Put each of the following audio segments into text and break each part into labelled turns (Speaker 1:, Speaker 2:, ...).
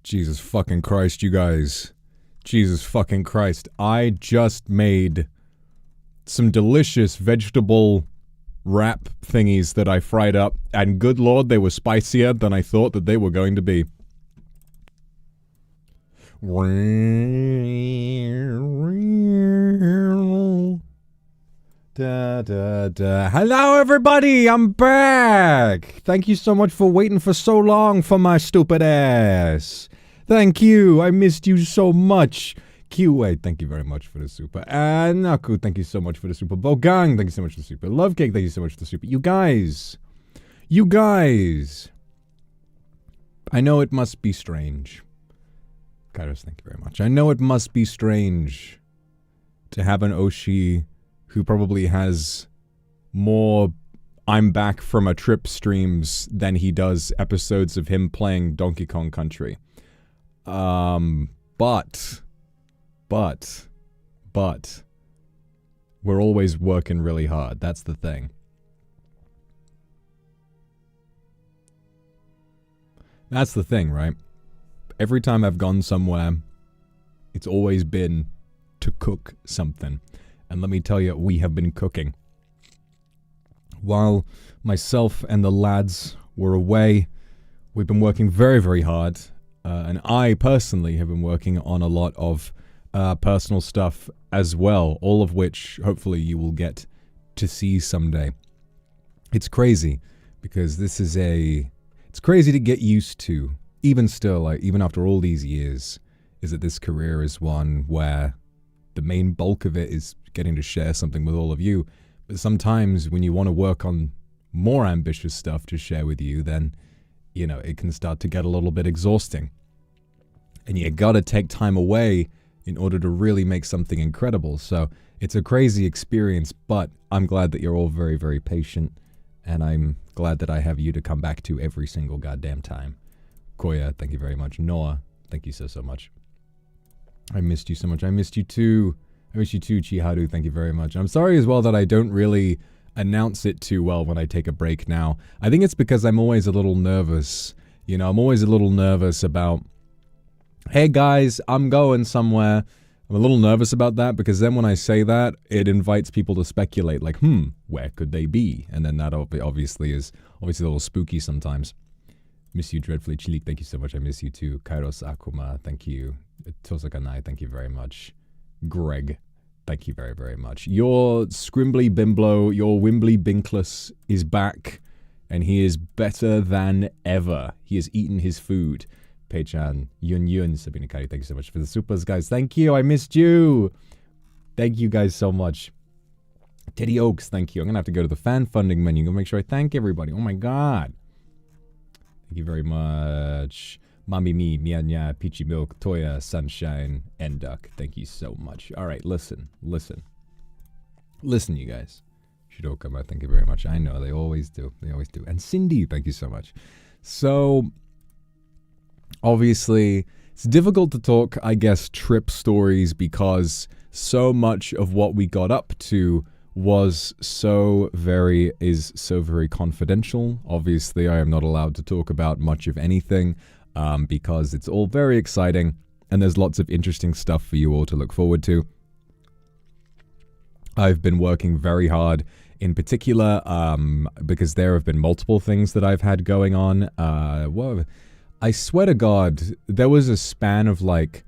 Speaker 1: Jesus fucking Christ, you guys. Jesus fucking Christ. I just made some delicious vegetable wrap thingies that I fried up, and good lord, they were spicier than I thought that they were going to be. Da, da, da. Hello everybody, I'm back! Thank you so much for waiting for so long for my stupid ass. Thank you, I missed you so much. QA, thank you very much for the super. And Naku, thank you so much for the super. Bogang, thank you so much for the super. Love Cake, thank you so much for the super. You guys, I know it must be strange. Kairos, thank you very much. I know it must be strange to have an Oshi who probably has more I'm back from a trip streams than he does episodes of him playing Donkey Kong Country. But we're always working really hard. That's the thing. That's the thing, right? Every time I've gone somewhere, it's always been to cook something. And let me tell you, we have been cooking. While myself and the lads were away, we've been working very, very hard. And I personally have been working on a lot of personal stuff as well, all of which hopefully you will get to see someday. It's crazy because this is it's crazy to get used to, even still, like, even after all these years, is that this career is one where the main bulk of it is getting to share something with all of you. But sometimes when you want to work on more ambitious stuff to share with you, then, you know, it can start to get a little bit exhausting. And you gotta take time away in order to really make something incredible. So it's a crazy experience, but I'm glad that you're all very, very patient. And I'm glad that I have you to come back to every single goddamn time. Koya, thank you very much. Noah, thank you so, so much. I missed you so much. I missed you too. I miss you too, Chiharu. Thank you very much. I'm sorry as well that I don't really announce it too well when I take a break now. I think it's because I'm always a little nervous. You know, I'm always a little nervous about, hey guys, I'm going somewhere. I'm a little nervous about that because then when I say that, it invites people to speculate like, where could they be? And then that obviously is a little spooky sometimes. Miss you dreadfully. Chilik, thank you so much. I miss you too. Kairos Akuma, thank you. Tosakanai, thank you very much. Greg, thank you very, very much. Your Scrimbly Bimblo, your Wimbly Binkless is back, and he is better than ever. He has eaten his food. Pei-chan, Yun, Sabina Kari, thank you so much for the supers, guys. Thank you, I missed you. Thank you guys so much. Teddy Oaks, thank you. I'm going to have to go to the fan funding menu. I'm going to make sure I thank everybody. Oh my god. Thank you very much. Mami Mi, Mianya, Peachy Milk, Toya, Sunshine, and Duck. Thank you so much. All right, listen, you guys. Shidokama, thank you very much. I know, they always do. And Cindy, thank you so much. So, obviously, it's difficult to talk, I guess, trip stories because so much of what we got up to is so very confidential. Obviously, I am not allowed to talk about much of anything. Because it's all very exciting and there's lots of interesting stuff for you all to look forward to. I've been working very hard in particular because there have been multiple things that I've had going on. I swear to God, there's a span of like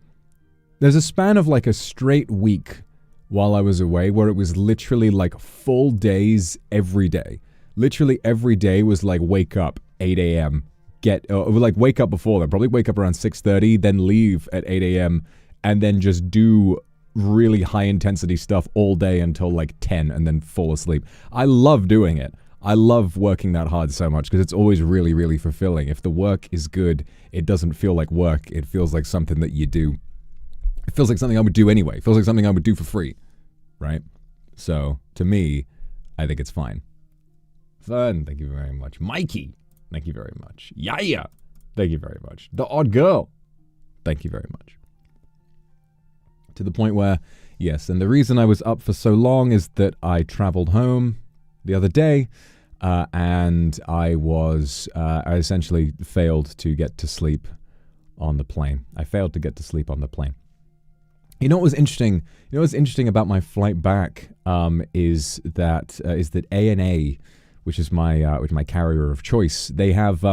Speaker 1: a straight week while I was away where it was literally like full days every day. Literally every day was like wake up 8 a.m. Wake up before then, probably wake up around 6:30, then leave at 8 a.m. and then just do really high intensity stuff all day until like 10 and then fall asleep. I love doing it. I love working that hard so much because it's always really, really fulfilling. If the work is good, it doesn't feel like work. It feels like something that you do. It feels like something I would do anyway. It feels like something I would do for free, right? So to me, I think it's fine. Fun. Thank you very much. Mikey. Thank you very much. Yaya. Thank you very much. The Odd Girl. Thank you very much. To the point where, yes, and the reason I was up for so long is that I traveled home the other day, and I essentially failed to get to sleep on the plane. I failed to get to sleep on the plane. You know what was interesting? You know what's interesting about my flight back is that ANA, which is my carrier of choice, they have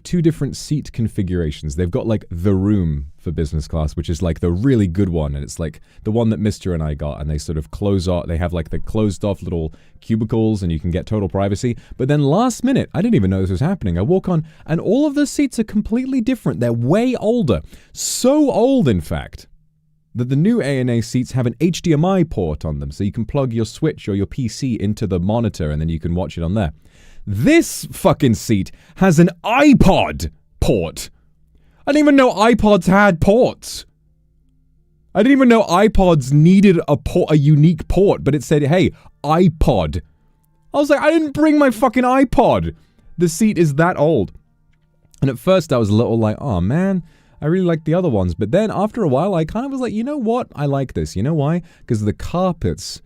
Speaker 1: two different seat configurations. They've got like the room for business class, which is like the really good one, and it's like the one that Mr. and I got, and they sort of close off. They have like the closed off little cubicles, and you can get total privacy. But then last minute, I didn't even know this was happening. I walk on, and all of the seats are completely different. They're way older, so old, in fact, that the new ANA seats have an HDMI port on them, so you can plug your Switch or your PC into the monitor, and then you can watch it on there. This fucking seat has an iPod port. I didn't even know iPods had ports. I didn't even know iPods needed a unique port, but it said, hey, iPod. I was like, I didn't bring my fucking iPod. The seat is that old. And at first I was a little like, oh man, I really like the other ones. But then after a while, I kind of was like, you know what? I like this. You know why? Because the carpets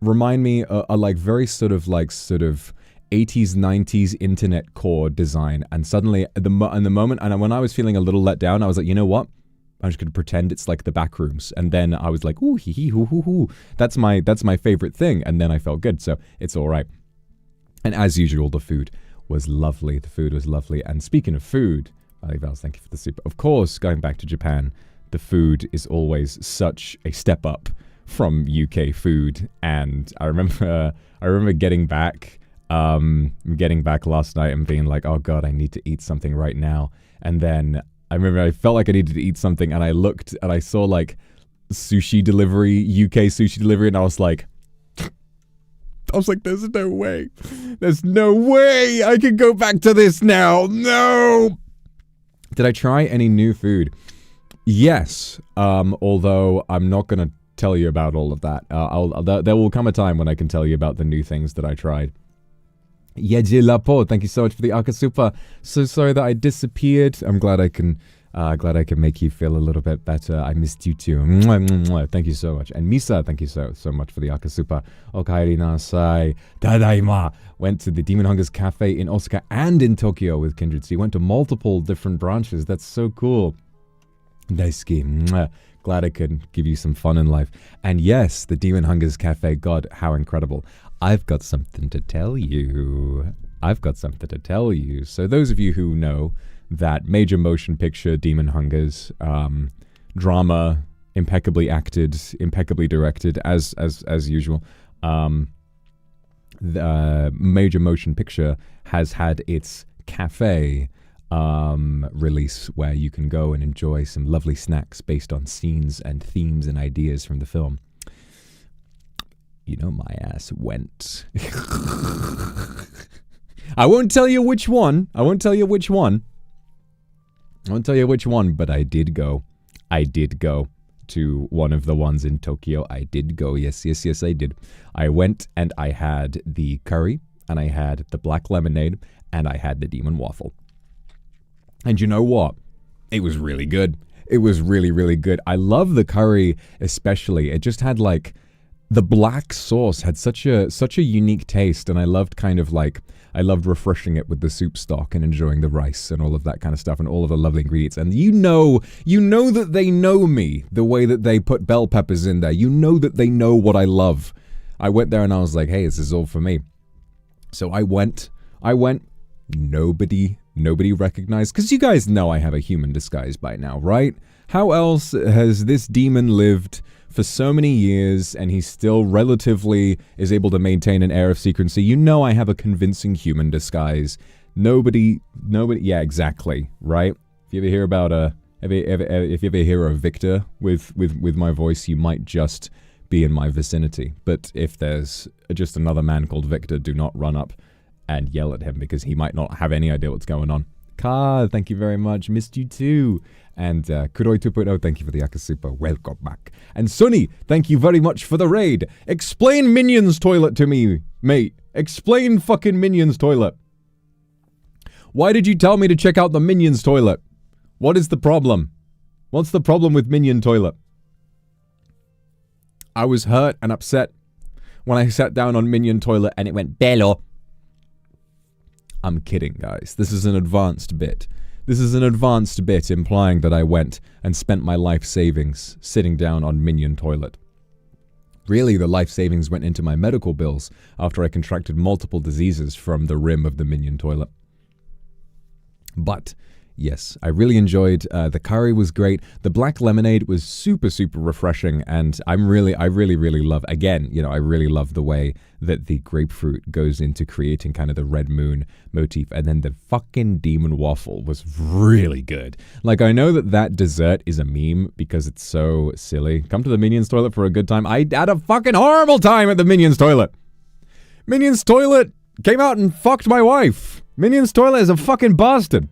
Speaker 1: remind me are like very sort of 80s, 90s internet core design. And suddenly, in the moment, and when I was feeling a little let down, I was like, you know what? I'm just going to pretend it's like the back rooms. And then I was like, ooh, hee hee, hoo hoo hoo. That's my favorite thing. And then I felt good. So it's all right. And as usual, the food was lovely. The food was lovely. And speaking of food, Vals, thank you for the super. Of course, going back to Japan, the food is always such a step up from UK food. And I remember getting back last night and being like, oh God, I need to eat something right now. And then I remember I felt like I needed to eat something, and I looked and I saw like sushi delivery, UK sushi delivery, and I was like, there's no way. There's no way I can go back to this now. No. Did I try any new food? Yes. Although I'm not going to tell you about all of that. There will come a time when I can tell you about the new things that I tried. Yeji Lapo, thank you so much for the Akasupa. So sorry that I disappeared. I'm glad I can make you feel a little bit better. I missed you too. Mwah, mwah, mwah. Thank you so much. And Misa, thank you so much for the Akasupa. Okaeri nasai. Tadaima. Went to the Demon Hunger's Cafe in Osaka and in Tokyo with Kindred Sea. Went to multiple different branches. That's so cool. Daisuki. Mwah. Glad I could give you some fun in life. And yes, the Demon Hunger's Cafe. God, how incredible. I've got something to tell you. So those of you who know that major motion picture Demon Hunger's drama, impeccably acted, impeccably directed, as usual. The major motion picture has had its cafe release where you can go and enjoy some lovely snacks based on scenes and themes and ideas from the film. You know, my ass went. I won't tell you which one, but I did go. I did go to one of the ones in Tokyo. I did go. Yes, I did. I went and I had the curry, and I had the black lemonade, and I had the demon waffle. And you know what? It was really good. It was really, really good. I love the curry especially. It just had like... The black sauce had such a unique taste, and I loved refreshing it with the soup stock and enjoying the rice and all of that kind of stuff and all of the lovely ingredients. And you know that they know me the way that they put bell peppers in there. You know that they know what I love. I went there and I was like, hey, this is all for me. So I went. Nobody recognized, because you guys know I have a human disguise by now, right? How else has this demon lived for so many years, and he still relatively is able to maintain an air of secrecy? You know I have a convincing human disguise. Nobody, yeah, exactly, right? If you ever hear about if you ever hear a Victor with my voice, you might just be in my vicinity. But if there's just another man called Victor, do not run up and yell at him, because he might not have any idea what's going on. Ka, thank you very much. Missed you too. And Kuroi 2.0, thank you for the Akasupa. Welcome back. And Sunny, thank you very much for the raid. Explain Minions Toilet to me, mate. Explain fucking Minions Toilet. Why did you tell me to check out the Minions Toilet? What is the problem? What's the problem with Minion Toilet? I was hurt and upset when I sat down on minion toilet and it went bello. I'm kidding, guys. This is an advanced bit. This is an advanced bit implying that I went and spent my life savings sitting down on minion toilet. Really, the life savings went into my medical bills after I contracted multiple diseases from the rim of the minion toilet. But yes, I really enjoyed, the curry was great. The black lemonade was super, super refreshing. And I really love, again, you know, I really love the way that the grapefruit goes into creating kind of the red moon motif. And then the fucking demon waffle was really good. Like, I know that dessert is a meme because it's so silly. Come to the Minions toilet for a good time. I had a fucking horrible time at the Minions toilet. Minions toilet came out and fucked my wife. Minions toilet is a fucking bastard.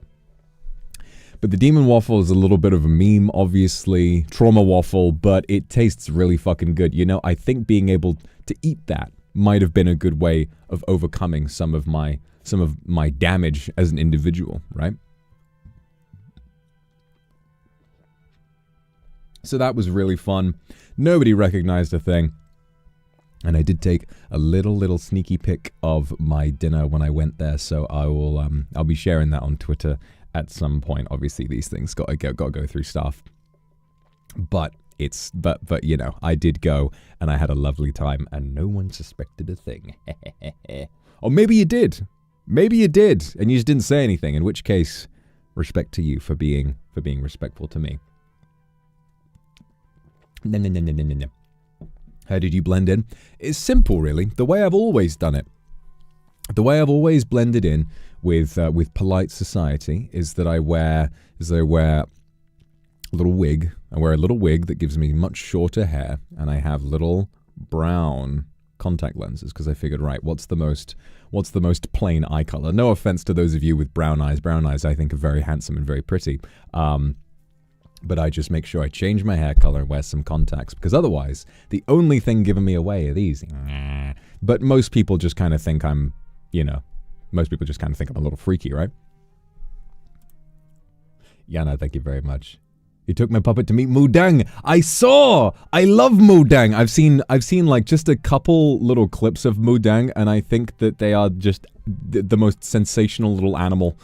Speaker 1: But the demon waffle is a little bit of a meme, obviously. Trauma waffle, but it tastes really fucking good. You know, I think being able to eat that might have been a good way of overcoming some of my damage as an individual, right? So that was really fun. Nobody recognized a thing. And I did take a little sneaky pic of my dinner when I went there, so I'll be sharing that on Twitter at some point. Obviously, these things gotta go through stuff. But you know, I did go and I had a lovely time, and no one suspected a thing. Or maybe you did. Maybe you did, and you just didn't say anything. In which case, respect to you for being respectful to me. No. How did you blend in? It's simple, really. The way I've always done it. The way I've always blended in with polite society is that I wear a little wig. I wear a little wig that gives me much shorter hair, and I have little brown contact lenses because I figured, right, what's the most plain eye color? No offense to those of you with brown eyes. Brown eyes, I think, are very handsome and very pretty. But I just make sure I change my hair color and wear some contacts, because otherwise, the only thing giving me away are these. But most people just kind of think I'm, you know, most people just kind of think I'm a little freaky, right? Yana, thank you very much. You took my puppet to meet Mudang. I love Mudang. I've seen like just a couple little clips of Mudang, and I think that they are just the most sensational little animal.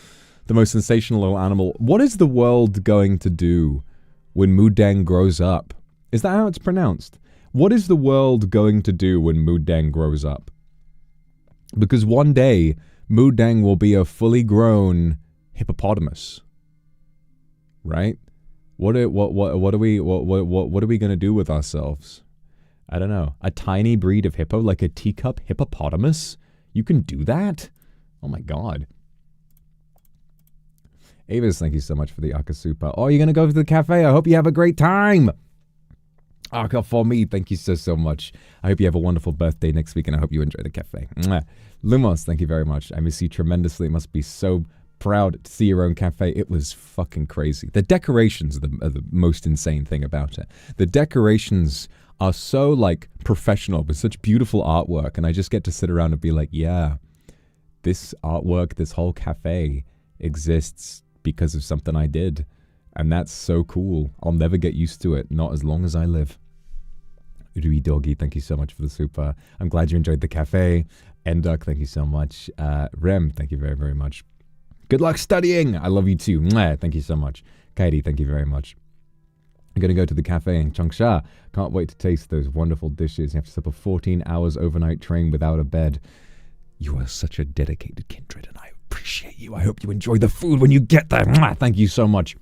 Speaker 1: The most sensational little animal. What is the world going to do when Mudang grows up? Is that how it's pronounced? What is the world going to do when Mudang grows up? Because one day, Mudang will be a fully grown hippopotamus. Right? What are we going to do with ourselves? I don't know. A tiny breed of hippo, like a teacup hippopotamus? You can do that? Oh my god. Avis, thank you so much for the Akasupa. Oh, you're going to go to the cafe? I hope you have a great time. Aka for me, thank you so much. I hope you have a wonderful birthday next week, and I hope you enjoy the cafe. Mwah. Lumos, thank you very much. I miss you tremendously. It must be so proud to see your own cafe. It was fucking crazy. The decorations are the most insane thing about it. The decorations are so, like, professional with such beautiful artwork, and I just get to sit around and be like, yeah, this artwork, this whole cafe exists because of something I did, and that's so cool. I'll never get used to it, not as long as I live. Rui Doggy, thank you so much for the super. I'm glad you enjoyed the cafe. Enduk, thank you so much. Rem, thank you very, very much. Good luck studying. I love you too. Mwah, thank you so much. Katie, thank you very much. I'm going to go to the cafe in Changsha. Can't wait to taste those wonderful dishes. You have to set up a 14 hours overnight train without a bed. You are such a dedicated kindred, and I appreciate you. I hope you enjoy the food when you get there. Mwah, thank you so much.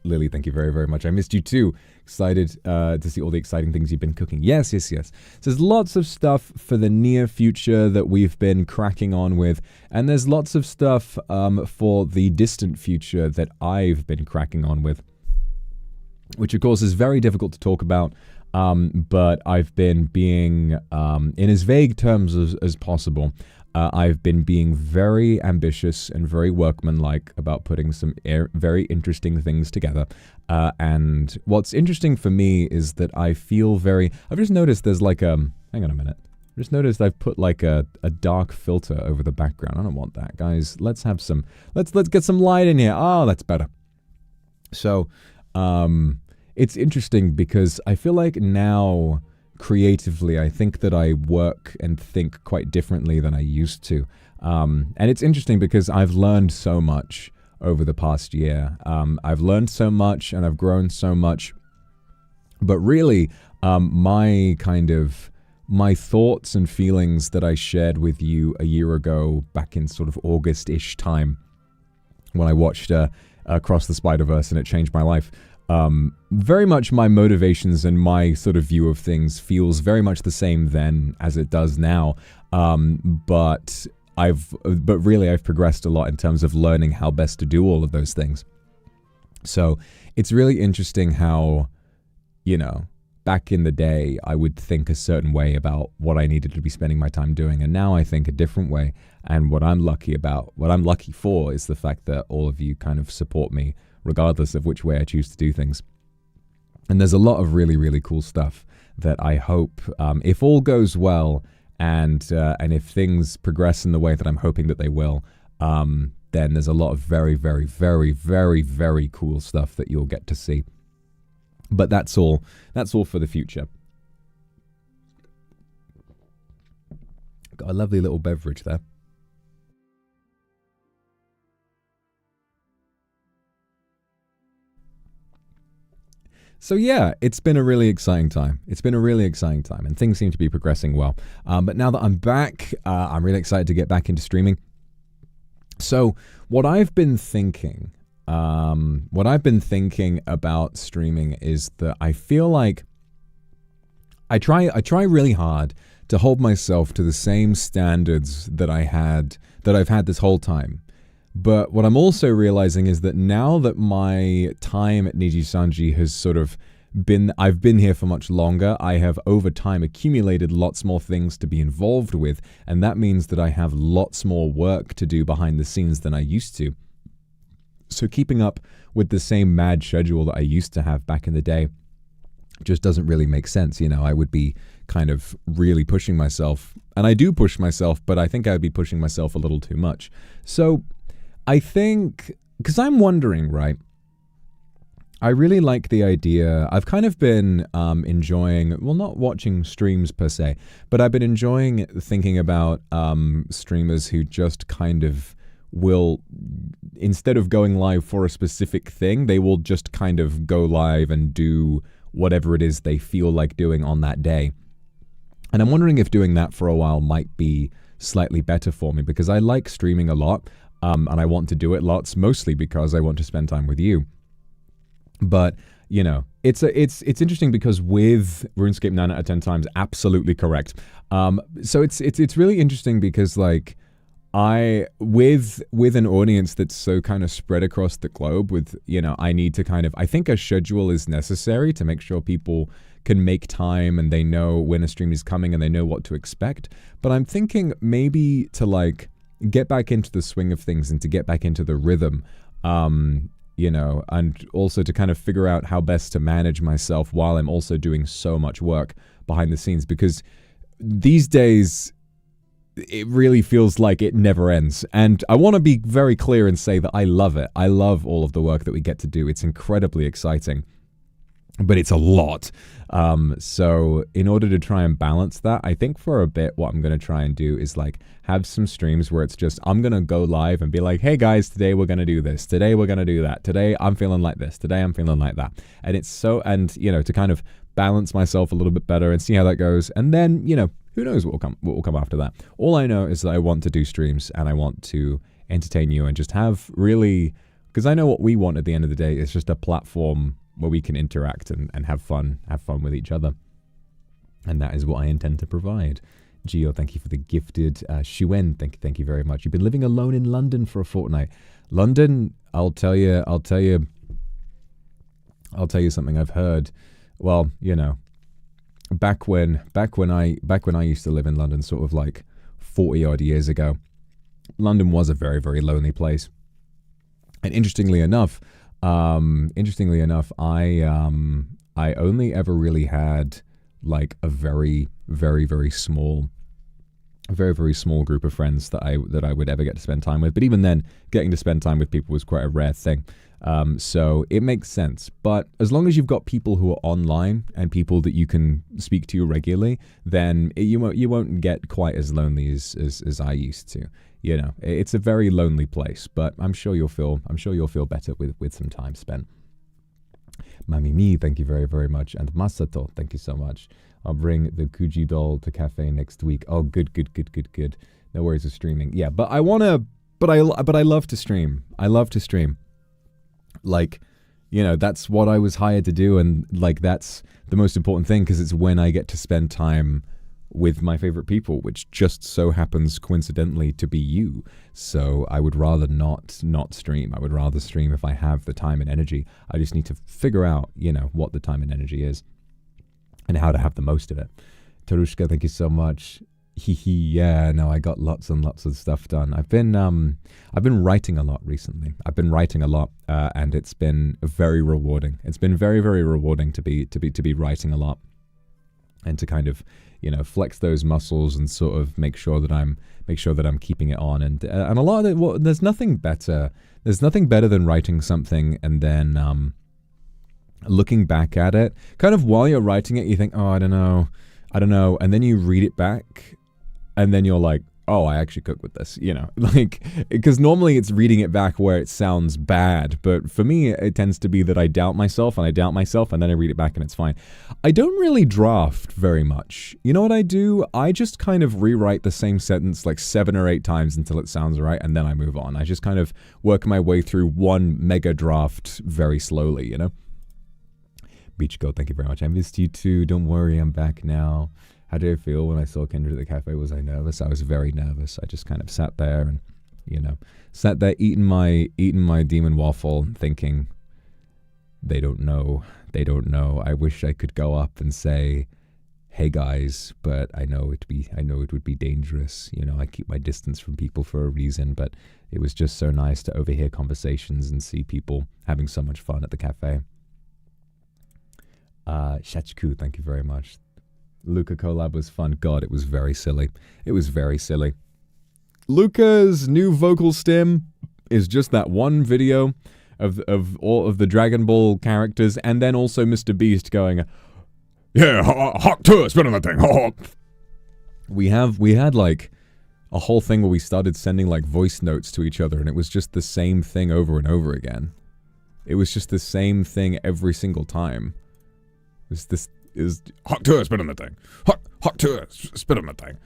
Speaker 1: Lily, thank you very, very much. I missed you too. Excited to see all the exciting things you've been cooking. Yes. So there's lots of stuff for the near future that we've been cracking on with. And there's lots of stuff for the distant future that I've been cracking on with. Which, of course, is very difficult to talk about. But I've been being, in as vague terms as possible, I've been being very ambitious and very workmanlike about putting some very interesting things together. And what's interesting for me is that I feel I've just noticed there's like hang on a minute. I just noticed I've put like a dark filter over the background. I don't want that, guys. Let's have some, let's get some light in here. Oh, that's better. So, it's interesting because I feel like now creatively, I think that I work and think quite differently than I used to. And it's interesting because I've learned so much over the past year. I've learned so much and I've grown so much. But really, my thoughts and feelings that I shared with you a year ago, back in sort of August-ish time, when I watched Across the Spider-Verse and it changed my life, very much my motivations and my sort of view of things feels very much the same then as it does now. But really I've progressed a lot in terms of learning how best to do all of those things. So it's really interesting how, back in the day, I would think a certain way about what I needed to be spending my time doing. And now I think a different way. And what I'm lucky for is the fact that all of you kind of support me, regardless of which way I choose to do things. And there's a lot of really, really cool stuff that I hope, if all goes well and if things progress in the way that I'm hoping that they will, then there's a lot of very, very, very, very, very cool stuff that you'll get to see. But that's all for the future. Got a lovely little beverage there. So yeah, it's been a really exciting time. And things seem to be progressing well. But now that I'm back, I'm really excited to get back into streaming. So what I've been thinking about streaming is that I feel like I try really hard to hold myself to the same standards that I've had this whole time. But what I'm also realizing is that now that my time at NIJISANJI has I've been here for much longer, I have over time accumulated lots more things to be involved with, and that means that I have lots more work to do behind the scenes than I used to. So keeping up with the same mad schedule that I used to have back in the day just doesn't really make sense. I would be kind of really pushing myself, and I do push myself, but I think I would be pushing myself a little too much. So I think, because I'm wondering, right, I really like the idea. I've kind of been enjoying, well, not watching streams per se, but I've been enjoying thinking about streamers who just kind of will, instead of going live for a specific thing, they will just kind of go live and do whatever it is they feel like doing on that day. And I'm wondering if doing that for a while might be slightly better for me, because I like streaming a lot, and I want to do it lots, mostly because I want to spend time with you. But it's interesting because with RuneScape 9 out of 10 times, absolutely correct. So it's really interesting because like with an audience that's so kind of spread across the globe, with I need to I think a schedule is necessary to make sure people can make time and they know when a stream is coming and they know what to expect. But I'm thinking maybe to like get back into the swing of things and to get back into the rhythm, and also to kind of figure out how best to manage myself while I'm also doing so much work behind the scenes, because these days it really feels like it never ends. And I want to be very clear and say that I love it. I love all of the work that we get to do. It's incredibly exciting, but it's a lot. So in order to try and balance that, I think for a bit, what I'm going to try and do is like have some streams where it's just, I'm going to go live and be like, hey guys, today we're going to do this. Today we're going to do that. Today I'm feeling like this. Today I'm feeling like that. And it's so, and to kind of balance myself a little bit better and see how that goes. And then, who knows what will come after that. All I know is that I want to do streams and I want to entertain you and just have really, because I know what we want at the end of the day is just a platform where we can interact and have fun with each other. And that is what I intend to provide. Gio, thank you for the gifted. Shuen, thank you very much. You've been living alone in London for a fortnight. London, I'll tell you something I've heard. Well, back when I used to live in London, sort of like 40 odd years ago, London was a very, very lonely place. And interestingly enough, I only ever really had like a very, very, very small a very, very small group of friends that I would ever get to spend time with. But even then, getting to spend time with people was quite a rare thing. So it makes sense. But as long as you've got people who are online and people that you can speak to regularly, then you won't get quite as lonely as I used to. You know, it's a very lonely place, but I'm sure you'll feel better with some time spent. Mamimi, thank you very, very much. And Masato, thank you so much. I'll bring the Kuji doll to cafe next week. Oh, good. No worries with streaming. Yeah, but I love to stream. I love to stream. Like, you know, that's what I was hired to do, and like that's the most important thing, because it's when I get to spend time with my favorite people, which just so happens coincidentally to be you. So I would rather not stream. I would rather stream if I have the time and energy. I just need to figure out, you know, what the time and energy is and how to have the most of it. Tarushka, thank you so much. Yeah, no, I got lots and lots of stuff done. I've been writing a lot recently. And it's been very rewarding. It's been very, very rewarding to be writing a lot, and to kind of, you know, flex those muscles and sort of make sure that I'm keeping it on. And a lot of it, well, there's nothing better than writing something and then looking back at it. Kind of while you're writing it, you think, oh, I don't know, and then you read it back, and then you're like, oh, I actually cook with this, you know, like, because normally it's reading it back where it sounds bad, but for me, it tends to be that I doubt myself, and then I read it back and it's fine. I don't really draft very much. You know what I do? I just kind of rewrite the same sentence like 7 or 8 times until it sounds right, and then I move on. I just kind of work my way through one mega draft very slowly, you know? Beach Girl, thank you very much. I missed you too. Don't worry, I'm back now. How did I feel when I saw Kendra at the cafe? Was I nervous? I was very nervous. I just kind of sat there and, you know, eating my demon waffle, thinking, they don't know. I wish I could go up and say, hey guys, but I know it would be dangerous. You know, I keep my distance from people for a reason, but it was just so nice to overhear conversations and see people having so much fun at the cafe. Shachiku, thank you very much. Luca collab was fun. God, it was very silly. Luca's new vocal stem is just that one video of all of the Dragon Ball characters, and then also Mr. Beast going, yeah, hot tour, spin on that thing. We had like a whole thing where we started sending like voice notes to each other, and it was just the same thing over and over again. It was just the same thing every single time. This is hot tour, spit on the thing. Hot tour, spit on the thing.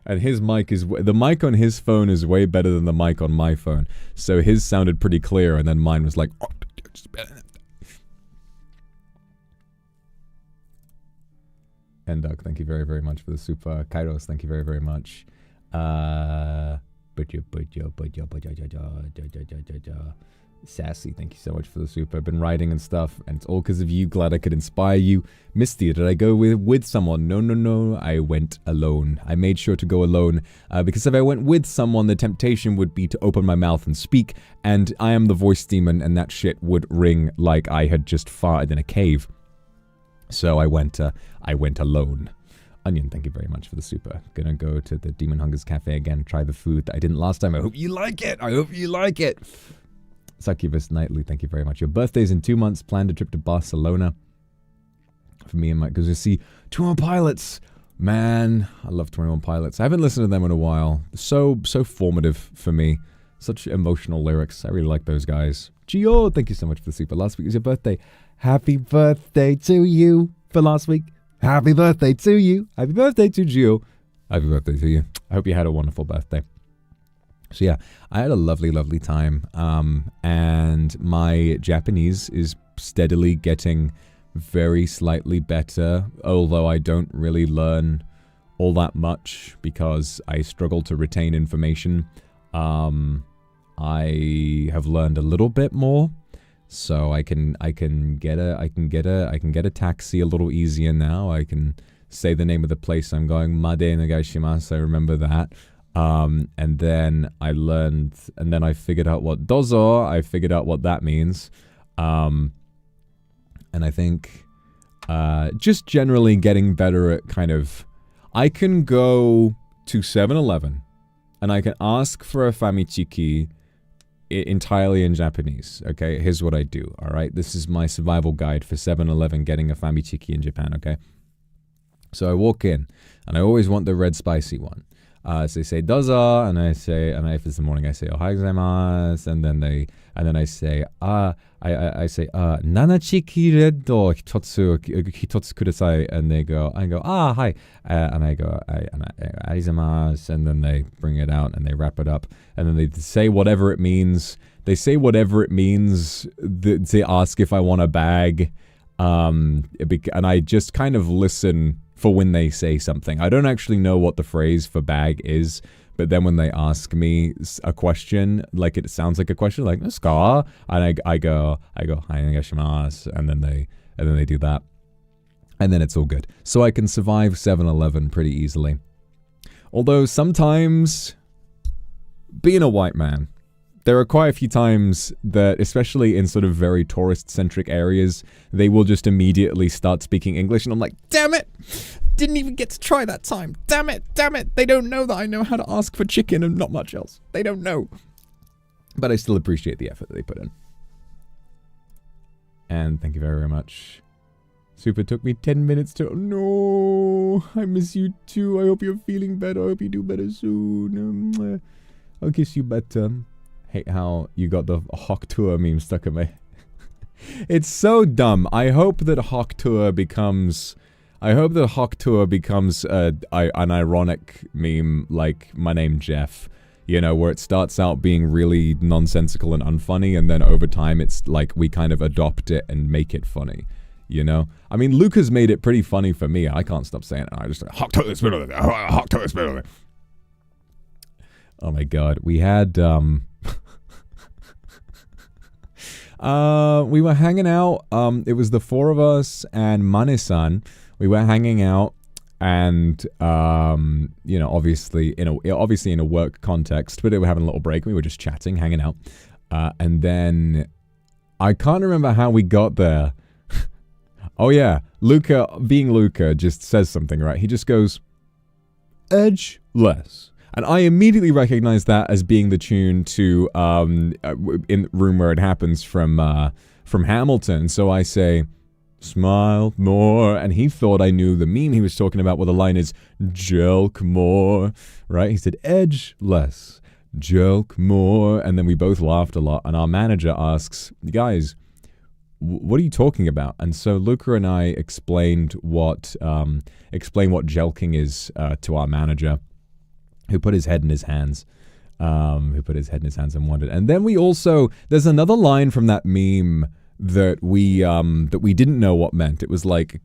Speaker 1: And his mic the mic on his phone is way better than the mic on my phone. So his sounded pretty clear, and then mine was like, and Doug, thank you very, very much for the super. Kairos, thank you very, very much. Sassy, thank you so much for the super. I've been writing and stuff, and it's all because of you. Glad I could inspire you. Misty, did I go with someone? No. I went alone. I made sure to go alone because if I went with someone, the temptation would be to open my mouth and speak, and I am the voice demon, and that shit would ring like I had just farted in a cave. So I went alone. Onion, thank you very much for the super. Gonna go to the Demon Hungers Cafe again, try the food that I didn't last time. I hope you like it. Succubus Nightly, thank you very much. Your birthday's in 2 months. Planned a trip to Barcelona for me and Mike, because we see 21 Pilots. Man, I love 21 Pilots. I haven't listened to them in a while. So formative for me. Such emotional lyrics. I really like those guys. Gio, thank you so much for the super. Last week was your birthday. Happy birthday to you for last week. Happy birthday to you. Happy birthday to Gio. Happy birthday to you. I hope you had a wonderful birthday. So yeah, I had a lovely, lovely time, and my Japanese is steadily getting very slightly better, although I don't really learn all that much because I struggle to retain information. I have learned a little bit more, so I can get a taxi a little easier now. I can say the name of the place I'm going, Made Nagashimasu. I remember that. And then I figured out what dozo, I figured out what that means. And I think Just generally getting better at kind of... I can go to 7-Eleven and I can ask for a famichiki entirely in Japanese, okay? Here's what I do, all right? This is my survival guide for 7-Eleven getting a famichiki in Japan, okay? So I walk in, and I always want the red spicy one. So they say dozo, and I say, and if it's the morning, I say ohayou gozaimasu, and then I say I say nanachiki red o hitotsu kudasai, and I go hi, and I go arizamasu, and then they bring it out and they wrap it up, and then they say whatever it means. They say whatever it means. They ask if I want a bag, and I just kind of listen for when they say something. I don't actually know what the phrase for bag is, but then when they ask me a question, like it sounds like a question, like "ska," and I go "Hi, onegaishimasu," and then they do that, and then it's all good. So I can survive 7-Eleven pretty easily. Although sometimes, being a white man, there are quite a few times that, especially in sort of very tourist-centric areas, they will just immediately start speaking English, and I'm like, damn it! Didn't even get to try that time. Damn it! They don't know that I know how to ask for chicken and not much else. They don't know. But I still appreciate the effort that they put in. And thank you very, very much. Super took me 10 minutes to... No! I miss you too. I hope you're feeling better. I hope you do better soon. I'll kiss you better. Hate how you got the Hawk Tour meme stuck in my... It's so dumb. I hope that Hawk Tour becomes an ironic meme like my name Jeff. You know, where it starts out being really nonsensical and unfunny, and then over time it's like we kind of adopt it and make it funny. You know? I mean, Luca's made it pretty funny for me. I can't stop saying it. I just like, Hawk Tour spin. Hawk Tour spin. Oh my god. We had... we were hanging out. It was the four of us and Mane-san. We were hanging out, and you know, obviously in a work context, but we were having a little break. We were just chatting, hanging out, and then I can't remember how we got there. Oh yeah, Luca, being Luca, just says something, right? He just goes, "Edgeless." And I immediately recognized that as being the tune to in Room Where It Happens from Hamilton. So I say, smile more. And he thought I knew the meme he was talking about, where the line is, jelk more. Right? He said, edge less, jelk more. And then we both laughed a lot. And our manager asks, guys, what are you talking about? And so Luca and I explained what jelking is to our manager, who put his head in his hands, and wondered. And then we also, there's another line from that meme that we didn't know what meant. It was like,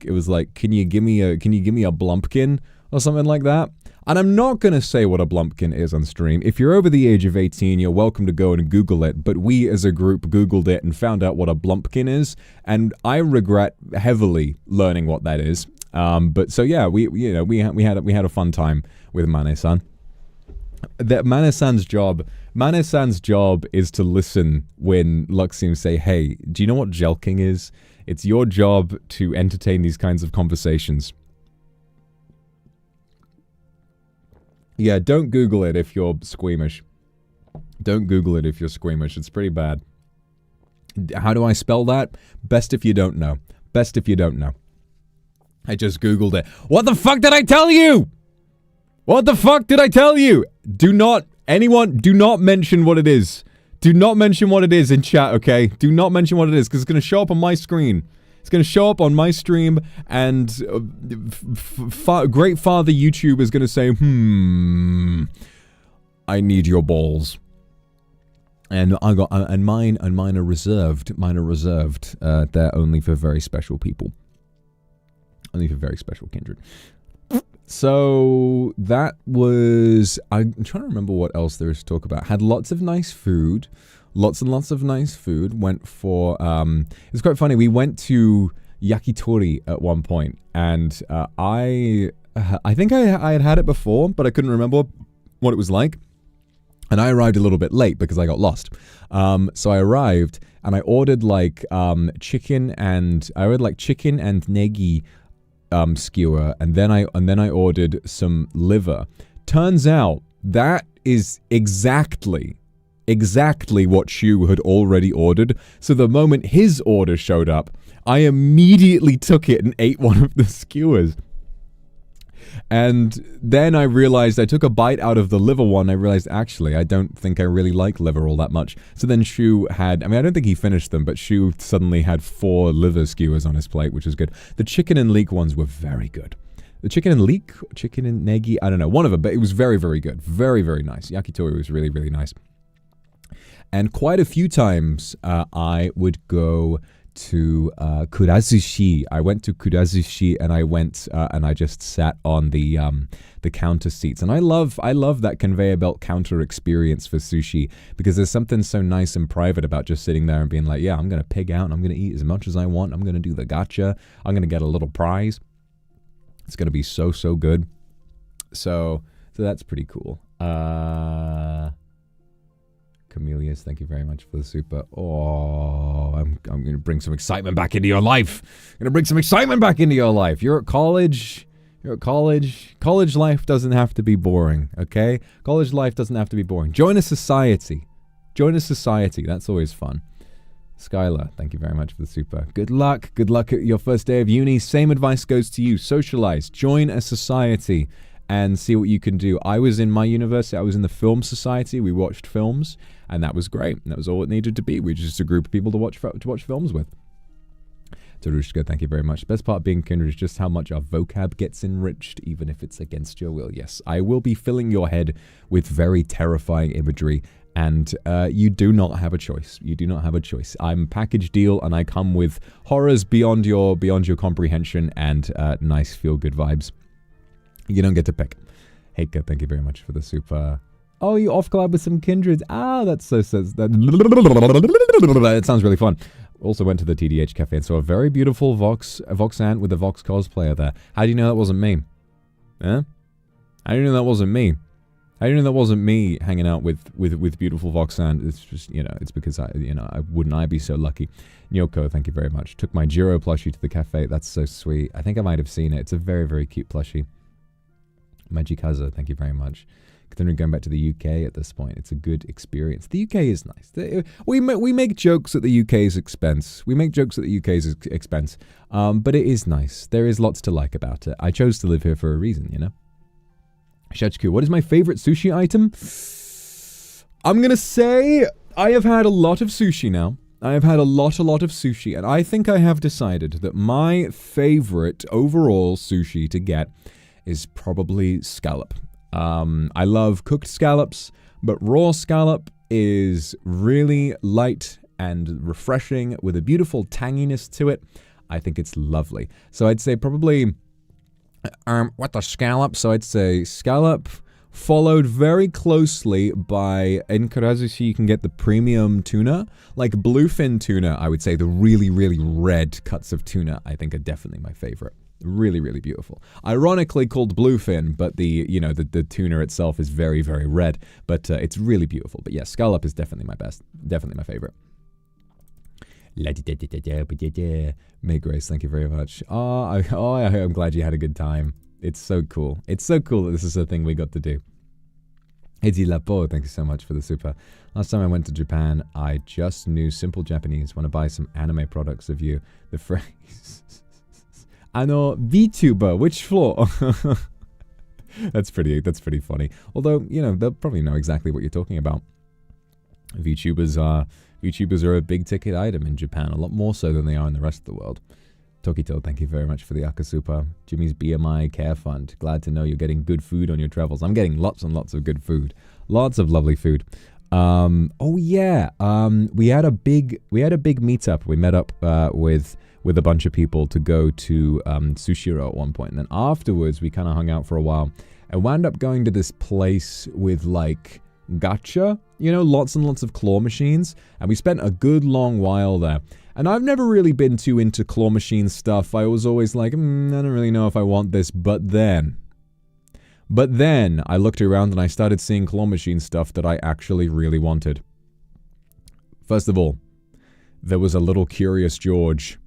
Speaker 1: can you give me a blumpkin or something like that? And I'm not going to say what a blumpkin is on stream. If you're over the age of 18, you're welcome to go and Google it. But we as a group Googled it and found out what a blumpkin is. And I regret heavily learning what that is. But so yeah, we had a fun time with Mane-san. That Mane-san's job is to listen when Luxiem say, hey, do you know what jelking is? It's your job to entertain these kinds of conversations. Yeah, don't Google it if you're squeamish. Don't Google it if you're squeamish. It's pretty bad. How do I spell that? Best if you don't know. Best if you don't know. I just Googled it. What the fuck did I tell you? What the fuck did I tell you? Do not mention what it is. Do not mention what it is in chat, okay? Do not mention what it is, because it's going to show up on my screen. It's going to show up on my stream, and Great Father YouTube is going to say, I need your balls. And mine are reserved. They're only for very special people. Only for very special kindred. So that was, I'm trying to remember what else there is to talk about. Had lots of nice food. Lots and lots of nice food. Went for, it's quite funny. We went to yakitori at one point, and I think I had it before, but I couldn't remember what it was like. And I arrived a little bit late because I got lost. So I arrived, and I ordered like chicken and negi skewer, and then I ordered some liver. Turns out that is exactly what Shu had already ordered. So the moment his order showed up, I immediately took it and ate one of the skewers. And then I realized, I took a bite out of the liver one. I realized, actually, I don't think I really like liver all that much. So then Shu had, I don't think he finished them, but Shu suddenly had 4 liver skewers on his plate, which was good. The chicken and leek ones were very good. The chicken and leek, chicken and negi, I don't know, one of them, but it was very, very good. Very, very nice. Yakitori was really, really nice. And quite a few times I would go to Kurazushi. I went to Kurazushi and I went and I just sat on the counter seats. And I love that conveyor belt counter experience for sushi, because there's something so nice and private about just sitting there and being like, yeah, I'm going to pig out and I'm going to eat as much as I want. I'm going to do the gacha. I'm going to get a little prize. It's going to be so, so good. So that's pretty cool. Camellias, thank you very much for the super. Oh, I'm going to bring some excitement back into your life. I'm going to bring some excitement back into your life. You're at college. College life doesn't have to be boring, okay? College life doesn't have to be boring. Join a society. That's always fun. Skylar, thank you very much for the super. Good luck at your first day of uni. Same advice goes to you. Socialize. Join a society and see what you can do. I was in my university. I was in the film society. We watched films, and that was great. That was all it needed to be. We were just a group of people to watch films with. Tarushka, thank you very much. Best part of being Kindred is just how much our vocab gets enriched, even if it's against your will. Yes, I will be filling your head with very terrifying imagery, and you do not have a choice. You do not have a choice. I'm package deal, and I come with horrors beyond your comprehension and nice feel-good vibes. You don't get to pick. Heika, thank you very much for the super. Oh, you off collab with some kindreds. Ah, that sounds really fun. Also went to the TDH cafe and saw a very beautiful Vox Ant with a Vox cosplayer there. How do you know that wasn't me? Huh? How do you know that wasn't me? How do you know that wasn't me hanging out with beautiful Vox Ant? It's just, it's because I wouldn't I be so lucky. Nyoko, thank you very much. Took my Jiro plushie to the cafe. That's so sweet. I think I might have seen it. It's a very, very cute plushie. Magikaza, thank you very much. Considering going back to the UK at this point, it's a good experience. The UK is nice. We make jokes at the UK's expense. But it is nice. There is lots to like about it. I chose to live here for a reason, Shachku, what is my favorite sushi item? I'm going to say I have had a lot of sushi now. I have had a lot of sushi, and I think I have decided that my favorite overall sushi to get is probably scallop. I love cooked scallops, but raw scallop is really light and refreshing with a beautiful tanginess to it. I think it's lovely. So I'd say probably what the scallop? So I'd say scallop, followed very closely by, in Kurazushi you can get the premium tuna, like bluefin tuna. I would say the really, really red cuts of tuna I think are definitely my favorite. Really, really beautiful. Ironically called bluefin, but the tuna itself is very, very red. But it's really beautiful. But yeah, scallop is definitely my best. Definitely my favorite. May Grace, thank you very much. I'm glad you had a good time. It's so cool. It's so cool that this is a thing we got to do. Edi Lapo, thank you so much for the super. Last time I went to Japan, I just knew simple Japanese. Want to buy some anime products of you. The phrase... VTuber, which floor? That's pretty funny. Although, they'll probably know exactly what you're talking about. VTubers are a big ticket item in Japan, a lot more so than they are in the rest of the world. Tokito, thank you very much for the Akasupa. Jimmy's BMI Care Fund. Glad to know you're getting good food on your travels. I'm getting lots and lots of good food. Lots of lovely food. We had a big meetup. We met up with a bunch of people to go to Sushiro at one point. And then afterwards, we kind of hung out for a while. And wound up going to this place with, like, gacha, lots and lots of claw machines. And we spent a good long while there. And I've never really been too into claw machine stuff. I was always like, I don't really know if I want this. But then I looked around and I started seeing claw machine stuff that I actually really wanted. First of all, there was a little Curious George.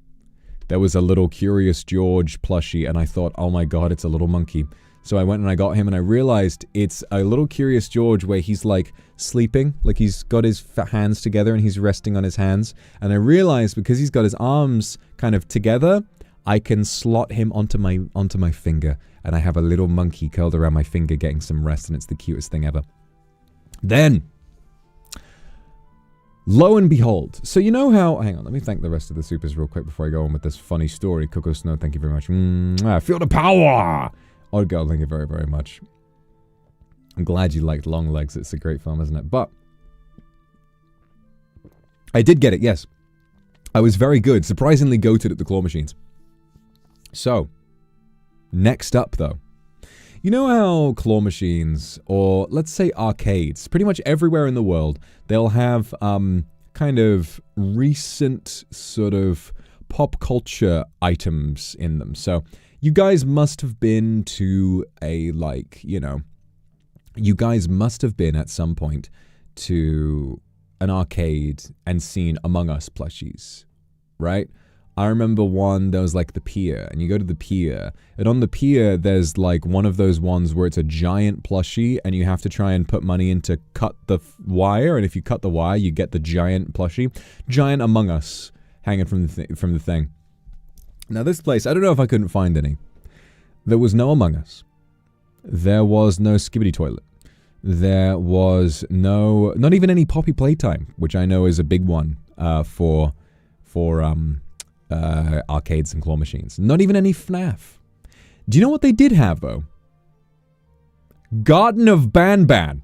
Speaker 1: There was a little Curious George plushie, and I thought, oh my god, it's a little monkey. So I went and I got him, and I realized it's a little Curious George where he's like sleeping, like he's got his hands together and he's resting on his hands. And I realized because he's got his arms kind of together, I can slot him onto my finger, and I have a little monkey curled around my finger getting some rest, and it's the cutest thing ever. Then, lo and behold, so you know how, hang on, let me thank the rest of the supers real quick before I go on with this funny story. Coco Snow, thank you very much. Feel the power! Odd Girl, thank you very, very much. I'm glad you liked Long Legs. It's a great film, isn't it? But I did get it, yes. I was very good, surprisingly goated at the claw machines. So, next up though. You know how claw machines, or let's say arcades, pretty much everywhere in the world, they'll have kind of recent sort of pop culture items in them. So, you guys must have been to a, like, you know, you guys must have been at some point to an arcade and seen Among Us plushies, right? I remember one, there was like the pier, and you go to the pier, and on the pier, there's like one of those ones where it's a giant plushie, and you have to try and put money in to cut the wire, and if you cut the wire, you get the giant plushie. Giant Among Us hanging from the thing. Now this place, I don't know if I couldn't find any. There was no Among Us. There was no Skibbity Toilet. There was no, not even any Poppy Playtime, which I know is a big one for arcades and claw machines. Not even any FNAF. Do you know what they did have though? Garten of Banban.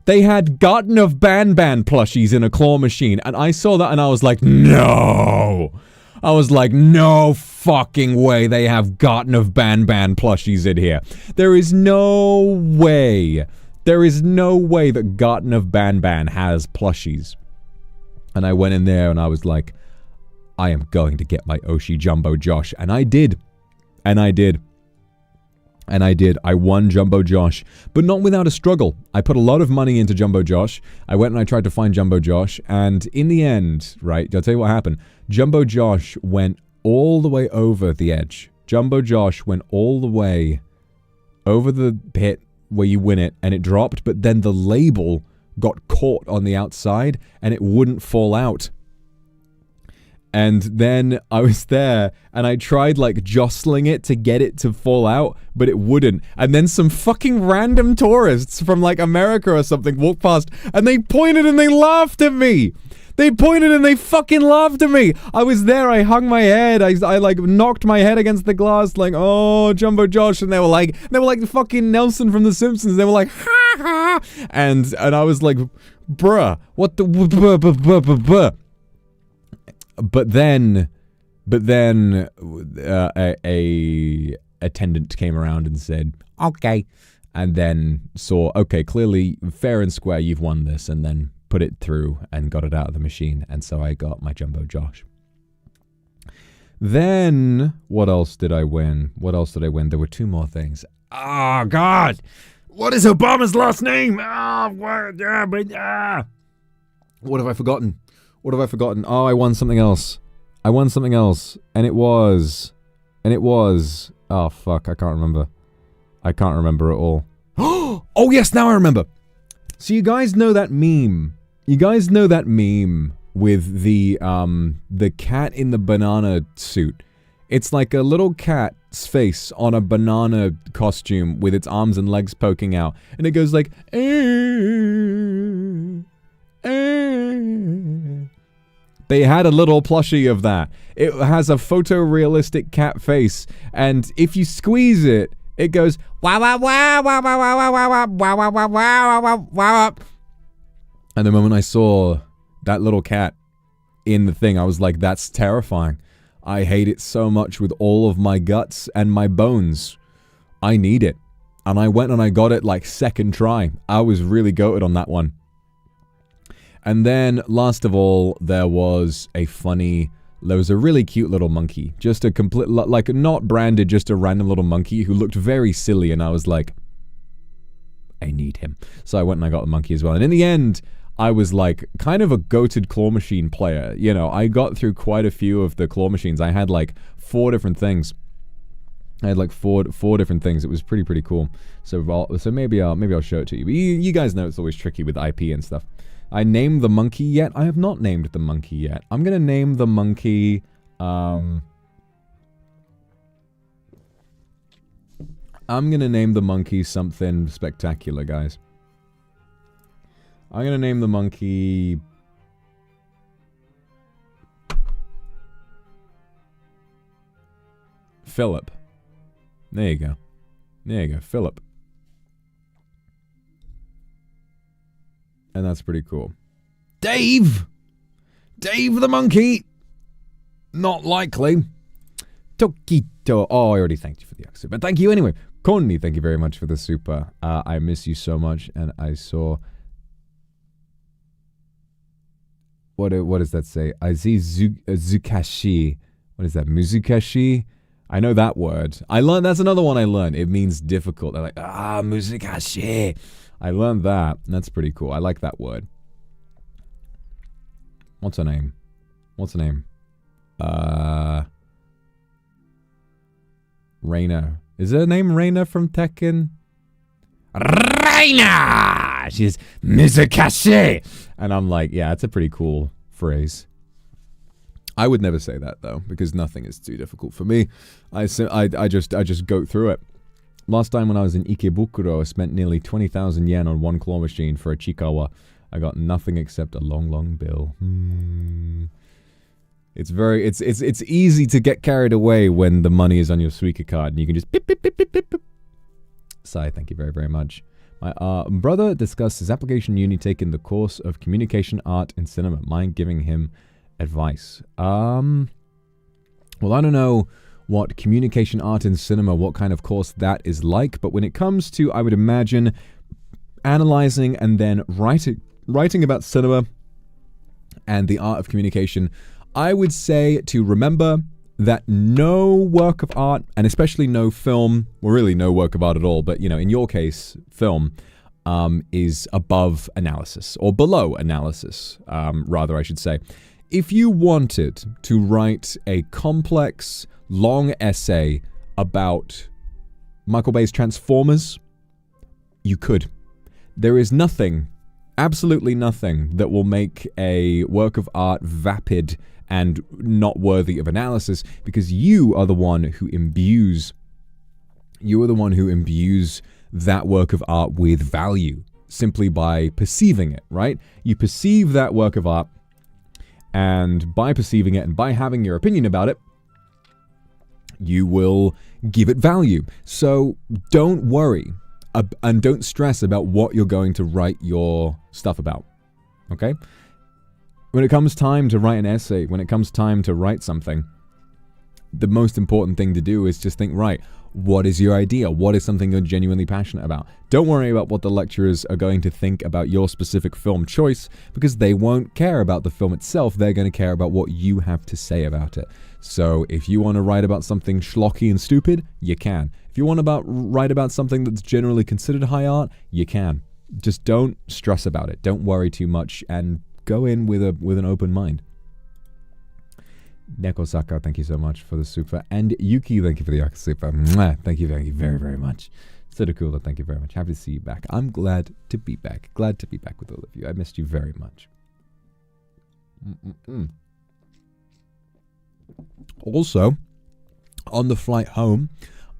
Speaker 1: They had Garten of Banban plushies in a claw machine, and I saw that and I was like, no! I was like, no fucking way they have Garten of Banban plushies in here. There is no way. There is no way that Garten of Banban has plushies. And I went in there and I was like, I am going to get my Oshi Jumbo Josh. And I did. And I did. And I did. I won Jumbo Josh, but not without a struggle. I put a lot of money into Jumbo Josh. I went and I tried to find Jumbo Josh, and in the end, right, I'll tell you what happened. Jumbo Josh went all the way over the edge. Jumbo Josh went all the way over the pit where you win it, and it dropped, but then the label got caught on the outside, and it wouldn't fall out. And then I was there, and I tried, like, jostling it to get it to fall out, but it wouldn't. And then some fucking random tourists from, like, America or something walked past, and they pointed and they laughed at me! They pointed and they fucking laughed at me! I was there, I hung my head, I like, knocked my head against the glass, like, oh, Jumbo Josh, and they were like fucking Nelson from The Simpsons, they were like, ha ha! And I was like, bruh, what the, But then, a attendant came around and said, okay, and then saw, okay, clearly fair and square, you've won this, and then put it through and got it out of the machine, and so I got my Jumbo Josh. Then, what else did I win? What else did I win? There were two more things. Oh, God! What is Obama's last name? What have I forgotten? What have I forgotten? Oh, I won something else. I won something else. And it was... Oh, fuck. I can't remember. I can't remember at all. Oh, yes, now I remember. So you guys know that meme. You guys know that meme with the cat in the banana suit. It's like a little cat's face on a banana costume with its arms and legs poking out. And it goes like... They had a little plushie of that. It has a photorealistic cat face, and if you squeeze it, it goes wow wow wow wow wow wow wow wow wow wow wow wow wow. And the moment I saw that little cat in the thing, I was like, that's terrifying. I hate it so much with all of my guts and my bones. I need it. And I went and I got it like second try. I was really goated on that one. And then, last of all, there was a really cute little monkey. Just a complete, like, not branded, just a random little monkey who looked very silly, and I was like, I need him. So I went and I got the monkey as well. And in the end, I was like kind of a goated claw machine player. You know, I got through quite a few of the claw machines. I had like 4 different things. I had like four different things. It was pretty cool. So maybe I'll show it to you. But you guys know it's always tricky with IP and stuff. I named the monkey yet? I have not named the monkey yet. I'm gonna name the monkey. I'm gonna name the monkey something spectacular, guys. I'm gonna name the monkey Philip. There you go. There you go, Philip. And that's pretty cool. Dave! Dave the monkey! Not likely. Tokito. Oh, I already thanked you for the exit, but thank you anyway. Connie, thank you very much for the super. I miss you so much, and I saw... What does that say? I see Zukashi. What is that? Muzukashi? I know that word. I learned, that's another one I learned. It means difficult. They're like, Muzukashi. I learned that. That's pretty cool. I like that word. What's her name? What's her name? Reina. Is her name Reina from Tekken? Reina! She's Muzukashi! And I'm like, yeah, it's a pretty cool phrase. I would never say that though, because nothing is too difficult for me. I just go through it. Last time when I was in Ikebukuro, I spent nearly 20,000 yen on one claw machine for a Chikawa. I got nothing except a long bill. It's easy to get carried away when the money is on your Suica card and you can just beep, beep, beep, beep, beep, beep. Sai, thank you very, very much. My brother discussed his application uni taking the course of communication art and cinema. Mind giving him advice? Well, I don't know what communication art and cinema, what kind of course that is like, but when it comes to, I would imagine, analyzing and then writing about cinema and the art of communication, I would say to remember that no work of art, and especially no film, well, really no work of art at all, but, you know, in your case, film, is above analysis, or below analysis, rather, I should say. If you wanted to write a complex, long essay about Michael Bay's Transformers, you could. There is nothing, absolutely nothing, that will make a work of art vapid and not worthy of analysis, because you are the one who imbues that work of art with value simply by perceiving it, right? You perceive that work of art, and by perceiving it and by having your opinion about it, you will give it value. So don't worry and don't stress about what you're going to write your stuff about, okay? When it comes time to write an essay, when it comes time to write something, the most important thing to do is just think, right, what is your idea? What is something you're genuinely passionate about? Don't worry about what the lecturers are going to think about your specific film choice, because they won't care about the film itself. They're going to care about what you have to say about it. So if you want to write about something schlocky and stupid, you can. If you want to write about something that's generally considered high art, you can. Just don't stress about it. Don't worry too much, and go in with an open mind. Neko Saka, thank you so much for the super. And Yuki, thank you for the super. Mwah, thank you very, very much. Sudakula, thank you very much. Happy to see you back. I'm glad to be back. Glad to be back with all of you. I missed you very much. Also, on the flight home,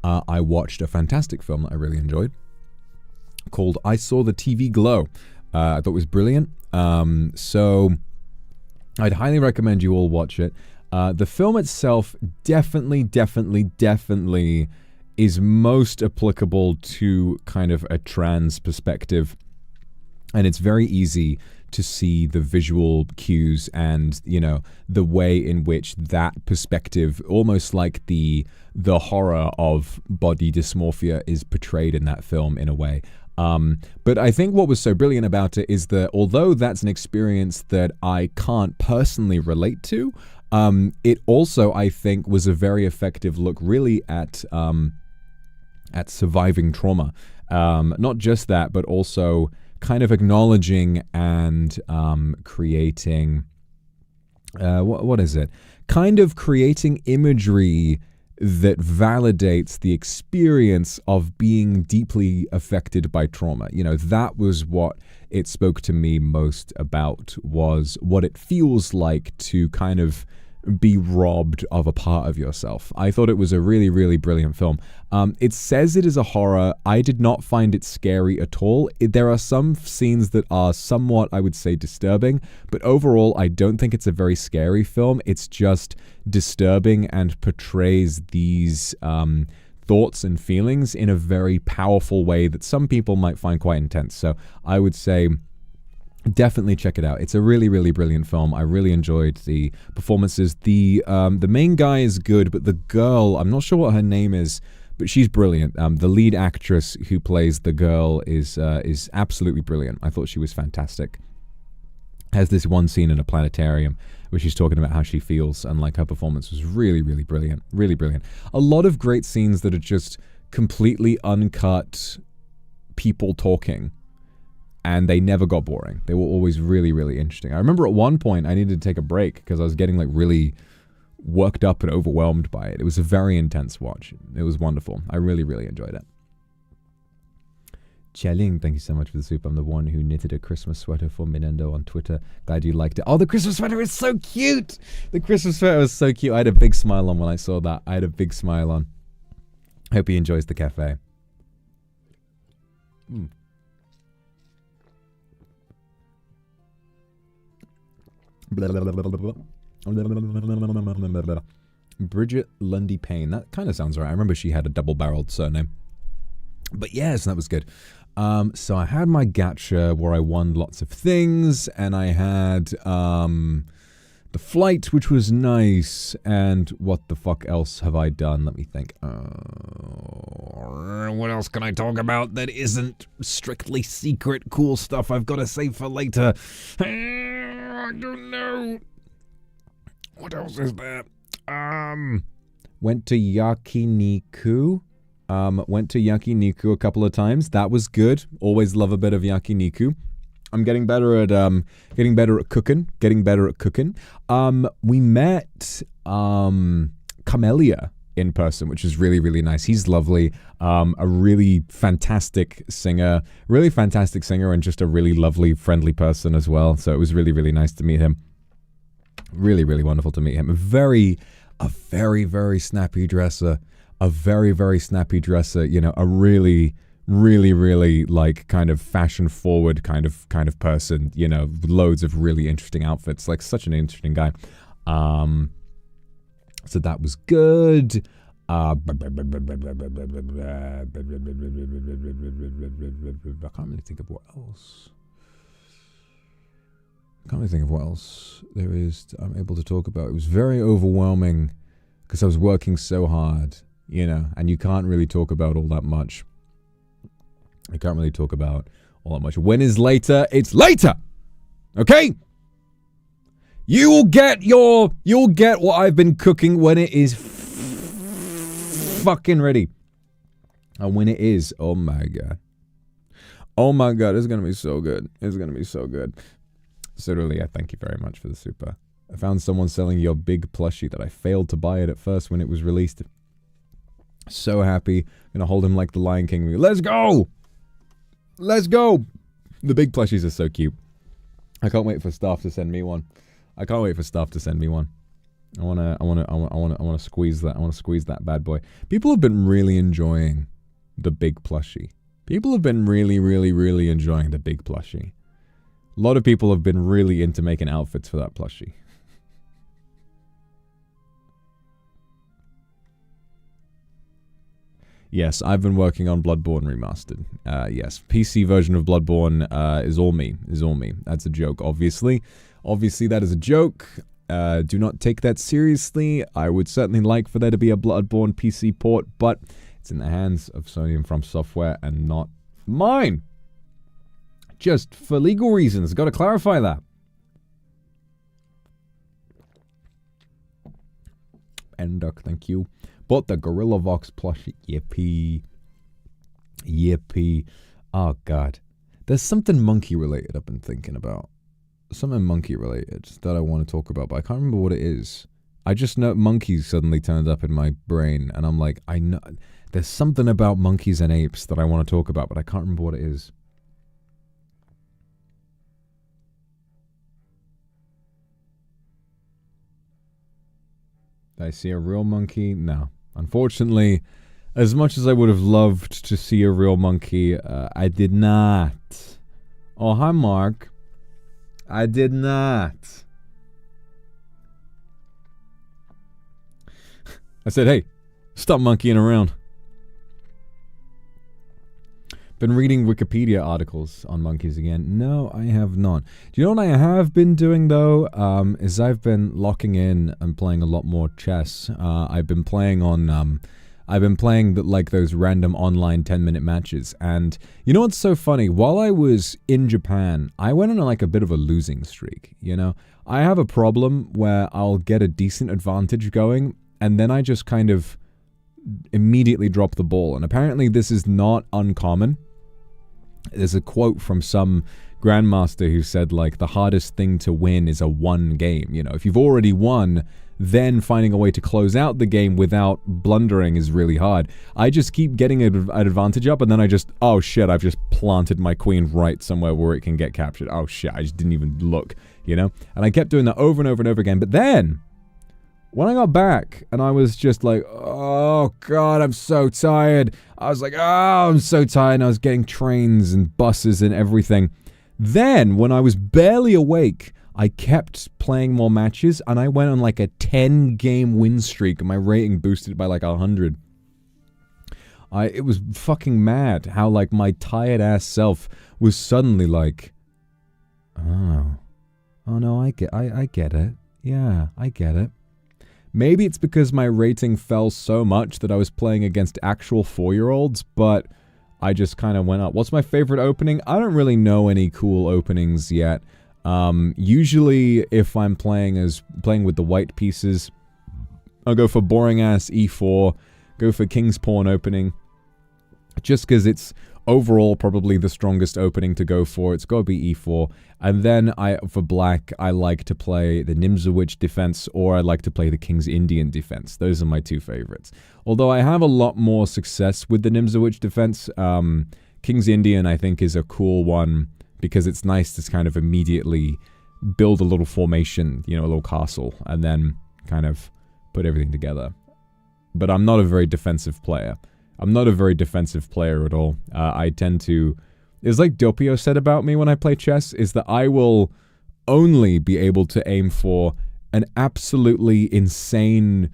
Speaker 1: I watched a fantastic film that I really enjoyed called I Saw the TV Glow. I thought it was brilliant. So I'd highly recommend you all watch it. The film itself definitely is most applicable to kind of a trans perspective. And it's very easy to see the visual cues and, you know, the way in which that perspective, almost like the horror of body dysmorphia, is portrayed in that film in a way. But I think what was so brilliant about it is that although that's an experience that I can't personally relate to, it also, I think, was a very effective look really at surviving trauma. Not just that, but also kind of acknowledging and creating, what is it? Kind of creating imagery that validates the experience of being deeply affected by trauma. You know, that was what it spoke to me most about, was what it feels like to kind of be robbed of a part of yourself. I thought it was a really, really brilliant film. It says it is a horror. I did not find it scary at all. There are some scenes that are somewhat, I would say, disturbing, but overall, I don't think it's a very scary film. It's just disturbing and portrays these thoughts and feelings in a very powerful way that some people might find quite intense. So I would say definitely check it out. It's a really, really brilliant film. I really enjoyed the performances. The main guy is good, but the girl, I'm not sure what her name is, but she's brilliant. The lead actress who plays the girl is absolutely brilliant. I thought she was fantastic. Has this one scene in a planetarium where she's talking about how she feels, and like her performance was really, really brilliant. Really brilliant. A lot of great scenes that are just completely uncut people talking, and they never got boring. They were always really, really interesting. I remember at one point I needed to take a break because I was getting like really worked up and overwhelmed by it. It was a very intense watch. It was wonderful. I really, really enjoyed it. Cheling, thank you so much for the soup. I'm the one who knitted a Christmas sweater for Minendo on Twitter. Glad you liked it. Oh, the Christmas sweater is so cute! The Christmas sweater was so cute. I had a big smile on when I saw that. I had a big smile on. Hope he enjoys the cafe. Bridget Lundy Payne. That kind of sounds right. I remember she had a double-barreled surname. But yes, that was good. So I had my gacha where I won lots of things, and I had the flight, which was nice, and what the fuck else have I done? Let me think. What else can I talk about that isn't strictly secret cool stuff I've got to save for later? I don't know. What else is there? Went to yakiniku. Went to yakiniku a couple of times. That was good. Always love a bit of yakiniku. I'm getting better at cooking. We met Camellia in person, which is really, really nice. He's lovely. A really fantastic singer, and just a really lovely, friendly person as well. So it was really, really nice to meet him. Really, really wonderful to meet him. A very, very snappy dresser. You know, a really, really, really like kind of fashion forward kind of person, you know, loads of really interesting outfits, like such an interesting guy. So that was good. I can't really think of what else there is I'm able to talk about. It was very overwhelming because I was working so hard, you know, and you can't really talk about all that much. When is later? It's later! Okay? You'll get what I've been cooking when it is fucking ready. And when it is, oh my god, it's gonna be so good. So really, I thank you very much for the super. I found someone selling your big plushie that I failed to buy it at first when it was released. So happy. I'm gonna hold him like the Lion King. Let's go! The big plushies are so cute. I can't wait for staff to send me one. I wanna squeeze that. I wanna squeeze that bad boy. People have been really enjoying the big plushie. Really enjoying the big plushie. A lot of people have been really into making outfits for that plushie. Yes, I've been working on Bloodborne Remastered. Yes, PC version of Bloodborne is all me. That's a joke, obviously. Obviously, that is a joke. Do not take that seriously. I would certainly like for there to be a Bloodborne PC port, but it's in the hands of Sony and From Software and not mine. Just for legal reasons. Got to clarify that. Enduk, thank you. Bought the Gorilla Vox plushie. Yippee. Oh, God. There's something monkey related I've been thinking about. Something monkey related that I want to talk about, but I can't remember what it is. I just know monkeys suddenly turned up in my brain, and I'm like, I know there's something about monkeys and apes that I want to talk about, but I can't remember what it is. Did I see a real monkey? No. Unfortunately, as much as I would have loved to see a real monkey, I did not. Oh, hi, Mark. I did not. I said, hey, stop monkeying around. Been reading Wikipedia articles on monkeys again. No, I have not. Do you know what I have been doing, though? Is I've been locking in and playing a lot more chess. I've been playing on... I've been playing like those random online 10-minute matches, and you know what's so funny? While I was in Japan, I went on like a bit of a losing streak, you know? I have a problem where I'll get a decent advantage going, and then I just kind of immediately drop the ball, and apparently this is not uncommon. There's a quote from some grandmaster who said, like, the hardest thing to win is a one game. You know, if you've already won, then finding a way to close out the game without blundering is really hard. I just keep getting an advantage up, and then I just, oh shit, I've just planted my queen right somewhere where it can get captured. Oh shit, I just didn't even look, you know? And I kept doing that over and over and over again. But then, when I got back, and I was just like, oh god, I'm so tired. I was like, oh, I'm so tired. And I was getting trains and buses and everything. Then, when I was barely awake, I kept playing more matches, and I went on like a 10-game win streak, and my rating boosted by like 100. It was fucking mad how like my tired-ass self was suddenly like, oh no, I get it. Yeah, I get it. Maybe it's because my rating fell so much that I was playing against actual 4-year-olds, but I just kind of went up. What's my favorite opening? I don't really know any cool openings yet. Usually if I'm playing with the white pieces, I'll go for boring ass E4, go for King's Pawn opening, just because it's overall probably the strongest opening to go for. It's got to be E4. And then for black, I like to play the Nimzowitsch defense, or I like to play the King's Indian defense. Those are my two favorites. Although I have a lot more success with the Nimzowitsch defense, King's Indian I think is a cool one, because it's nice to kind of immediately build a little formation, you know, a little castle, and then kind of put everything together. But I'm not a very defensive player. I'm not a very defensive player at all. I tend to... It's like Doppio said about me when I play chess, is that I will only be able to aim for an absolutely insane,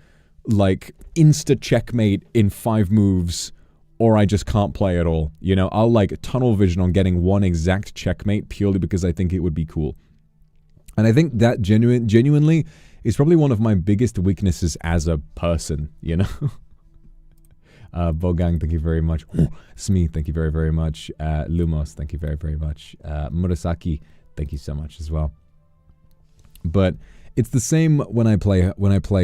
Speaker 1: like, insta-checkmate in 5 moves, or I just can't play at all. You know, I'll like tunnel vision on getting one exact checkmate purely because I think it would be cool. And I think that genuinely is probably one of my biggest weaknesses as a person, you know? Bogang, thank you very much. Smee, thank you very, very much. Lumos, thank you very, very much. Murasaki, thank you so much as well. But it's the same when I play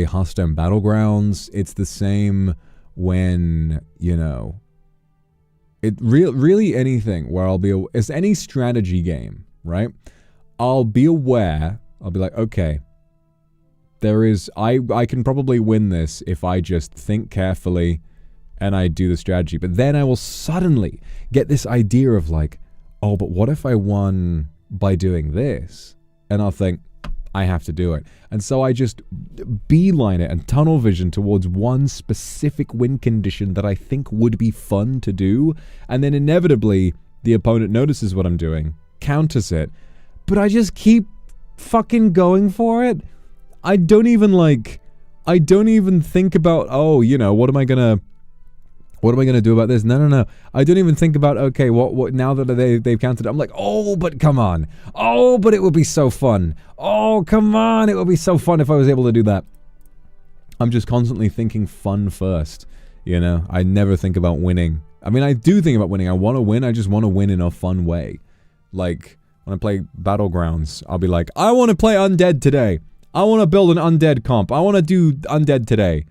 Speaker 1: Hearthstone Battlegrounds. It's the same when, you know, really anything where I'll be, it's any strategy game, right? I'll be aware, I'll be like, okay, I can probably win this if I just think carefully and I do the strategy. But then I will suddenly get this idea of like, oh, but what if I won by doing this? And I'll think, I have to do it. And so I just beeline it and tunnel vision towards one specific win condition that I think would be fun to do. And then inevitably, the opponent notices what I'm doing, counters it, but I just keep fucking going for it. I don't even think about, oh, you know, what am I gonna do about this? No. I don't even think about, okay, what now that they've counted, I'm like, oh, but come on. Oh, but it would be so fun. Oh, come on. It would be so fun if I was able to do that. I'm just constantly thinking fun first, you know? I never think about winning. I mean, I do think about winning. I want to win. I just want to win in a fun way. Like, when I play Battlegrounds, I'll be like, I want to play Undead today. I want to build an Undead comp. I want to do Undead today.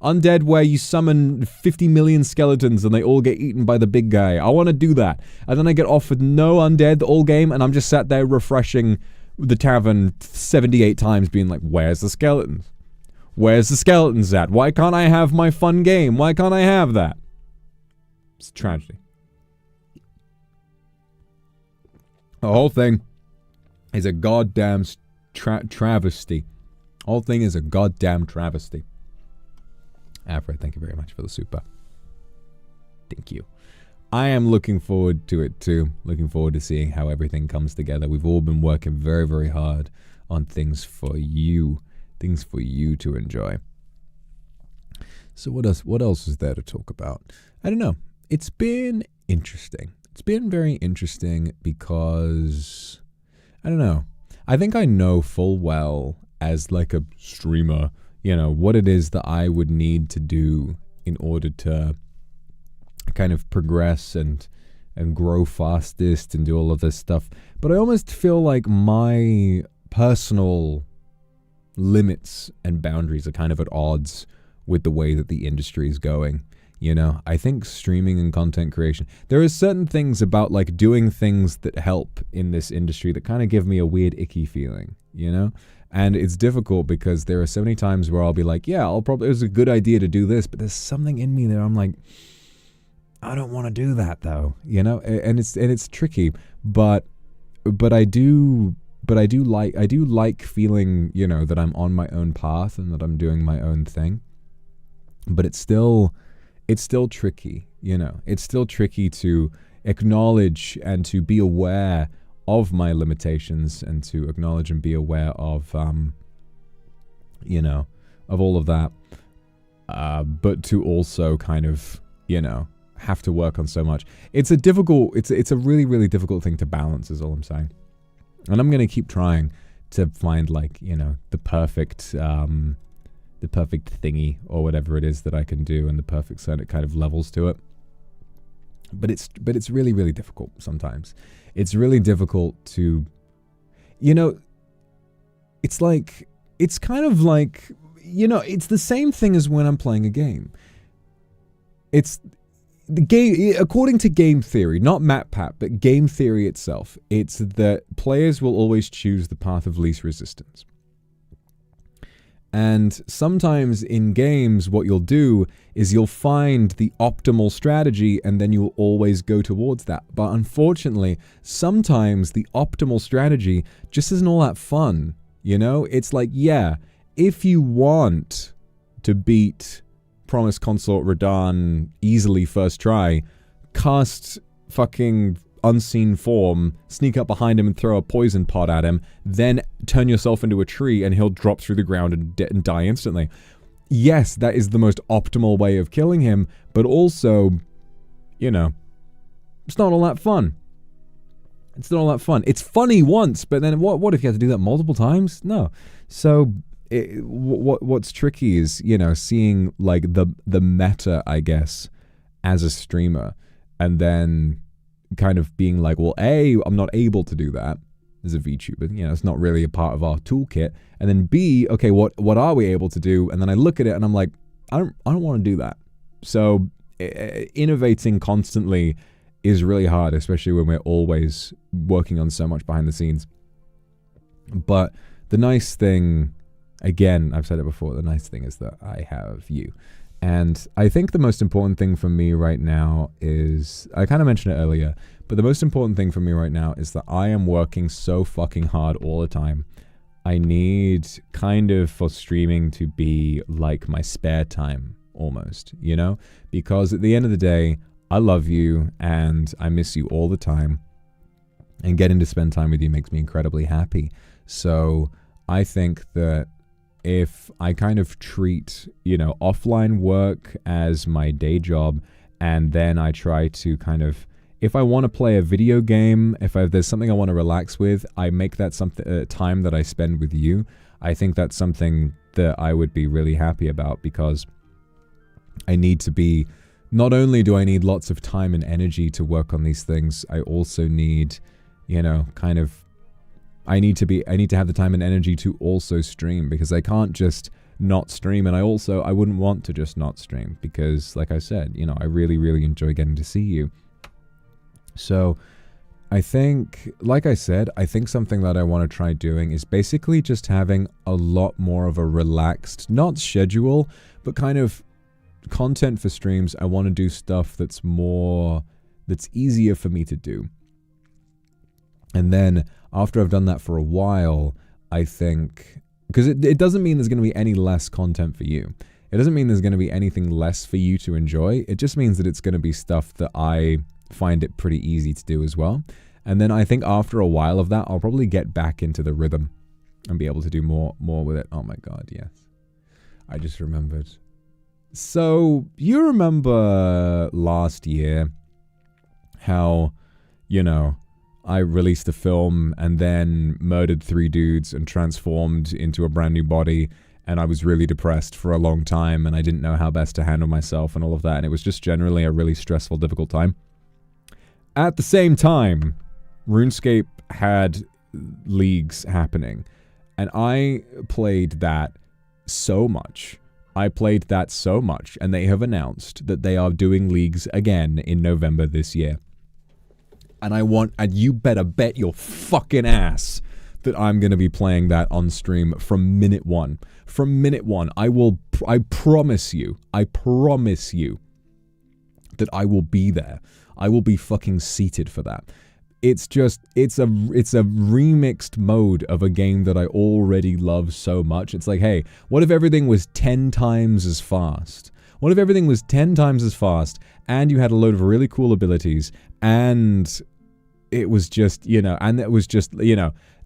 Speaker 1: Undead where you summon 50 million skeletons and they all get eaten by the big guy. I want to do that. And then I get offered no undead all game, and I'm just sat there refreshing the tavern 78 times being like, where's the skeletons? Where's the skeletons at? Why can't I have my fun game? Why can't I have that? It's a tragedy. The whole thing is a goddamn travesty. The whole thing is a goddamn travesty. Alfred, thank you very much for the super. Thank you. I am looking forward to it too. Looking forward to seeing how everything comes together. We've all been working very, very hard on things for you. Things for you to enjoy. So what else is there to talk about? I don't know. It's been interesting. It's been very interesting because, I don't know. I think I know full well as like a streamer, you know, what it is that I would need to do in order to kind of progress and grow fastest and do all of this stuff. But I almost feel like my personal limits and boundaries are kind of at odds with the way that the industry is going. You know, I think streaming and content creation, there are certain things about like doing things that help in this industry that kind of give me a weird icky feeling, you know? And it's difficult because there are so many times where I'll be like, yeah, it was a good idea to do this, but there's something in me that I'm like, I don't want to do that though, you know? And it's tricky, but I do like feeling, you know, that I'm on my own path and that I'm doing my own thing. But it's still tricky, you know. It's still tricky to acknowledge and to be aware of my limitations and to acknowledge and be aware of, you know, of all of that. But to also kind of, you know, have to work on so much. It's a really, really difficult thing to balance is all I'm saying. And I'm going to keep trying to find, like, you know, the perfect thingy or whatever it is that I can do and the perfect certain kind of levels to it. But it's really, really difficult sometimes. It's really difficult to, you know, it's kind of like, you know, it's the same thing as when I'm playing a game. It's the game, according to game theory, not MatPat, but game theory itself, it's that players will always choose the path of least resistance. And sometimes in games, what you'll do is you'll find the optimal strategy and then you'll always go towards that. But unfortunately, sometimes the optimal strategy just isn't all that fun, you know? It's like, yeah, if you want to beat Promised Consort Radahn easily first try, cast fucking unseen form, sneak up behind him and throw a poison pot at him, then turn yourself into a tree and he'll drop through the ground and die instantly. Yes, that is the most optimal way of killing him, but also, you know, it's not all that fun. It's not all that fun. It's funny once, but then what if you have to do that multiple times? No. So what's tricky is, you know, seeing like the meta, I guess, as a streamer, and then kind of being like, well, A, I'm not able to do that as a VTuber, you know, it's not really a part of our toolkit, and then B, okay, what are we able to do? And then I look at it and I'm like, I don't want to do that. So innovating constantly is really hard, especially when we're always working on so much behind the scenes. But the nice thing, again, I've said it before, the nice thing is that I have you. And I think the most important thing for me right now is, I kind of mentioned it earlier, but the most important thing for me right now is that I am working so fucking hard all the time. I need kind of for streaming to be like my spare time almost, you know? Because at the end of the day, I love you and I miss you all the time. And getting to spend time with you makes me incredibly happy. So I think that if I kind of treat, you know, offline work as my day job, and then I try to kind of, if I want to play a video game, if there's something I want to relax with, I make that something time that I spend with you. I think that's something that I would be really happy about, because I need to be, not only do I need lots of time and energy to work on these things, I also need, you know, kind of, I need to have the time and energy to also stream, because I can't just not stream. And I wouldn't want to just not stream because, like I said, you know, I really, really enjoy getting to see you. So I think, like I said, I think something that I want to try doing is basically just having a lot more of a relaxed, not schedule, but kind of content for streams. I want to do stuff that's easier for me to do. And then after I've done that for a while, I think, because it doesn't mean there's going to be any less content for you. It doesn't mean there's going to be anything less for you to enjoy. It just means that it's going to be stuff that I find it pretty easy to do as well. And then I think after a while of that, I'll probably get back into the rhythm and be able to do more with it. Oh my God, yes. I just remembered. So you remember last year how, you know, I released a film and then murdered 3 dudes and transformed into a brand new body, and I was really depressed for a long time and I didn't know how best to handle myself and all of that, and it was just generally a really stressful, difficult time. At the same time, RuneScape had leagues happening, and I played that so much. And they have announced that they are doing leagues again in November this year. And you better bet your fucking ass that I'm going to be playing that on stream from minute one. From minute one, I promise you that I will be there. I will be fucking seated for that. It's a remixed mode of a game that I already love so much. It's like, hey, what if everything was 10 times as fast? What if everything was 10 times as fast and you had a load of really cool abilities and it was just, you know,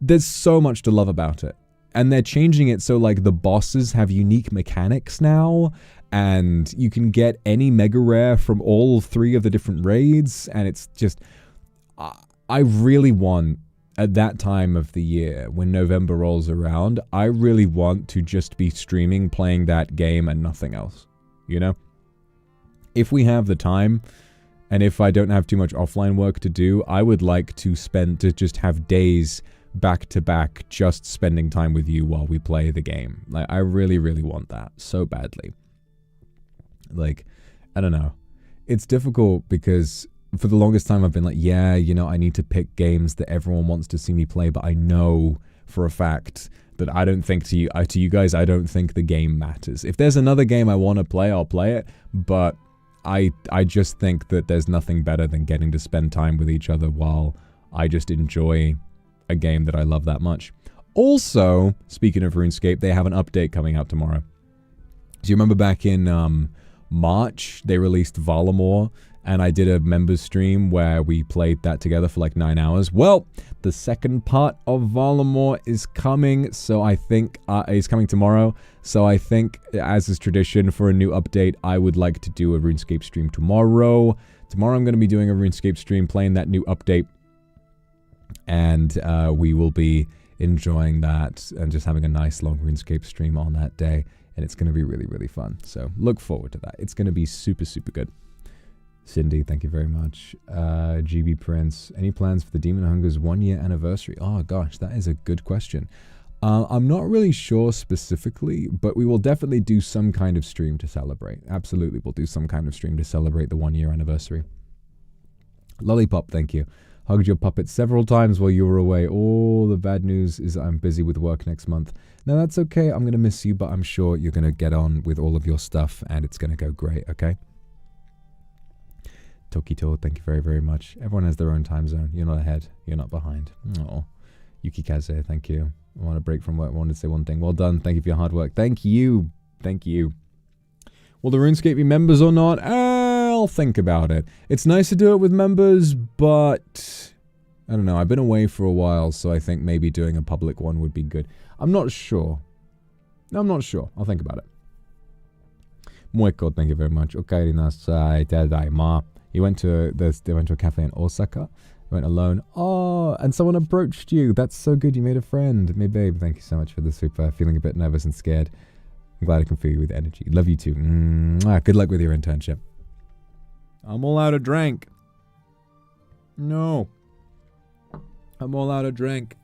Speaker 1: there's so much to love about it. And they're changing it so, like, the bosses have unique mechanics now, and you can get any mega rare from all 3 of the different raids, and it's just, I really want, at that time of the year, when November rolls around, I really want to just be streaming, playing that game and nothing else, you know? If we have the time, and if I don't have too much offline work to do, I would like to just have days back to back just spending time with you while we play the game. Like, I really, really want that so badly. Like, I don't know. It's difficult because for the longest time I've been like, yeah, you know, I need to pick games that everyone wants to see me play, but I know for a fact that I don't think to you guys, I don't think the game matters. If there's another game I want to play, I'll play it, but I just think that there's nothing better than getting to spend time with each other while I just enjoy a game that I love that much. Also, speaking of RuneScape, they have an update coming out tomorrow. Do you remember back in March, they released Valamore, and I did a members stream where we played that together for like 9 hours? Well, the second part of Valamore is coming, so I think it's coming tomorrow. So I think, as is tradition for a new update, I would like to do a RuneScape stream tomorrow. Tomorrow I'm going to be doing a RuneScape stream playing that new update, and we will be enjoying that and just having a nice long RuneScape stream on that day, and it's going to be really, really fun. So look forward to that. It's going to be super, super good. Cindy, thank you very much. GB Prince, any plans for the Demon Hunger's 1-year anniversary? Oh gosh, that is a good question. I'm not really sure specifically, but we will definitely do some kind of stream to celebrate. Absolutely, we'll do some kind of stream to celebrate the 1-year anniversary. Lollipop, thank you. Hugged your puppet several times while you were away. Oh, the bad news is I'm busy with work next month. No, that's okay. I'm going to miss you, but I'm sure you're going to get on with all of your stuff and it's going to go great, okay? Tokito, thank you very, very much. Everyone has their own time zone. You're not ahead. You're not behind. Oh, Yukikaze, thank you. I want a break from work. I wanted to say one thing. Well done. Thank you for your hard work. Thank you. Thank you. Will the RuneScape be members or not? I'll think about it. It's nice to do it with members, but I don't know. I've been away for a while, so I think maybe doing a public one would be good. I'm not sure. I'm not sure. I'll think about it. Moeko, thank you very much. Okaeri nasai tadaima. They went to a cafe in Osaka. Went alone. Oh, and someone approached you. That's so good. You made a friend. Me babe, thank you so much for the super. Feeling a bit nervous and scared. I'm glad I can feel you with energy. Love you too. Good luck with your internship. I'm all out of drink. No. I'm all out of drink.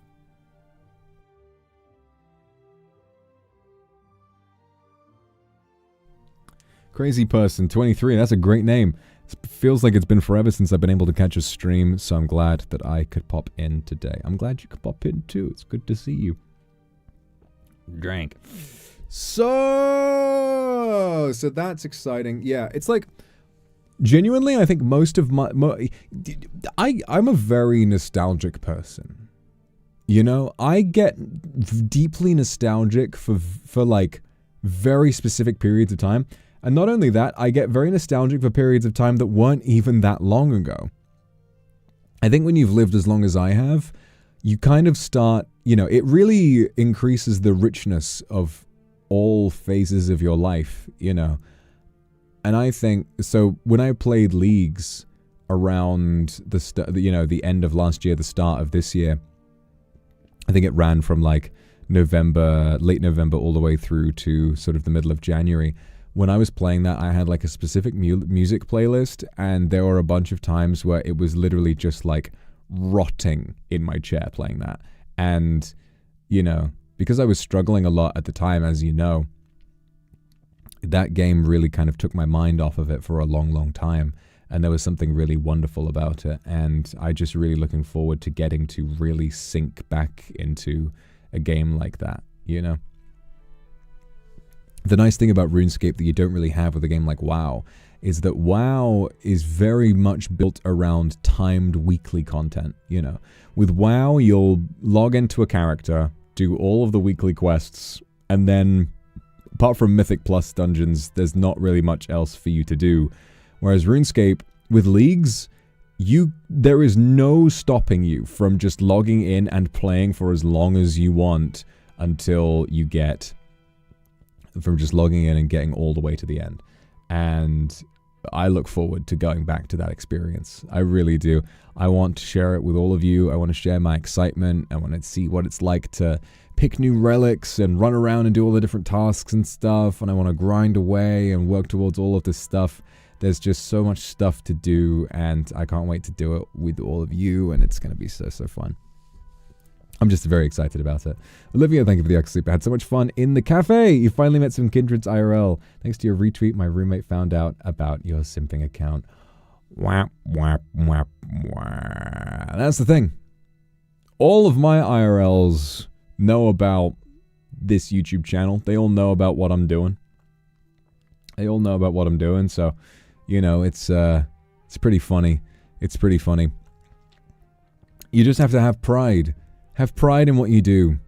Speaker 1: Crazy Person 23. That's a great name. It feels like it's been forever since I've been able to catch a stream, so I'm glad that I could pop in today. I'm glad you could pop in too. It's good to see you. Drank. So that's exciting. Yeah, it's like, genuinely, I think most of I'm a very nostalgic person. You know, I get deeply nostalgic for like very specific periods of time. And not only that, I get very nostalgic for periods of time that weren't even that long ago. I think when you've lived as long as I have, you kind of start, you know, it really increases the richness of all phases of your life, you know. And I think, so when I played leagues around the end of last year, the start of this year, I think it ran from like late November all the way through to sort of the middle of January. When I was playing that, I had like a specific music playlist, and there were a bunch of times where it was literally just like rotting in my chair playing that. And, you know, because I was struggling a lot at the time, as you know, that game really kind of took my mind off of it for a long, long time. And there was something really wonderful about it. And I just really looking forward to getting to really sink back into a game like that, you know? The nice thing about RuneScape that you don't really have with a game like WoW is that WoW is very much built around timed weekly content, you know. With WoW, you'll log into a character, do all of the weekly quests, and then, apart from Mythic Plus dungeons, there's not really much else for you to do. Whereas RuneScape, with leagues, there is no stopping you from just logging in and playing for as long as you want until you get... from just logging in and getting all the way to the end. And I look forward to going back to that experience. I really do. I want to share it with all of you. I want to share my excitement. I want to see what it's like to pick new relics and run around and do all the different tasks and stuff. And I want to grind away and work towards all of this stuff. There's just so much stuff to do, and I can't wait to do it with all of you, and it's going to be so fun. I'm just very excited about it. Olivia, thank you for the extra sleep. I had so much fun in the cafe. You finally met some kindreds IRL. Thanks to your retweet, my roommate found out about your simping account. Wah, wah, wah, wah. That's the thing. All of my IRLs know about this YouTube channel. They all know about what I'm doing. So, you know, it's pretty funny. It's pretty funny. You just have to have pride. Have pride in what you do.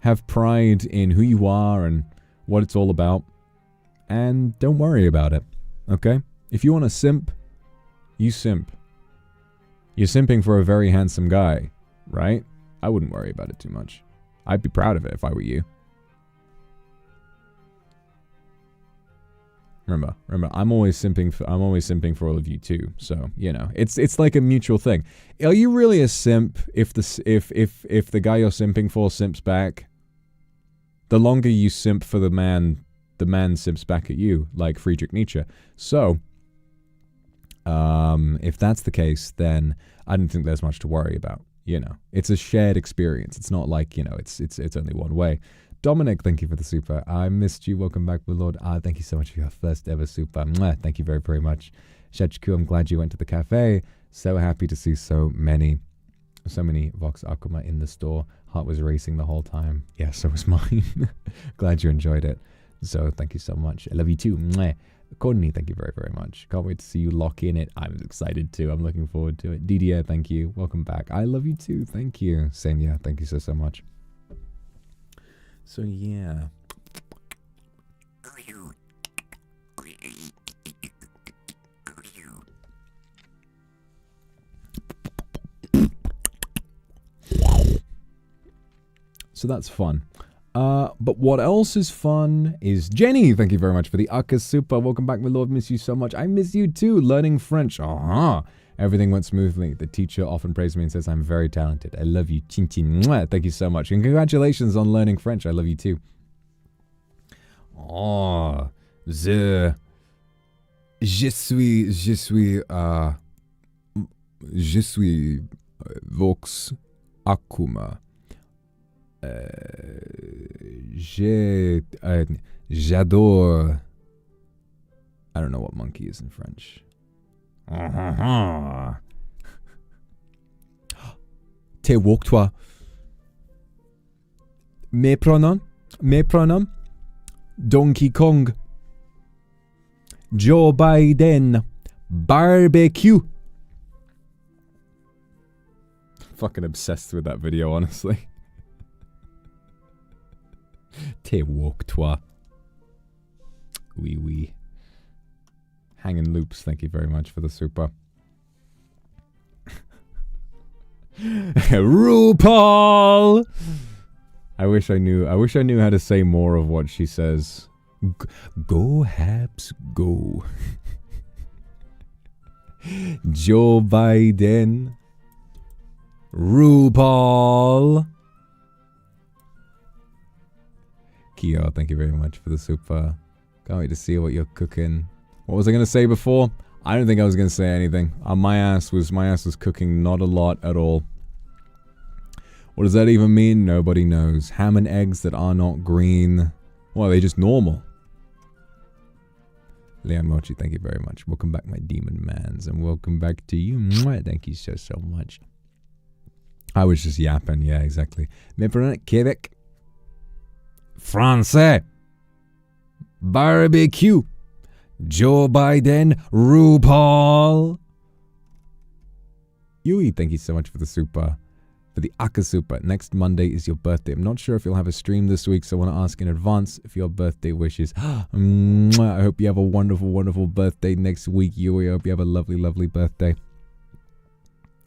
Speaker 1: Have pride in who you are and what it's all about. And don't worry about it. Okay? If you want to simp, you simp. You're simping for a very handsome guy, right? I wouldn't worry about it too much. I'd be proud of it if I were you. Remember, I'm always simping for all of you too. So, you know, it's like a mutual thing. Are you really a simp if the guy you're simping for simps back? The longer you simp for the man simps back at you, like Friedrich Nietzsche. So, if that's the case, then I don't think there's much to worry about. You know, it's a shared experience. It's not like, you know, it's only one way. Dominic, thank you for the super. I missed you. Welcome back, my lord. Thank you so much for your first ever super. Mwah. Thank you very, very much. Shachiku, I'm glad you went to the cafe. So happy to see so many Vox Akuma in the store. Heart was racing the whole time. Yeah, so was mine. Glad you enjoyed it. So thank you so much. I love you too. Mwah. Courtney, thank you very, very much. Can't wait to see you lock in it. I'm excited too. I'm looking forward to it. Didier, thank you. Welcome back. I love you too. Thank you. Senya, thank you so much. So yeah. So that's fun. But what else is fun is Jenny. Thank you very much for the Akka Super. Welcome back, my lord. Miss you so much. I miss you too. Learning French. Everything went smoothly. The teacher often praises me and says I'm very talented. I love you. Chin chin. Mwah. Thank you so much. And congratulations on learning French. I love you too. Je suis Vox Akuma. J'adore I don't know what monkey is in French. T'es woke, toi. Mes pronoms. Donkey Kong. Joe Biden. Barbecue. Fucking obsessed with that video, honestly. T'es woke, toi. Oui. Hanging Loops, thank you very much for the super. RuPaul! I wish I knew how to say more of what she says. Go Habs, go. Joe Biden. RuPaul. Kyo, thank you very much for the super. Can't wait to see what you're cooking. What was I going to say before? I don't think I was going to say anything. My ass was cooking not a lot at all. What does that even mean? Nobody knows. Ham and eggs that are not green. Well, are they just normal? Leon Mochi, thank you very much. Welcome back, my demon mans. And welcome back to you. Mwah, thank you so much. I was just yapping. Yeah, exactly. Me prenez Québec. Français. Barbecue. Joe Biden. RuPaul. Yui, thank you so much for the super. For the Aka super. Next Monday is your birthday. I'm not sure if you'll have a stream this week, so I want to ask in advance if your birthday wishes. I hope you have a wonderful, wonderful birthday next week, Yui. I hope you have a lovely, lovely birthday.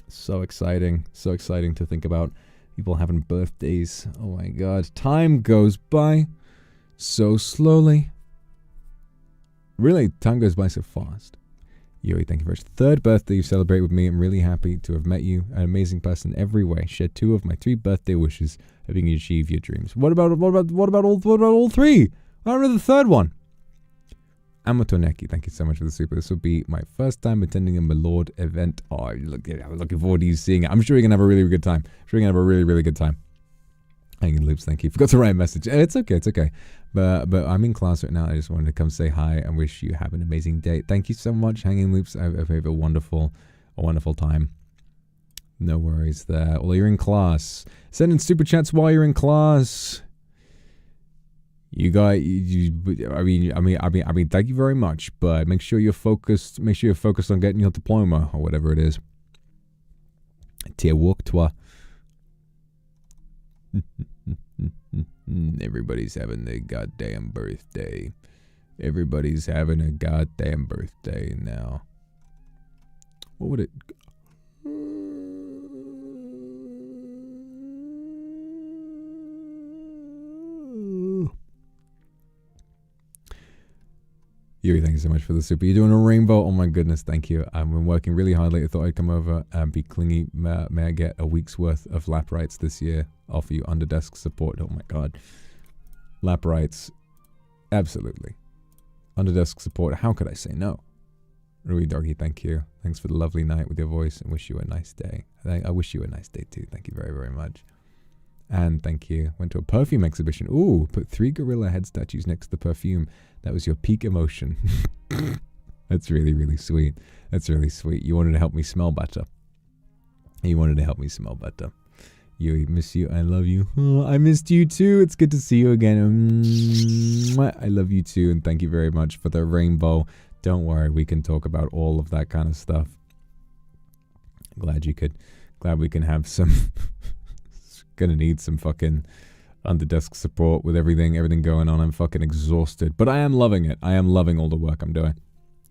Speaker 1: So exciting. So exciting to think about people having birthdays. Oh my god. Time goes by so slowly. Really, time goes by so fast. Yui, thank you very much. Third birthday you celebrate with me. I'm really happy to have met you. An amazing person in every way. Share 2 of my 3 birthday wishes, hoping you achieve your dreams. What about all 3? I don't know the third one. Amatoneki, thank you so much for the super. This will be my first time attending a Milord event. Oh, I'm looking forward to you seeing it. I'm sure you're gonna have a really good time. Really good time. Hanging Loops, thank you. Forgot to write a message. It's okay. But I'm in class right now. I just wanted to come say hi and wish you have an amazing day. Thank you so much, Hanging Loops. I hope you have a wonderful time. No worries there. Well, you're in class. Send in super chats while you're in class. I mean, thank you very much, but make sure you're focused on getting your diploma or whatever it is. T'es woke, toi. Everybody's having their goddamn birthday. Everybody's having a goddamn birthday now. What would it... Yuri, thank you so much for the super. You're doing a rainbow? Oh my goodness, thank you. I've been working really hard lately. I thought I'd come over and be clingy. May I get a week's worth of lap rights this year? Offer you under desk support. Oh my god. Lap rights. Absolutely. Under desk support. How could I say no? Rui Doggy, thank you. Thanks for the lovely night with your voice and wish you a nice day. I wish you a nice day too. Thank you very, very much. And thank you. Went to a perfume exhibition. Ooh, put 3 gorilla head statues next to the perfume. That was your peak emotion. That's really, really sweet. That's really sweet. You wanted to help me smell better. You miss you. I love you. Oh, I missed you too. It's good to see you again. I love you too. And thank you very much for the rainbow. Don't worry. We can talk about all of that kind of stuff. Glad we can have some... Gonna need some fucking under desk support with everything going on. I'm fucking exhausted, but I am loving it. I am loving all the work I'm doing.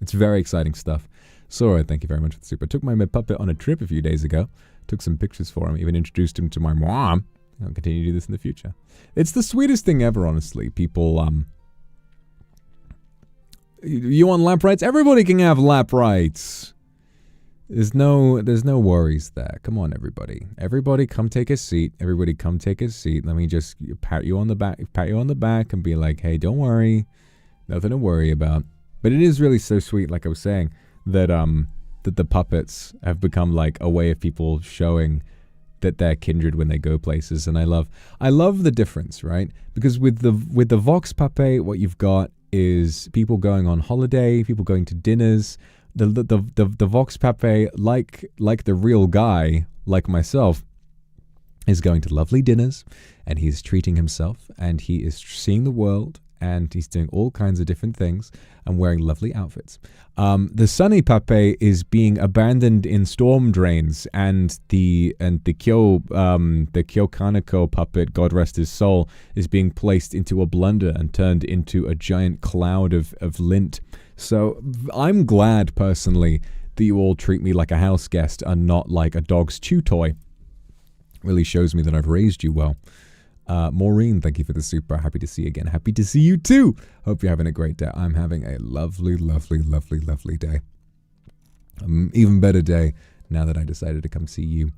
Speaker 1: It's very exciting stuff. Sora, thank you very much for the super. Took my puppet on a trip a few days ago. Took some pictures for him. Even introduced him to my mom. I'll continue to do this in the future. It's the sweetest thing ever, honestly. People, you want lap rights? Everybody can have lap rights. There's no worries there. Come on, everybody. Everybody come take a seat. Everybody come take a seat. Let me just pat you on the back and be like, hey, don't worry. Nothing to worry about. But it is really so sweet, like I was saying, that that the puppets have become like a way of people showing that they're kindred when they go places. And I love the difference, right? Because with the Vox Puppet, what you've got is people going on holiday, people going to dinners. The Vox Pape, like the real guy, like myself, is going to lovely dinners, and he's treating himself, and he is seeing the world, and he's doing all kinds of different things and wearing lovely outfits. The Sunny Pape is being abandoned in storm drains, and the Kyo Kaneko puppet, God rest his soul, is being placed into a blender and turned into a giant cloud of lint. So I'm glad personally that you all treat me like a house guest and not like a dog's chew toy. Really shows me that I've raised you well. Maureen, thank you for the super. Happy to see you again. Happy to see you too. Hope you're having a great day. I'm having a lovely, lovely, lovely, lovely day. Even better day now that I decided to come see you.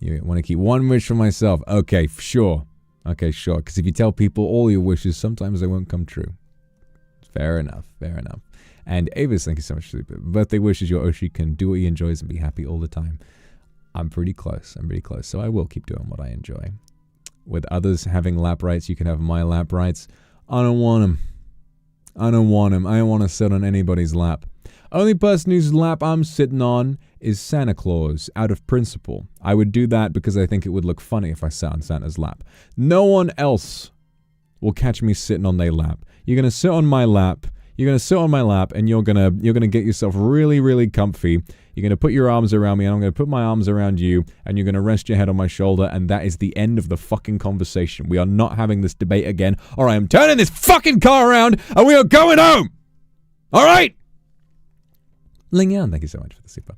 Speaker 1: You want to keep one wish for myself? Okay, sure. Okay, sure. Because if you tell people all your wishes, sometimes they won't come true. Fair enough. Fair enough. And Avis, thank you so much for the birthday wishes. Your Oshi can do what he enjoys and be happy all the time. I'm pretty close. I'm pretty close. So I will keep doing what I enjoy. With others having lap rights, you can have my lap rights. I don't want them. I don't want them. I don't want to sit on anybody's lap. Only person whose lap I'm sitting on is Santa Claus, out of principle. I would do that because I think it would look funny if I sat on Santa's lap. No one else will catch me sitting on their lap. You're going to sit on my lap. You're going to sit on my lap, and you're going to get yourself really, really comfy. You're going to put your arms around me, and I'm going to put my arms around you, and you're going to rest your head on my shoulder, and that is the end of the fucking conversation. We are not having this debate again, or I am turning this fucking car around, and we are going home! Alright? Ling Yan, thank you so much for the super.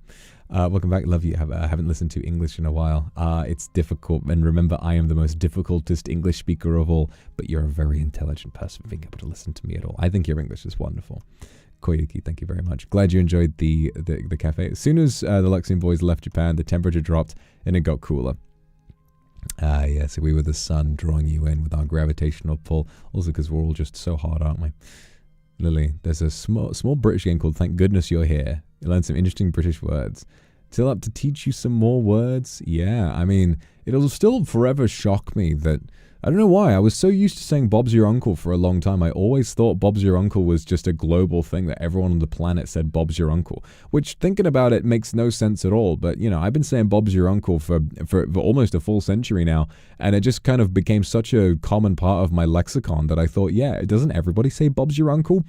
Speaker 1: Welcome back. Love you. Haven't listened to English in a while. It's difficult, and remember, I am the most difficultest English speaker of all, but you're a very intelligent person for being able to listen to me at all. I think your English is wonderful. Koyuki, thank you very much. Glad you enjoyed the cafe. As soon as the Luxiem boys left Japan, the temperature dropped, and it got cooler. Yes, we were the sun drawing you in with our gravitational pull. Also because we're all just so hard, aren't we? Lily, there's a small British game called Thank Goodness You're Here. You learn some interesting British words. Still up to teach you some more words? Yeah, I mean, it'll still forever shock me that... I don't know why. I was so used to saying Bob's your uncle for a long time. I always thought Bob's your uncle was just a global thing that everyone on the planet said Bob's your uncle. Which, thinking about it, makes no sense at all. But, you know, I've been saying Bob's your uncle for almost a full century now. And it just kind of became such a common part of my lexicon that I thought, yeah, doesn't everybody say Bob's your uncle?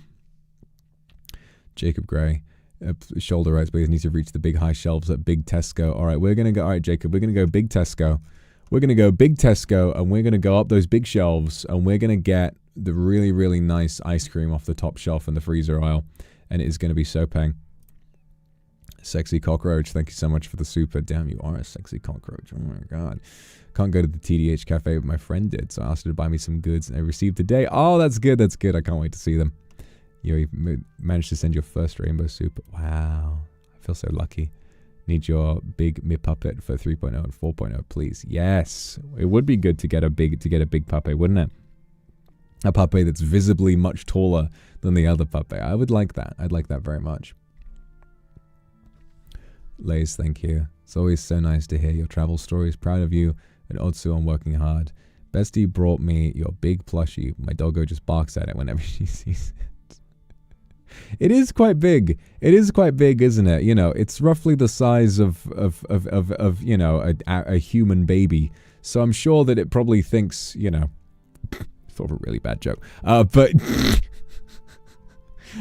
Speaker 1: Jacob Gray. Shoulder rights, please. Need to reach the big high shelves at Big Tesco. All right, we're going to go. All right, Jacob, we're going to go Big Tesco. We're going to go Big Tesco, and we're going to go up those big shelves, and we're going to get the really, really nice ice cream off the top shelf in the freezer aisle. And it is going to be so pang. Sexy cockroach, thank you so much for the super. Damn, you are a sexy cockroach. Oh my god. Can't go to the TDH cafe, but my friend did, so I asked her to buy me some goods, and I received today. Oh, that's good, that's good. I can't wait to see them. You managed to send your first rainbow soup. Wow. I feel so lucky. Need your big mi puppet for 3.0 and 4.0, please. Yes. It would be good to get a big puppet, wouldn't it? A puppet that's visibly much taller than the other puppet. I would like that. I'd like that very much. Lays, thank you. It's always so nice to hear your travel stories. Proud of you and Otsu on working hard. Bestie brought me your big plushie. My doggo just barks at it whenever she sees it. It is quite big. It is quite big, isn't it? You know, it's roughly the size of you know, a human baby. So I'm sure that it probably thinks, you know, thought of a really bad joke. But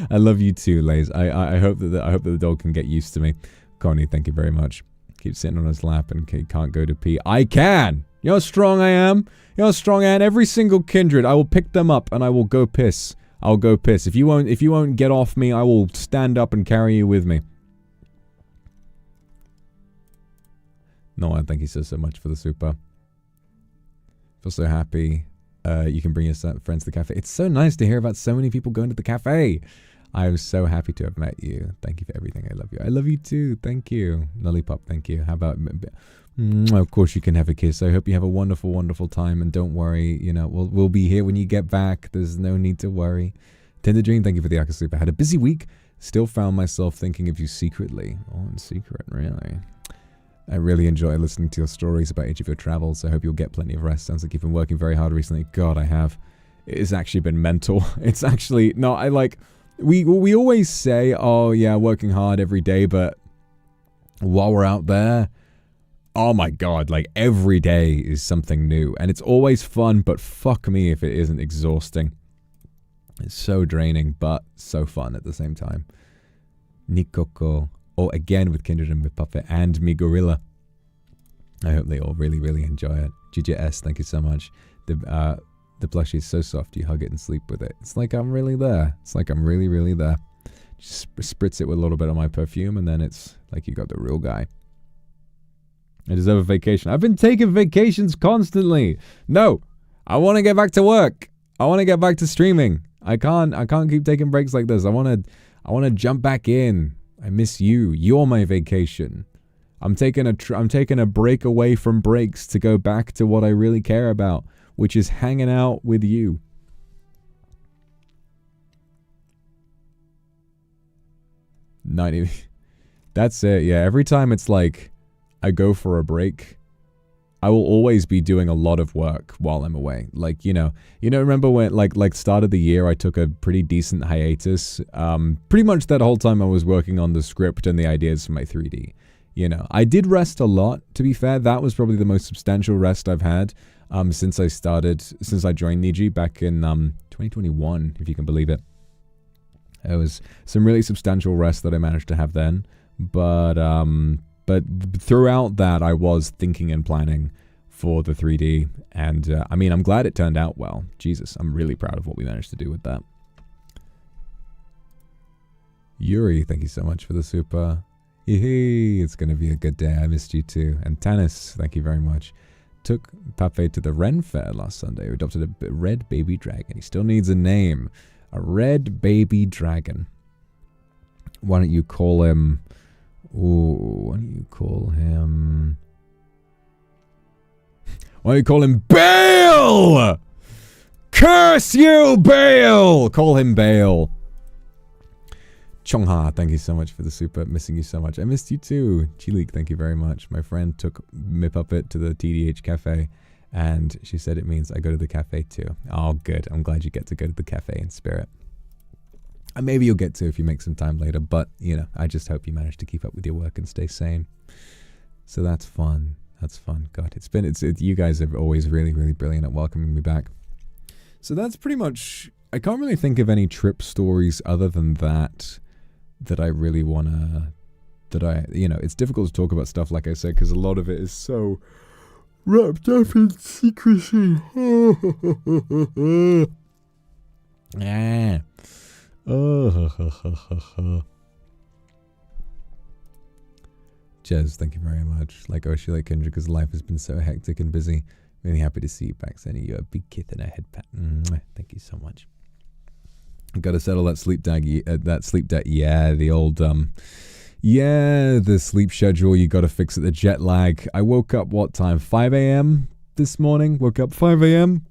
Speaker 1: I love you too, Lays. I hope that the dog can get used to me. Connie, thank you very much. Keep sitting on his lap and can't go to pee. I can. You know how strong I am. You know how strong I am. Every single kindred, I will pick them up and I will go piss. I'll go piss. If you won't get off me, I will stand up and carry you with me. No, thank you so much for the super. Feel so happy. You can bring your friends to the cafe. It's so nice to hear about so many people going to the cafe. I was so happy to have met you. Thank you for everything. I love you. I love you too. Thank you. Lollipop, thank you. How about... Of course you can have a kiss. I hope you have a wonderful, wonderful time. And don't worry, you know, we'll be here when you get back. There's no need to worry. Tender Dream, thank you for the Akasleep. I had a busy week. Still found myself thinking of you secretly. Oh, in secret, really. I really enjoy listening to your stories about each of your travels. I hope you'll get plenty of rest. Sounds like you've been working very hard recently. God, I have. it's actually been mental. It's actually, no, I like, we always say, oh yeah, working hard every day, but while we're out there, oh my god, like every day is something new. And it's always fun, but fuck me if it isn't exhausting. It's so draining, but so fun at the same time. Nikoko. Oh, again with Kindred and Puppet and me Gorilla. I hope they all really, really enjoy it. GJS, thank you so much. The plushie is so soft, you hug it and sleep with it. It's like I'm really there. It's like I'm really, really there. Just spritz it with a little bit of my perfume, and then it's like you got the real guy. I deserve a vacation. I've been taking vacations constantly. No, I want to get back to work. I want to get back to streaming. I can't keep taking breaks like this. I want to jump back in. I miss you. You're my vacation. I'm taking a break away from breaks to go back to what I really care about, which is hanging out with you. That's it. Yeah, every time it's like I go for a break, I will always be doing a lot of work while I'm away. Like, you know, remember when like start of the year I took a pretty decent hiatus. Pretty much that whole time I was working on the script and the ideas for my 3D. You know, I did rest a lot, to be fair. That was probably the most substantial rest I've had since I joined Niji back in 2021, if you can believe it. There was some really substantial rest that I managed to have then, but throughout that I was thinking and planning for the 3D, and I mean, I'm glad it turned out well. Jesus, I'm really proud of what we managed to do with that. Yuri, thank you so much for the super. Yee, it's gonna be a good day. I missed you too. And Tanis, thank you very much. Took Pape to the Ren Fair last Sunday. We adopted a red baby dragon. He still needs a name. A red baby dragon. Why don't you call him... Ooh, why don't you call him... Why don't you call him Bale? Curse you, Bale! Call him Bale. Chongha, thank you so much for the super. Missing you so much. I missed you too. Chilik, thank you very much. My friend took me Puppet to the TDH cafe, and she said it means I go to the cafe too. Oh, good. I'm glad you get to go to the cafe in spirit. And maybe you'll get to if you make some time later, but, you know, I just hope you manage to keep up with your work and stay sane. So that's fun. That's fun. God, you guys are always really, really brilliant at welcoming me back. So that's pretty much, I can't really think of any trip stories other than that I really want to, you know, it's difficult to talk about stuff, like I said, because a lot of it is so wrapped up in secrecy. Ah. Jez, thank you very much. Like Oshi, like Kendra, because life has been so hectic and busy. Really happy to see you back, sending you a big kiss and a head pat. Thank you so much. Got to settle that sleep debt. Yeah, the old yeah, the sleep schedule. You got to fix it. The jet lag. I woke up what time? 5 a.m. this morning. Woke up 5 a.m.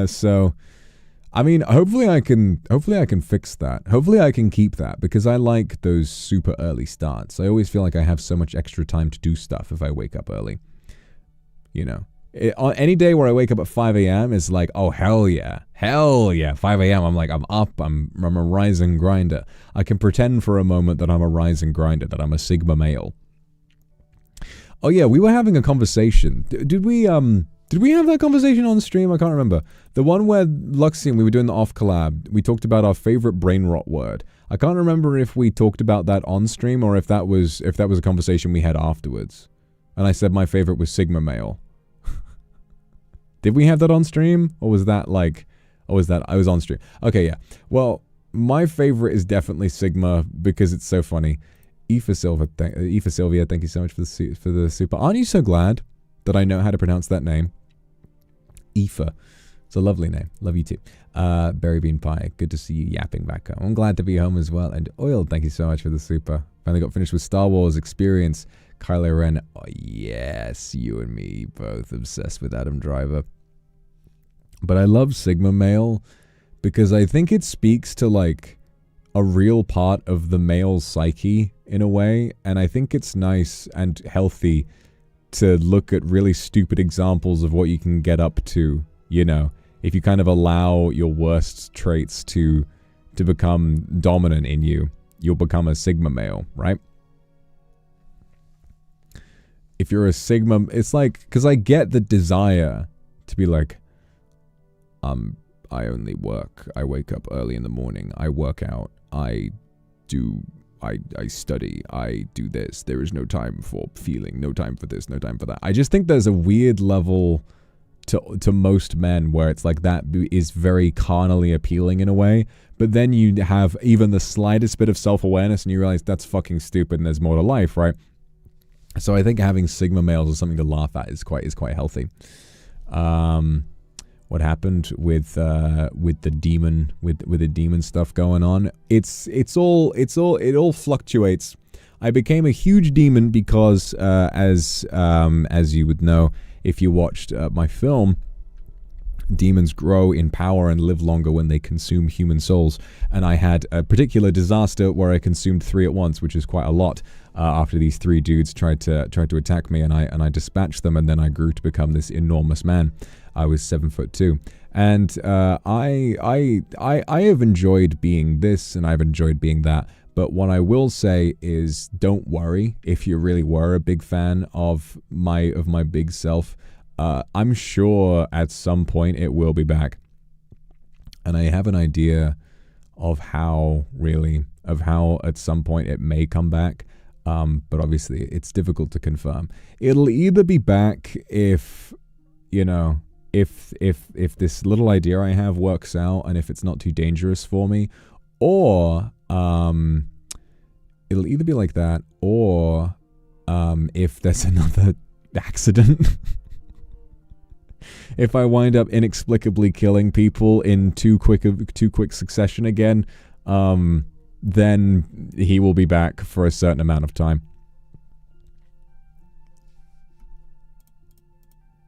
Speaker 1: So, I mean, hopefully I can fix that. Hopefully I can keep that, because I like those super early starts. I always feel like I have so much extra time to do stuff if I wake up early. You know. On any day where I wake up at 5 a.m. is like, oh, hell yeah. 5 a.m. I'm like, I'm up. I'm a rising grinder. I can pretend for a moment that I'm a rising grinder, that I'm a Sigma male. Oh yeah, we were having a conversation. Did we have that conversation on stream? I can't remember. The one where Luxiem, we were doing the off collab. We talked about our favorite brain rot word. I can't remember if we talked about that on stream or if that was a conversation we had afterwards. And I said my favorite was Sigma male. Did we have that on stream? Or was that like... Or was that... I was on stream. Okay, yeah. Well, my favorite is definitely Sigma because it's so funny. Aoife Sylvia, thank you so much for the super. Aren't you so glad that I know how to pronounce that name? Aoife. It's a lovely name. Love you too. Berry Bean Pie, good to see you yapping back home. I'm glad to be home as well. And Oil, thank you so much for the super. Finally got finished with Star Wars Experience. Kylo Ren. Oh, yes, you and me both obsessed with Adam Driver. But I love Sigma male because I think it speaks to like a real part of the male psyche in a way. And I think it's nice and healthy to look at really stupid examples of what you can get up to, you know, if you kind of allow your worst traits to become dominant in you, you'll become a Sigma male, right? If you're a Sigma, it's like, because I get the desire to be like, I only work. I wake up early in the morning. I work out. I study. I do this. There is no time for feeling. No time for this. No time for that. I just think there's a weird level to most men where it's like that is very carnally appealing in a way. But then you have even the slightest bit of self-awareness and you realize that's fucking stupid and there's more to life, right? So I think having Sigma males is something to laugh at is quite healthy. What happened with the demon stuff going on? It all fluctuates. I became a huge demon because as you would know if you watched my film, demons grow in power and live longer when they consume human souls. And I had a particular disaster where I consumed 3 at once, which is quite a lot. After these 3 dudes tried to attack me, and I dispatched them, and then I grew to become this enormous man. I was 7'2", and I have enjoyed being this, and I've enjoyed being that. But what I will say is, don't worry if you really were a big fan of my big self. I'm sure at some point it will be back, and I have an idea of how at some point it may come back. But obviously it's difficult to confirm. It'll either be back if, you know, if this little idea I have works out and if it's not too dangerous for me, or it'll either be like that, or if there's another accident. If I wind up inexplicably killing people in too quick succession again, then he will be back for a certain amount of time.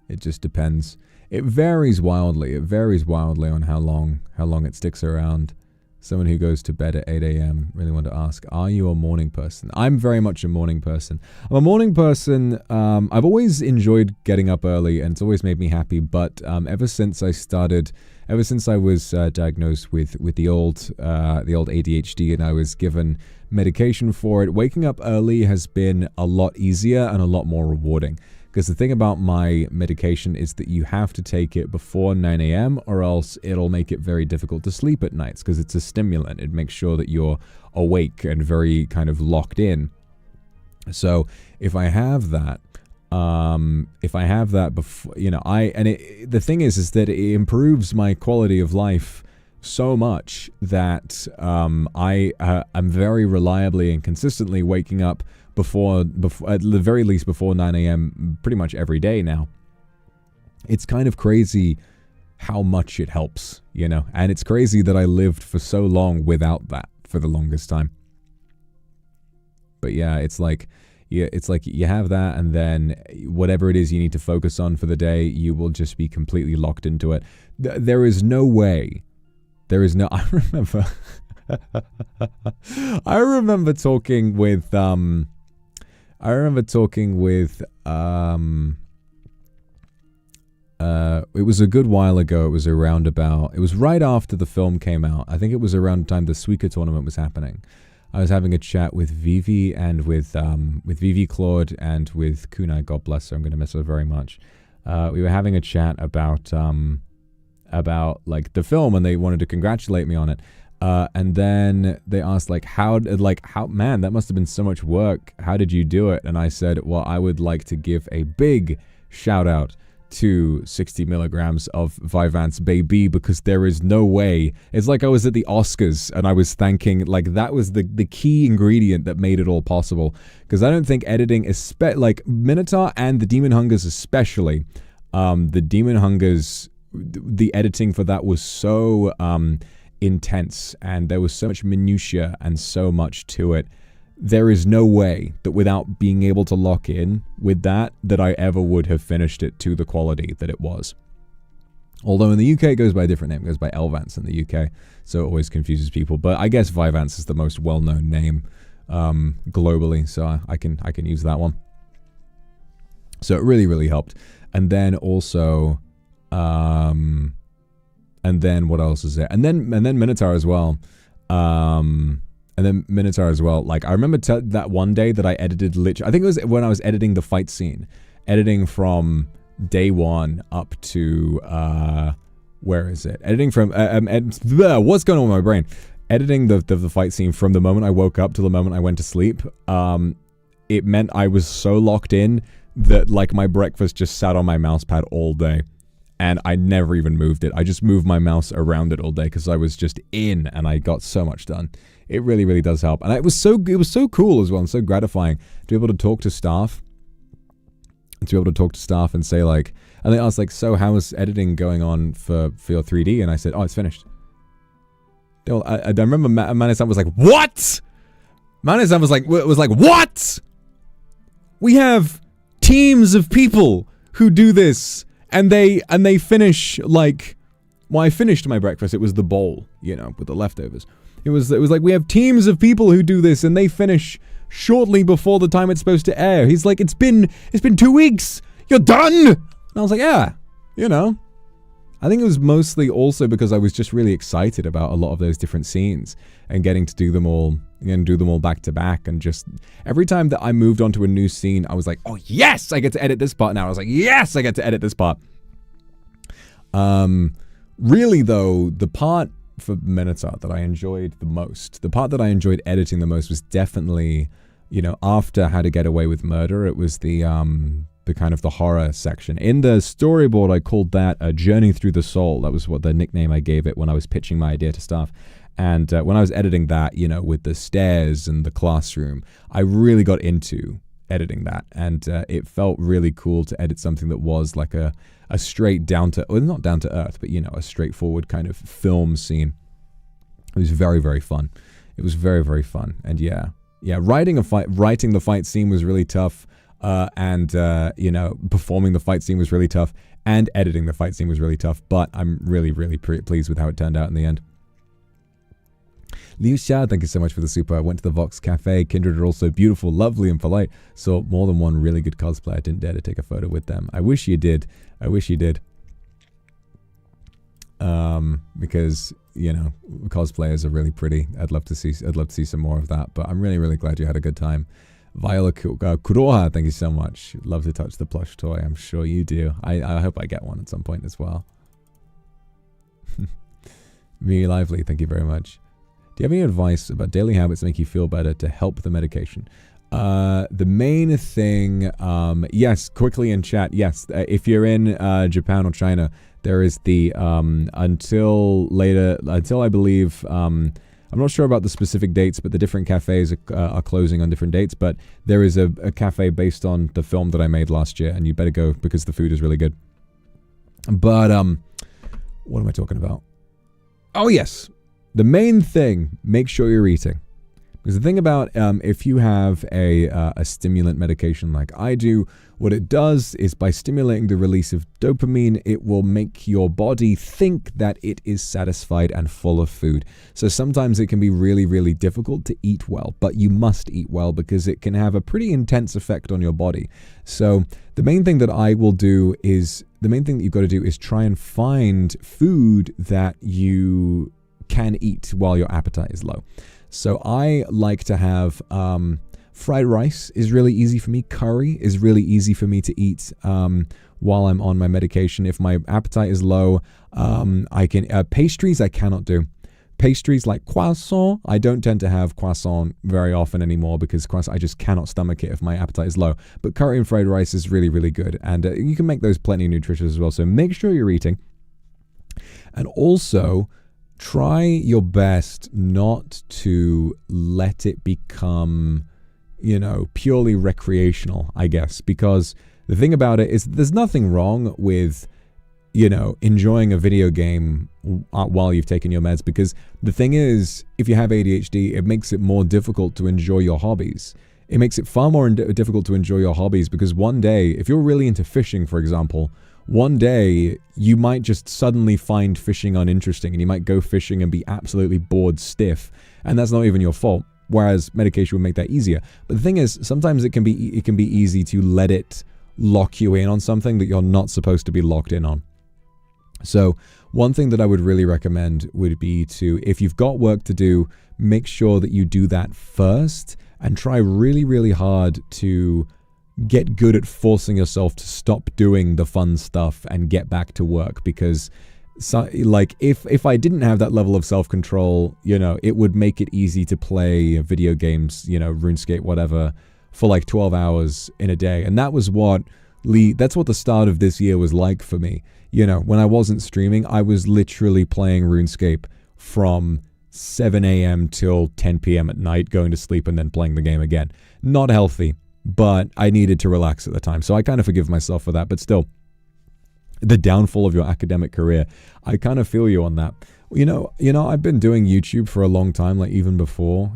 Speaker 1: It just depends. It varies wildly. It varies wildly on how long it sticks around. Someone who goes to bed at 8 a.m. really want to ask, are you a morning person? I'm very much a morning person. I'm a morning person. I've always enjoyed getting up early, and it's always made me happy. But ever since I was diagnosed with the old ADHD, and I was given medication for it, waking up early has been a lot easier and a lot more rewarding. Because the thing about my medication is that you have to take it before 9 a.m. or else it'll make it very difficult to sleep at nights, because it's a stimulant. It makes sure that you're awake and very kind of locked in. So if I have that before, you know, the thing is that it improves my quality of life so much that I'm very reliably and consistently waking up before at the very least before 9 a.m. pretty much every day now. It's kind of crazy how much it helps, you know, and it's crazy that I lived for so long without that for the longest time. But yeah, it's like you have that, and then whatever it is you need to focus on for the day, you will just be completely locked into it. There is no way. I remember talking with it was a good while ago. It was right after the film came out. I think it was around the time the Suika tournament was happening. I was having a chat with Vivi and with Vivi Claude and with Kunai, God bless her, I'm going to miss her very much. We were having a chat about like the film, and they wanted to congratulate me on it. And then they asked how, man, that must have been so much work. How did you do it? And I said, well, I would like to give a big shout out to 60 milligrams of Vyvanse Baby, because there is no way. It's like I was at the Oscars and I was thanking, that was the key ingredient that made it all possible. Because I don't think editing, Minotaur and the Demon Hungers especially, the Demon Hungers, the editing for that was so intense, and there was so much minutia and so much to it. There is no way that without being able to lock in with that I ever would have finished it to the quality that it was. Although in the UK it goes by a different name. It goes by Elvance in the UK, so it always confuses people. But I guess Vyvanse is the most well-known name globally, so I can use that one. So it really, really helped. And then also And then what else is there? And then Minotaur as well. Like, I remember that one day that I edited I think it was when I was editing the fight scene. Editing from day 1 up to, where is it? Editing from, what's going on with my brain? Editing the fight scene from the moment I woke up to the moment I went to sleep. It meant I was so locked in that, like, my breakfast just sat on my mouse pad all day. And I never even moved it. I just moved my mouse around it all day because I was just in, and I got so much done. It really, really does help. And it was so cool as well, and so gratifying to be able to talk to staff. And say, like, and they asked, like, so how is editing going on for your 3D? And I said, oh, it's finished. I remember Manisan was like, what? Manisan was like, what? We have teams of people who do this. And they finish, like, well, I finished my breakfast. It was the bowl, you know, with the leftovers. It was like, we have teams of people who do this, and they finish shortly before the time it's supposed to air. He's like, it's been 2 weeks. You're done. And I was like, yeah, you know. I think it was mostly also because I was just really excited about a lot of those different scenes and getting to do them all back to back. And just every time that I moved on to a new scene, I was like, oh yes, I get to edit this part now. I was like, yes, I get to edit this part. Really though, the part for Minotaur that I enjoyed the most, the part that I enjoyed editing the most was definitely, you know, after How to Get Away with Murder. It was the kind of the horror section. In the storyboard, I called that a Journey Through the Soul. That was what the nickname I gave it when I was pitching my idea to staff. And when I was editing that, you know, with the stairs and the classroom, I really got into editing that. And it felt really cool to edit something that was like a straight not down to earth, but, you know, a straightforward kind of film scene. It was very, very fun. It was very, very fun. And yeah, writing the fight scene was really tough. You know, performing the fight scene was really tough, and editing the fight scene was really tough, but I'm really, really pleased with how it turned out in the end. Liu Xia, thank you so much for the super. I went to the Vox Cafe. Kindred are also beautiful, lovely, and polite. Saw more than one really good cosplayer. I didn't dare to take a photo with them. I wish you did. Because, you know, cosplayers are really pretty. I'd love to see some more of that, but I'm really, really glad you had a good time. Viola Kuroha, thank you so much. Love to touch the plush toy. I'm sure you do. I hope I get one at some point as well. Me Lively, thank you very much. Do you have any advice about daily habits that make you feel better to help the medication? The main thing, yes, quickly in chat, yes. If you're in Japan or China, there is the until I believe, I'm not sure about the specific dates, but the different cafes are closing on different dates. But there is a cafe based on the film that I made last year, and you better go because the food is really good. But what am I talking about? Oh yes, the main thing: make sure you're eating. Because the thing about if you have a stimulant medication like I do, what it does is by stimulating the release of dopamine, it will make your body think that it is satisfied and full of food. So sometimes it can be really, really difficult to eat well, but you must eat well because it can have a pretty intense effect on your body. So the main thing that you've got to do is try and find food that you can eat while your appetite is low. So I like to have fried rice is really easy for me. Curry is really easy for me to eat while I'm on my medication. If my appetite is low, I can pastries I cannot do. Pastries like croissant, I don't tend to have croissant very often anymore because croissant I just cannot stomach it if my appetite is low. But curry and fried rice is really, really good, and you can make those plenty nutritious as well. So make sure you're eating, and also try your best not to let it become, you know, purely recreational, I guess, because the thing about it is there's nothing wrong with, you know, enjoying a video game while you've taken your meds, because the thing is, if you have ADHD, it makes it more difficult to enjoy your hobbies. It makes it far more difficult to enjoy your hobbies because one day, if you're really into fishing, for example, one day you might just suddenly find fishing uninteresting and you might go fishing and be absolutely bored stiff, and that's not even your fault. Whereas medication would make that easier. But the thing is, sometimes it can be easy to let it lock you in on something that you're not supposed to be locked in on. So one thing that I would really recommend would be to, if you've got work to do, make sure that you do that first and try really, really hard to get good at forcing yourself to stop doing the fun stuff and get back to work. Because like if I didn't have that level of self-control, you know, it would make it easy to play video games, you know, RuneScape, whatever, for like 12 hours in a day. And that was what that's what the start of this year was like for me. You know, when I wasn't streaming, I was literally playing RuneScape from 7 a.m. till 10 p.m. at night, going to sleep and then playing the game again. Not healthy, but I needed to relax at the time. So I kind of forgive myself for that. But still, the downfall of your academic career, I kind of feel you on that. You know, I've been doing YouTube for a long time, like even before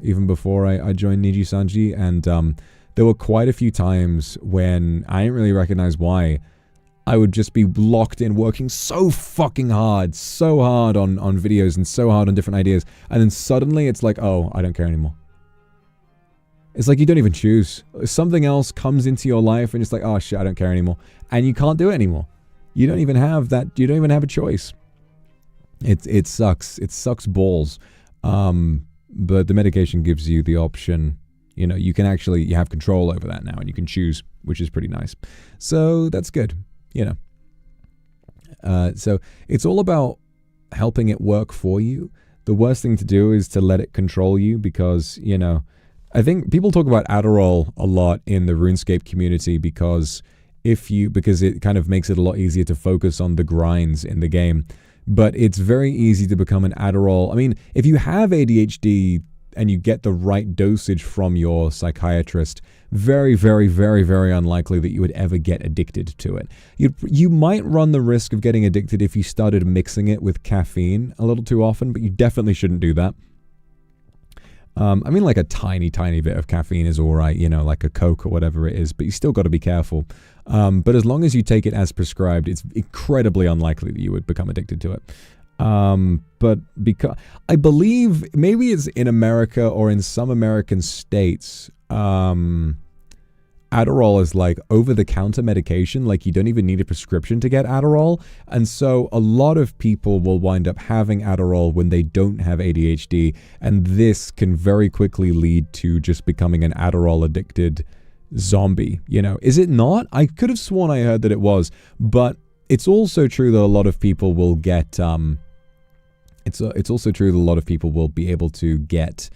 Speaker 1: I joined NIJISANJI, and there were quite a few times when I didn't really recognize why. I would just be locked in working so fucking hard, on videos and so hard on different ideas. And then suddenly it's like, oh, I don't care anymore. It's like you don't even choose. Something else comes into your life and it's like, oh shit, I don't care anymore. And you can't do it anymore. You don't even have that. You don't even have a choice. It sucks. It sucks balls. But the medication gives you the option. You know, you have control over that now and you can choose, which is pretty nice. So that's good. You know, so it's all about helping it work for you. The worst thing to do is to let it control you, because, you know, I think people talk about Adderall a lot in the RuneScape community because it kind of makes it a lot easier to focus on the grinds in the game. But it's very easy to become an Adderall. I mean, if you have ADHD and you get the right dosage from your psychiatrist, very, very, very, very unlikely that you would ever get addicted to it. You might run the risk of getting addicted if you started mixing it with caffeine a little too often, but you definitely shouldn't do that. I mean, like a tiny, tiny bit of caffeine is all right, you know, like a Coke or whatever it is, but you still got to be careful. But as long as you take it as prescribed, it's incredibly unlikely that you would become addicted to it. But because I believe maybe it's in America or in some American states, Adderall is like over-the-counter medication. Like you don't even need a prescription to get Adderall. And so a lot of people will wind up having Adderall when they don't have ADHD. And this can very quickly lead to just becoming an Adderall-addicted zombie. You know, is it not? I could have sworn I heard that it was. But it's also true that a lot of people will get... It's also true that a lot of people will be able to get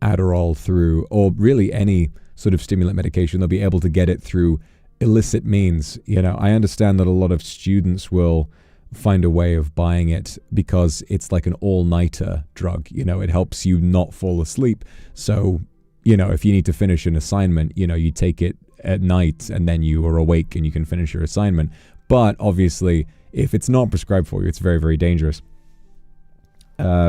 Speaker 1: Adderall through, or really any sort of stimulant medication, they'll be able to get it through illicit means. You know, I understand that a lot of students will find a way of buying it because it's like an all-nighter drug. You know, it helps you not fall asleep. So, you know, if you need to finish an assignment, you know, you take it at night and then you are awake and you can finish your assignment. But obviously, if it's not prescribed for you, it's very, very dangerous.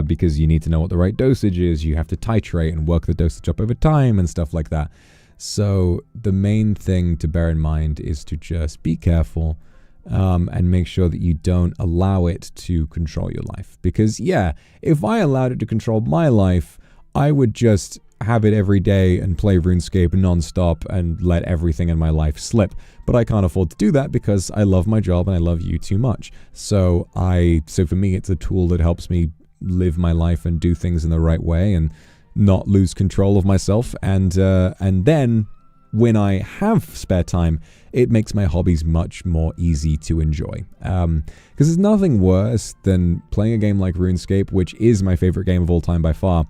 Speaker 1: Because you need to know what the right dosage is. You have to titrate and work the dosage up over time and stuff like that. So the main thing to bear in mind is to just be careful and make sure that you don't allow it to control your life. Because, yeah, if I allowed it to control my life, I would just have it every day and play RuneScape nonstop and let everything in my life slip. But I can't afford to do that because I love my job and I love you too much. So for me, it's a tool that helps me live my life and do things in the right way and not lose control of myself. And then when I have spare time, it makes my hobbies much more easy to enjoy. Because there's nothing worse than playing a game like RuneScape, which is my favorite game of all time by far.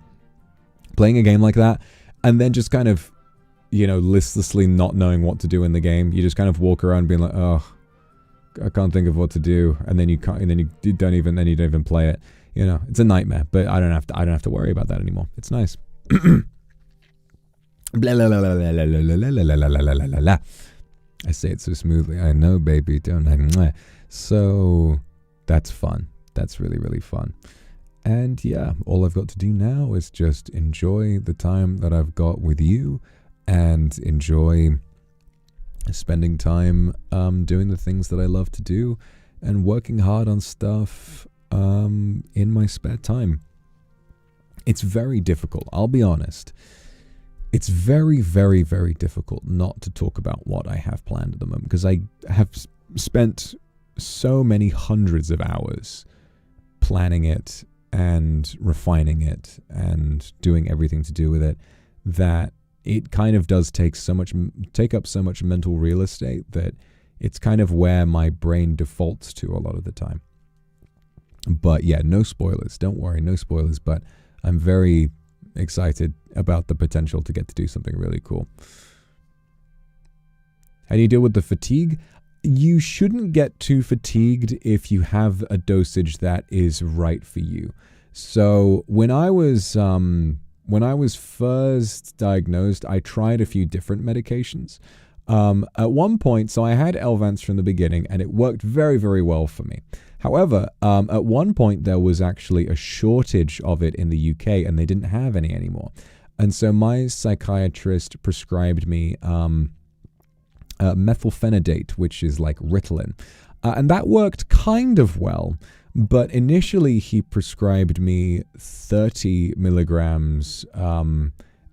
Speaker 1: Playing a game like that and then just kind of, you know, listlessly not knowing what to do in the game. You just kind of walk around being like, oh, I can't think of what to do. And then you don't even play it. You know, it's a nightmare, but I don't have to worry about that anymore. It's nice. I say it so smoothly. I know, baby, don't I? So that's fun. That's really, really fun. And yeah, all I've got to do now is just enjoy the time that I've got with you and enjoy spending time doing the things that I love to do and working hard on stuff in my spare time. It's very difficult, I'll be honest. It's very, very, very difficult not to talk about what I have planned at the moment because I have spent so many hundreds of hours planning it and refining it and doing everything to do with it, that it kind of does take up so much mental real estate that it's kind of where my brain defaults to a lot of the time. But yeah, no spoilers. Don't worry, no spoilers. But I'm very excited about the potential to get to do something really cool. How do you deal with the fatigue? You shouldn't get too fatigued if you have a dosage that is right for you. So when I was first diagnosed, I tried a few different medications. At one point, so I had Elvance from the beginning, and it worked very, very well for me. However, at one point, there was actually a shortage of it in the UK, and they didn't have any anymore. And so my psychiatrist prescribed me methylphenidate, which is like Ritalin. And that worked kind of well. But initially, he prescribed me 30 milligrams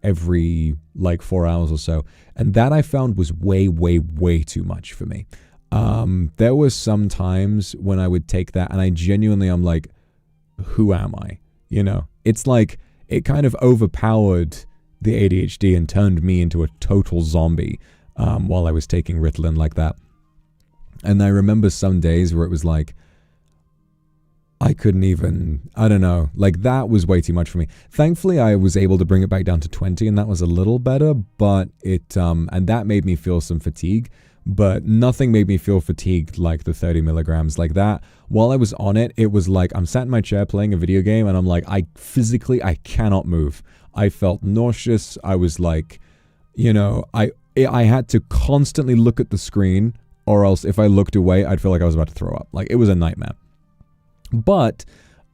Speaker 1: every like 4 hours or so. And that I found was way, way, way too much for me. There was some times when I would take that and I'm like, who am I? You know, it's like it kind of overpowered the ADHD and turned me into a total zombie while I was taking Ritalin like that. And I remember some days where it was like, I couldn't even, I don't know, like that was way too much for me. Thankfully, I was able to bring it back down to 20 and that was a little better, but and that made me feel some fatigue, but nothing made me feel fatigued like the 30 milligrams like that. While I was on it, it was like I'm sat in my chair playing a video game and I'm like, I cannot move. I felt nauseous. I was like, you know, I had to constantly look at the screen, or else if I looked away, I'd feel like I was about to throw up. Like it was a nightmare. But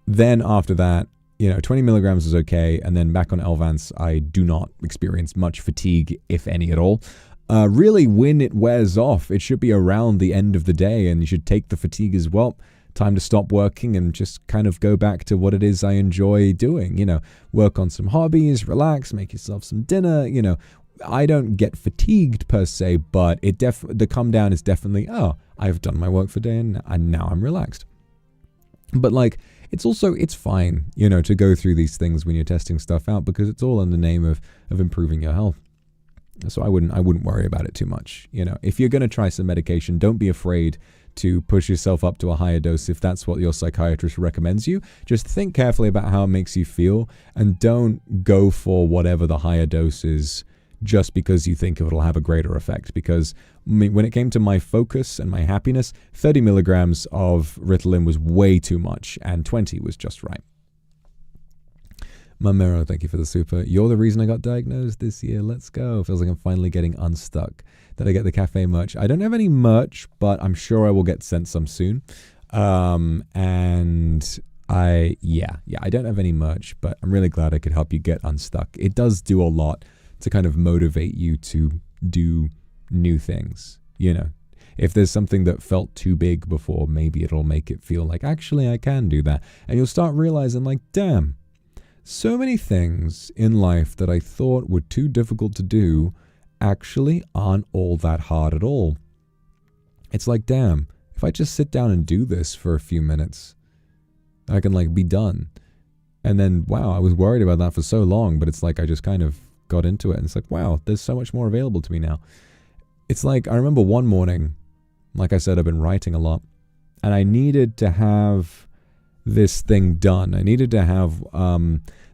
Speaker 1: then after that, you know, 20 milligrams is okay. And then back on Elvance, I do not experience much fatigue, if any at all. Really, when it wears off, it should be around the end of the day and you should take the fatigue as well. Time to stop working and just kind of go back to what it is I enjoy doing. You know, work on some hobbies, relax, make yourself some dinner. You know, I don't get fatigued per se, but the come down is definitely, oh, I've done my work for the day and now I'm relaxed. But like, it's fine, you know, to go through these things when you're testing stuff out because it's all in the name of improving your health. So I wouldn't worry about it too much. You know, if you're going to try some medication, don't be afraid to push yourself up to a higher dose if that's what your psychiatrist recommends you. Just think carefully about how it makes you feel and don't go for whatever the higher dose is just because you think it'll have a greater effect. Because when it came to my focus and my happiness, 30 milligrams of Ritalin was way too much and 20 was just right. Mamero, thank you for the super. You're the reason I got diagnosed this year. Let's go. Feels like I'm finally getting unstuck. Did I get the cafe merch? I don't have any merch, but I'm sure I will get sent some soon. And I don't have any merch, but I'm really glad I could help you get unstuck. It does do a lot to kind of motivate you to do new things. You know, if there's something that felt too big before, maybe it'll make it feel like, actually, I can do that. And you'll start realizing like, damn, so many things in life that I thought were too difficult to do actually aren't all that hard at all. It's like, damn, if I just sit down and do this for a few minutes, I can like be done. And then, wow, I was worried about that for so long, but it's like I just kind of got into it and it's like, wow, there's so much more available to me now. It's like, I remember one morning, like I said, I've been writing a lot and I needed to have this thing done. I needed to have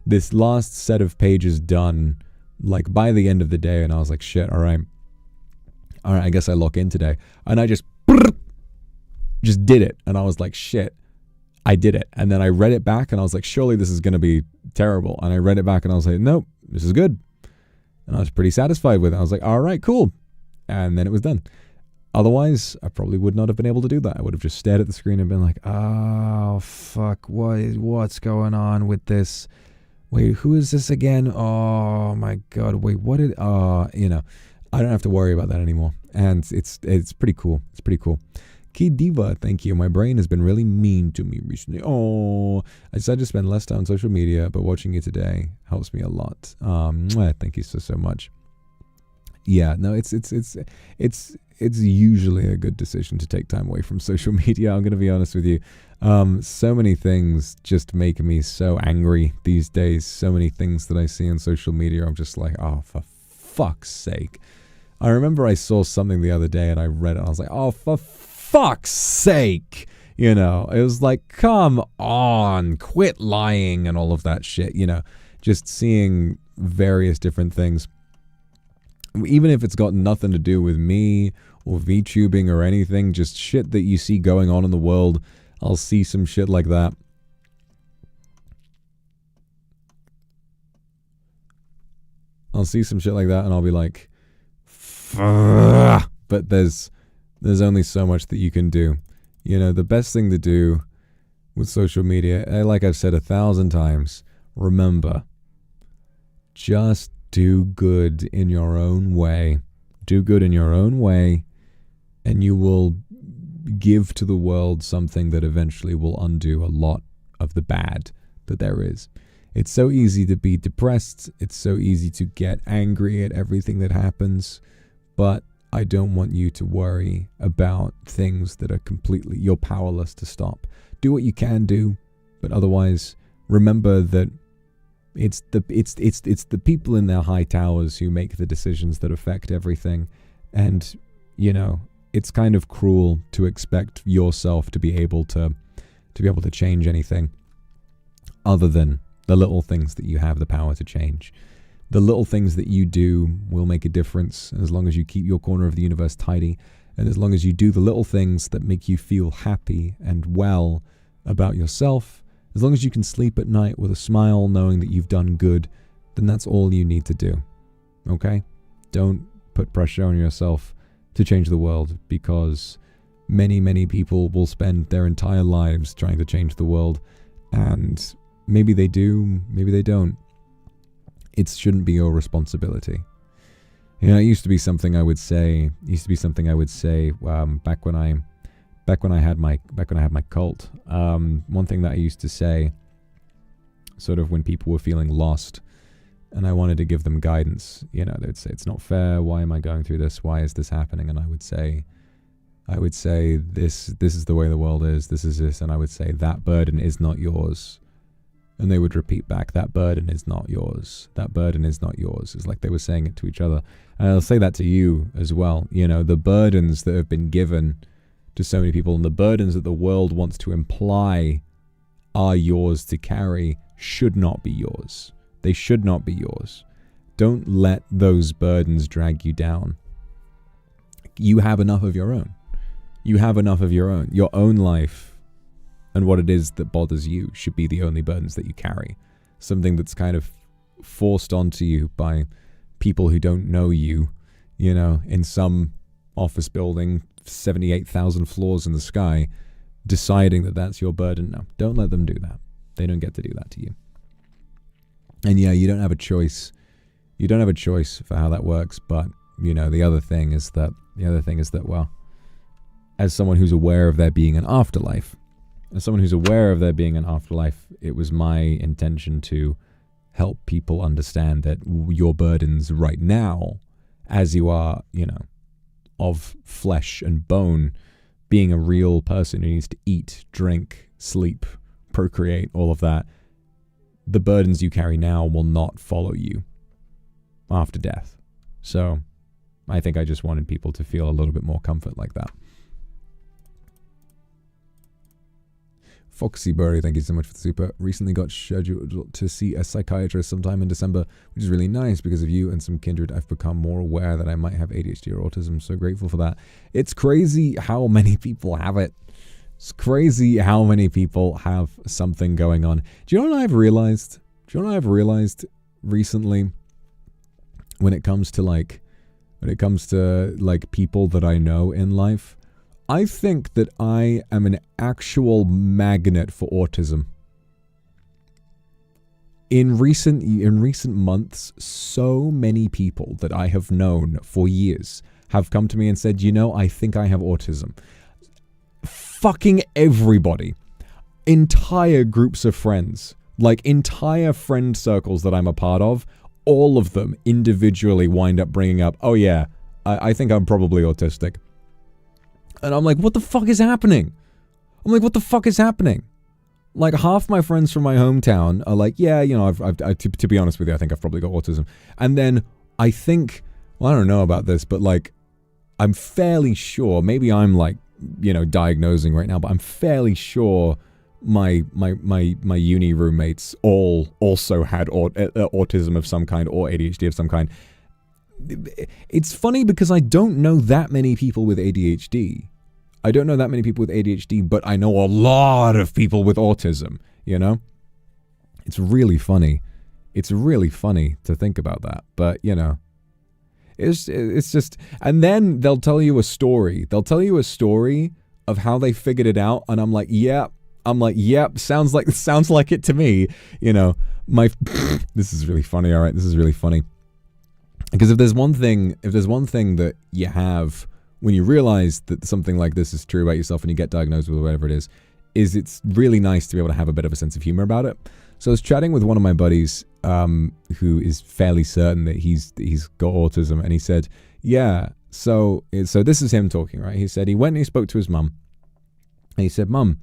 Speaker 1: this last set of pages done like by the end of the day. And I was like, shit, all right, I guess I lock in today. And I just did it. And I was like, shit, I did it. And then I read it back and I was like, surely this is going to be terrible. And I read it back and I was like, nope, this is good. And I was pretty satisfied with it. I was like, all right, cool. And then it was done. Otherwise, I probably would not have been able to do that. I would have just stared at the screen and been like, oh, fuck, what's going on with this? Wait, who is this again? Oh, my God. Wait, you know, I don't have to worry about that anymore. And it's pretty cool. It's pretty cool. Key Diva, thank you. My brain has been really mean to me recently. Oh, I decided to spend less time on social media, but watching you today helps me a lot. Thank you so much. Yeah, no, it's it's usually a good decision to take time away from social media. I'm going to be honest with you. So many things just make me so angry these days. So many things that I see on social media, I'm just like, oh, for fuck's sake. I remember I saw something the other day and I read it and I was like, oh, for fuck's sake. You know, it was like, come on, quit lying and all of that shit, you know, just seeing various different things. Even if it's got nothing to do with me or VTubing or anything, just shit that you see going on in the world. I'll see some shit like that. I'll see some shit like that and I'll be like, but there's only so much that you can do. You know, the best thing to do with social media, like I've said 1,000 times, remember, just do good in your own way. Do good in your own way, and you will give to the world something that eventually will undo a lot of the bad that there is. It's so easy to be depressed. It's so easy to get angry at everything that happens, but I don't want you to worry about things that are completely, you're powerless to stop. Do what you can do, but otherwise remember that it's the people in their high towers who make the decisions that affect everything. And, you know, it's kind of cruel to expect yourself to be able to change anything other than the little things that you have the power to change. The little things that you do will make a difference as long as you keep your corner of the universe tidy, and as long as you do the little things that make you feel happy and well about yourself. As long as you can sleep at night with a smile knowing that you've done good, then that's all you need to do. Okay? Don't put pressure on yourself to change the world, because many, many people will spend their entire lives trying to change the world, and maybe they do, maybe they don't. It shouldn't be your responsibility. You know, it used to be something I would say. Back when I had my cult. One thing that I used to say, sort of when people were feeling lost, and I wanted to give them guidance. You know, they'd say, "It's not fair. Why am I going through this? Why is this happening?" And I would say, "This is the way the world is. This is this." And I would say, "That burden is not yours." And they would repeat back, "That burden is not yours. That burden is not yours." It's like they were saying it to each other. And I'll say that to you as well. You know, the burdens that have been given to so many people, and the burdens that the world wants to imply are yours to carry, should not be yours. They should not be yours. Don't let those burdens drag you down. You have enough of your own. You have enough of your own. Your own life and what it is that bothers you should be the only burdens that you carry. Something that's kind of forced onto you by people who don't know you, you know, in some office building, 78,000 floors in the sky, deciding that that's your burden. No, don't let them do that. They don't get to do that to you. And yeah, you don't have a choice. You don't have a choice for how that works. But, you know, the other thing is that, well, as someone who's aware of there being an afterlife, it was my intention to help people understand that your burdens right now, as you are, you know, of flesh and bone, being a real person who needs to eat, drink, sleep, procreate, all of that, the burdens you carry now will not follow you after death. So I think I just wanted people to feel a little bit more comfort like that. Foxy Burry, thank you so much for the super. Recently got scheduled to see a psychiatrist sometime in December, which is really nice. Because of you and some kindred, I've become more aware that I might have ADHD or autism. So grateful for that. It's crazy how many people have it. It's crazy how many people have something going on. Do you know what I've realized? Recently, when it comes to people that I know in life? I think that I am an actual magnet for autism. In recent months, so many people that I have known for years have come to me and said, "You know, I think I have autism." Fucking everybody. Entire groups of friends, like entire friend circles that I'm a part of, all of them individually wind up bringing up, "Oh yeah, I think I'm probably autistic." And I'm like, what the fuck is happening? I'm like, what the fuck is happening? Like, half my friends from my hometown are like, yeah, you know, to be honest with you, I think I've probably got autism. And then I think, well, I don't know about this, but like, I'm fairly sure, maybe I'm like, you know, diagnosing right now, but I'm fairly sure my uni roommates all also had autism of some kind or ADHD of some kind. It's funny because I don't know that many people with ADHD. I don't know that many people with ADHD, but I know a lot of people with autism, you know? It's really funny. It's really funny to think about that, but, you know, it's just, and then they'll tell you a story. They'll tell you a story of how they figured it out, and I'm like, yeah. Sounds like it to me, you know. This is really funny, all right? This is really funny. Because if there's one thing that you have when you realize that something like this is true about yourself and you get diagnosed with whatever it is it's really nice to be able to have a bit of a sense of humor about it. So I was chatting with one of my buddies who is fairly certain that he's got autism, and he said, yeah, so this is him talking, right? He said he went and he spoke to his mum, and he said, Mum,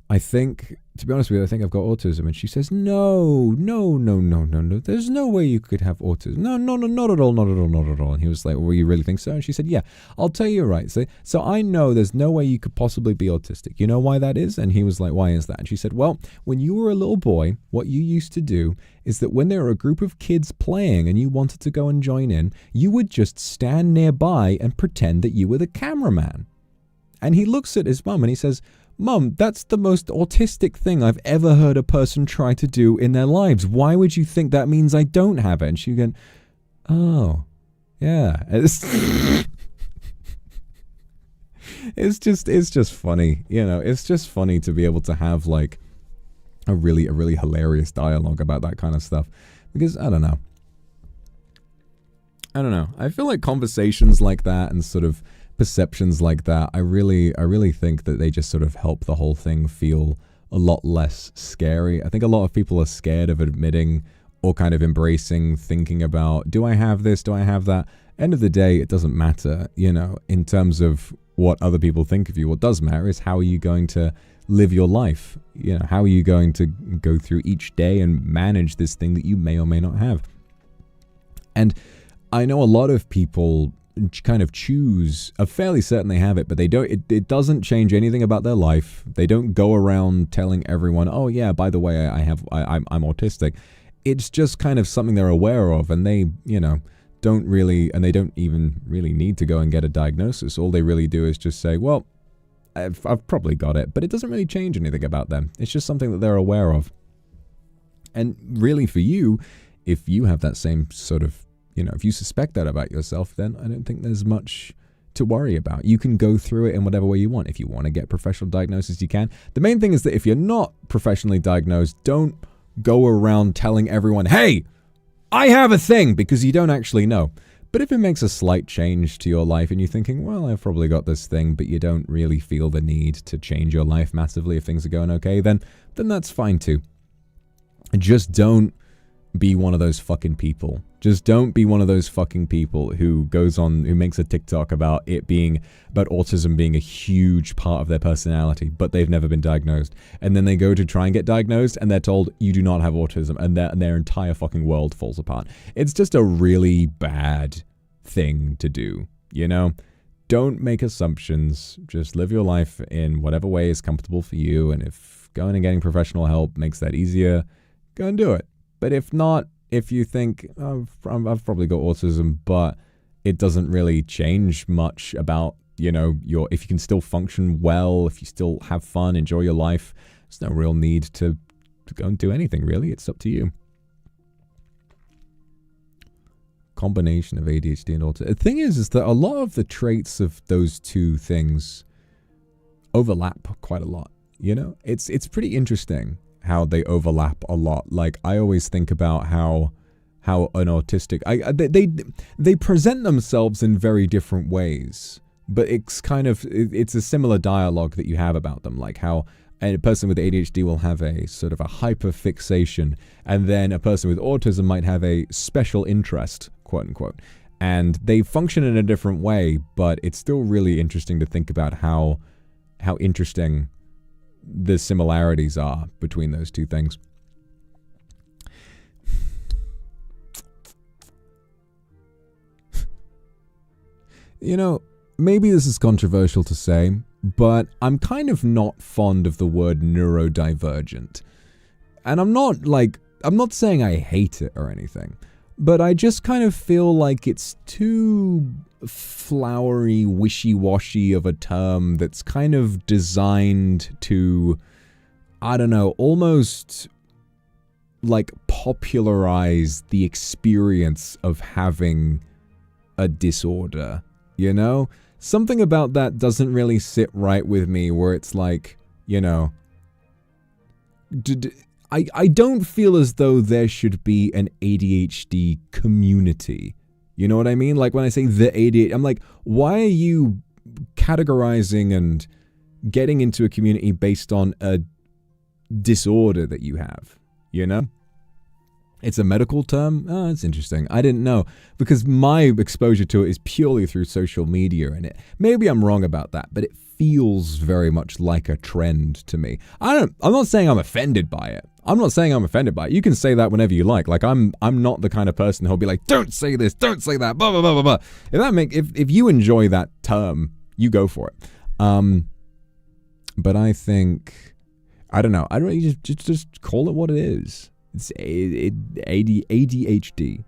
Speaker 1: I think, to be honest with you, I think I've got autism. And she says, no. There's no way you could have autism. No, not at all. And he was like, well, you really think so? And she said, yeah, I'll tell you right. So I know there's no way you could possibly be autistic. You know why that is? And he was like, why is that? And she said, well, when you were a little boy, what you used to do is that when there were a group of kids playing and you wanted to go and join in, you would just stand nearby and pretend that you were the cameraman. And he looks at his mum and he says, Mum, that's the most autistic thing I've ever heard a person try to do in their lives. Why would you think that means I don't have it? And she went, oh, yeah. It's just funny, you know. It's just funny to be able to have like a really hilarious dialogue about that kind of stuff. Because I don't know. I feel like conversations like that and sort of perceptions like that, I really think that they just sort of help the whole thing feel a lot less scary. I think a lot of people are scared of admitting or kind of embracing thinking about, do I have this? Do I have that? End of the day, it doesn't matter, you know, in terms of what other people think of you. What does matter is how are you going to live your life? You know, how are you going to go through each day and manage this thing that you may or may not have? And I know a lot of people kind of choose, are fairly certain they have it, but they don't, it doesn't change anything about their life. They don't go around telling everyone, oh yeah, by the way, I'm autistic. It's just kind of something they're aware of, and they, you know, don't really, and they don't even really need to go and get a diagnosis. All they really do is just say, well, I've probably got it, but it doesn't really change anything about them. It's just something that they're aware of. And really for you, if you have that same sort of, you know, if you suspect that about yourself, then I don't think there's much to worry about. You can go through it in whatever way you want. If you want to get professional diagnosis, you can. The main thing is that if you're not professionally diagnosed, don't go around telling everyone, hey, I have a thing, because you don't actually know. But if it makes a slight change to your life and you're thinking, well, I've probably got this thing, but you don't really feel the need to change your life massively if things are going okay, then that's fine too. Just don't be one of those fucking people. Just don't be one of those fucking people who makes a TikTok about autism being a huge part of their personality, but they've never been diagnosed. And then they go to try and get diagnosed and they're told you do not have autism, and their entire fucking world falls apart. It's just a really bad thing to do, you know? Don't make assumptions. Just live your life in whatever way is comfortable for you. And if going and getting professional help makes that easier, go and do it. But if not, if you think, oh, I've probably got autism, but it doesn't really change much about, you know, if you can still function well, if you still have fun, enjoy your life, there's no real need to go and do anything, really. It's up to you. Combination of ADHD and autism. The thing is that a lot of the traits of those two things overlap quite a lot, you know? It's pretty interesting how they overlap a lot. Like, I always think about how an autistic, they present themselves in very different ways, but it's a similar dialogue that you have about them, like how a person with ADHD will have a sort of a hyperfixation, and then a person with autism might have a special interest, quote unquote. And they function in a different way, but it's still really interesting to think about how interesting the similarities are between those two things. You know, maybe this is controversial to say, but I'm kind of not fond of the word neurodivergent. And I'm not saying I hate it or anything, but I just kind of feel like it's too flowery, wishy-washy of a term that's kind of designed to, I don't know, almost like popularize the experience of having a disorder, you know? Something about that doesn't really sit right with me, where it's like, you know, I don't feel as though there should be an ADHD community. You know what I mean? Like when I say the ADHD, I'm like, why are you categorizing and getting into a community based on a disorder that you have? You know? It's a medical term? Oh, that's interesting. I didn't know, because my exposure to it is purely through social media, and maybe I'm wrong about that, but it feels very much like a trend to me. I'm not saying I'm offended by it. You can say that whenever you like. Like I'm not the kind of person who'll be like, don't say this, don't say that, blah blah blah blah blah. If you enjoy that term, you go for it. But I think, I don't know. I don't really just call it what it is. It's ADHD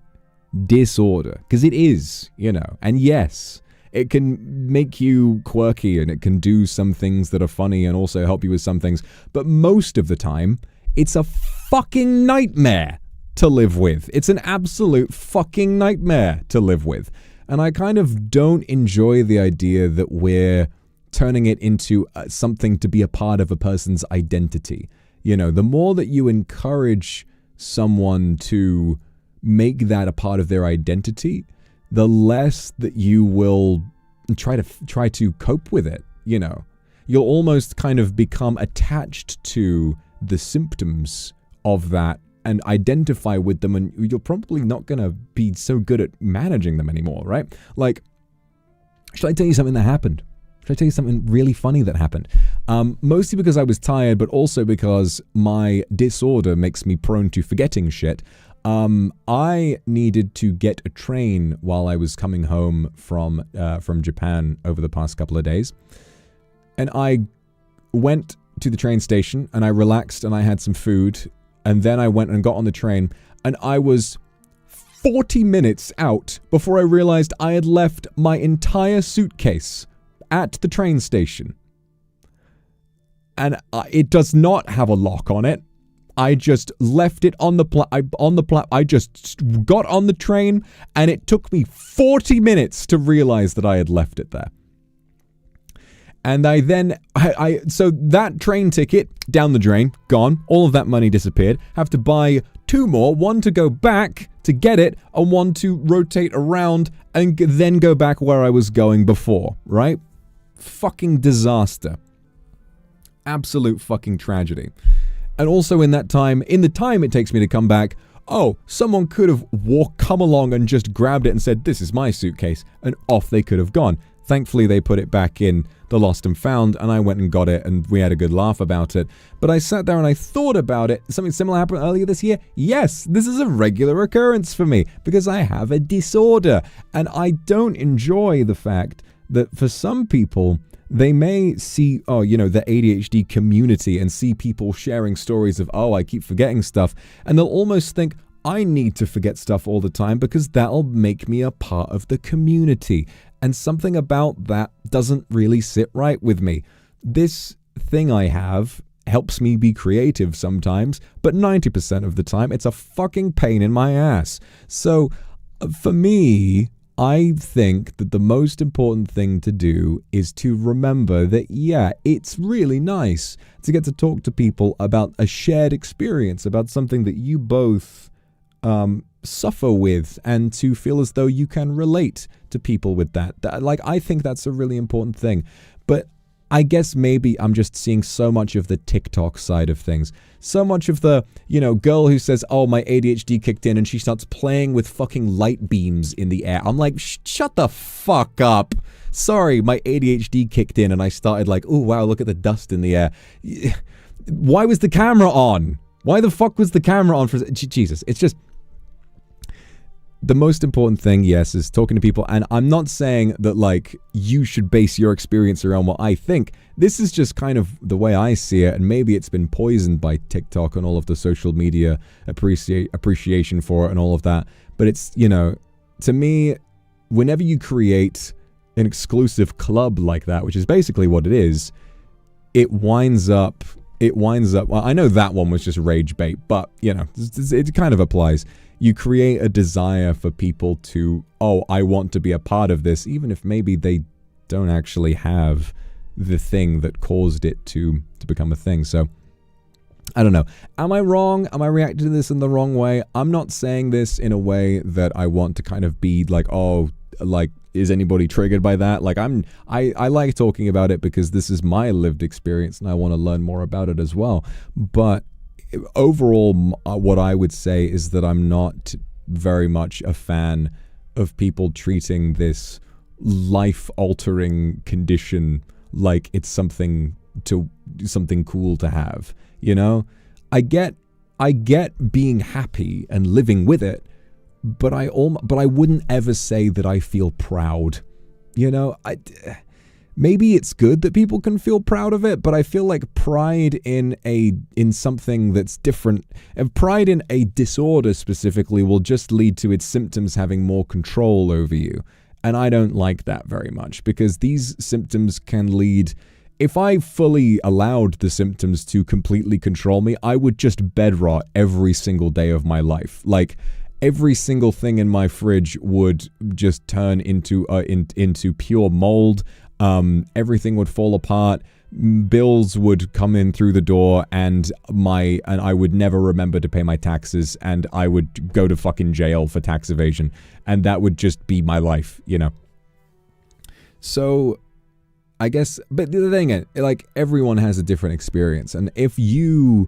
Speaker 1: disorder, because it is, you know. And yes, it can make you quirky, and it can do some things that are funny and also help you with some things. But most of the time, it's a fucking nightmare to live with. It's an absolute fucking nightmare to live with. And I kind of don't enjoy the idea that we're turning it into something to be a part of a person's identity. You know, the more that you encourage someone to make that a part of their identity, the less that you will try to cope with it. You know, you'll almost kind of become attached to the symptoms of that and identify with them, and you're probably not going to be so good at managing them anymore, right? Like, should I tell you something that happened? Should I tell you something really funny that happened? Mostly because I was tired, but also because my disorder makes me prone to forgetting shit. I needed to get a train while I was coming home from Japan over the past couple of days. And I went to the train station and I relaxed and I had some food. And then I went and got on the train, and I was 40 minutes out before I realized I had left my entire suitcase at the train station. And it does not have a lock on it. I just left it on the I just got on the train, and it took me 40 minutes to realize that I had left it there. And so that train ticket, down the drain, gone. All of that money disappeared. Have to buy two more, one to go back to get it, and one to rotate around and then go back where I was going before, right? Fucking disaster. Absolute fucking tragedy. And also in the time it takes me to come back, someone could have come along and just grabbed it and said, this is my suitcase, and off they could have gone. Thankfully, they put it back in the lost and found, and I went and got it, and we had a good laugh about it. But I sat there and I thought about it. Something similar happened earlier this year. Yes, this is a regular occurrence for me because I have a disorder, and I don't enjoy the fact that for some people, they may see, the ADHD community and see people sharing stories of, I keep forgetting stuff, and they'll almost think, I need to forget stuff all the time because that'll make me a part of the community. And something about that doesn't really sit right with me. This thing I have helps me be creative sometimes, but 90% of the time it's a fucking pain in my ass. So for me, I think that the most important thing to do is to remember that, it's really nice to get to talk to people about a shared experience, about something that you both suffer with, and to feel as though you can relate to people with that. I think that's a really important thing. But I guess maybe I'm just seeing so much of the TikTok side of things. So much of the, girl who says, oh, my ADHD kicked in, and she starts playing with fucking light beams in the air. I'm like, shut the fuck up. Sorry, my ADHD kicked in and I started like, oh, wow, look at the dust in the air. Why was the camera on? Why the fuck was the camera on? Jesus, it's just... The most important thing, yes, is talking to people. And I'm not saying that, like, you should base your experience around what I think. This is just kind of the way I see it. And maybe it's been poisoned by TikTok and all of the social media appreciation for it and all of that. But it's, to me, whenever you create an exclusive club like that, which is basically what it is, it winds up, well, I know that one was just rage bait, but, it kind of applies. You create a desire for people to, oh, I want to be a part of this, even if maybe they don't actually have the thing that caused it to become a thing. So, I don't know. Am I wrong? Am I reacting to this in the wrong way? I'm not saying this in a way that I want to kind of be like, oh, like, is anybody triggered by that? Like, I like talking about it because this is my lived experience and I want to learn more about it as well. But overall, what I would say is that I'm not very much a fan of people treating this life-altering condition like it's something cool to have. I get being happy and living with it, but I wouldn't ever say that I feel proud. Maybe it's good that people can feel proud of it, but I feel like pride in something that's different, and pride in a disorder specifically, will just lead to its symptoms having more control over you. And I don't like that very much, because these symptoms can lead... If I fully allowed the symptoms to completely control me, I would just bed rot every single day of my life. Like, every single thing in my fridge would just turn into pure mold. Everything would fall apart, bills would come in through the door, and I would never remember to pay my taxes, and I would go to fucking jail for tax evasion, and that would just be my life, So, I guess, but the thing is, like, everyone has a different experience, and if you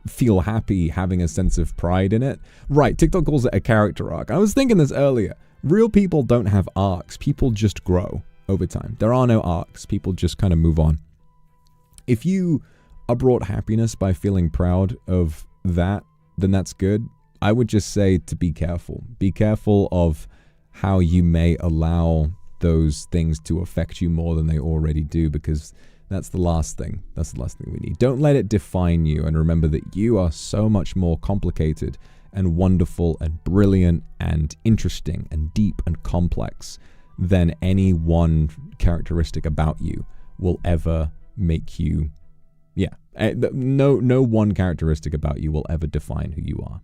Speaker 1: feel happy having a sense of pride in it, right, TikTok calls it a character arc. I was thinking this earlier. Real people don't have arcs. People just grow over time. There are no arcs. People just kind of move on. If you are brought happiness by feeling proud of that, then that's good. I would just say to be careful. Be careful of how you may allow those things to affect you more than they already do, because that's the last thing. That's the last thing we need. Don't let it define you, and remember that you are so much more complicated and wonderful and brilliant and interesting and deep and complex than any one characteristic about you will ever make you, no one characteristic about you will ever define who you are.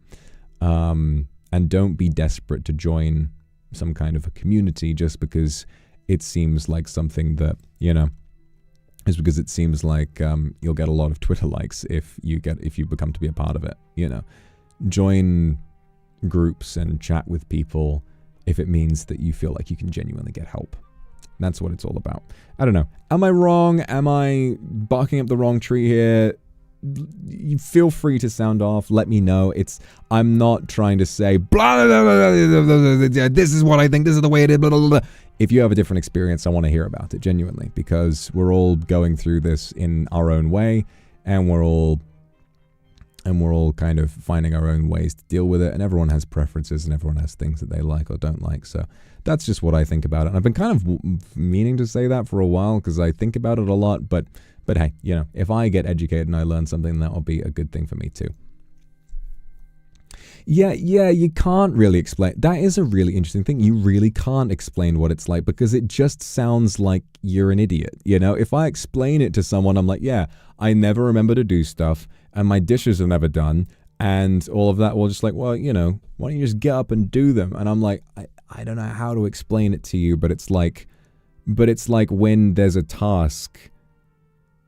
Speaker 1: And don't be desperate to join some kind of a community just because it seems like something that, is because it seems like you'll get a lot of Twitter likes if you become to be a part of it. Join groups and chat with people if it means that you feel like you can genuinely get help. That's what it's all about. I don't know. Am I wrong? Am I barking up the wrong tree here? You feel free to sound off. Let me know. I'm not trying to say, blah, blah, blah, blah, blah, this is what I think, this is the way it is, blah, blah, blah. If you have a different experience, I want to hear about it, genuinely, because we're all going through this in our own way, and we're all kind of finding our own ways to deal with it, and everyone has preferences, and everyone has things that they like or don't like. So that's just what I think about it. And I've been kind of meaning to say that for a while, because I think about it a lot, but hey, if I get educated and I learn something, that will be a good thing for me too. Yeah, you can't really explain. That is a really interesting thing. You really can't explain what it's like, because it just sounds like you're an idiot. If I explain it to someone, I'm like, yeah, I never remember to do stuff, and my dishes are never done, and all of that. Well, just like, well, why don't you just get up and do them? And I'm like, I don't know how to explain it to you, but it's like when there's a task,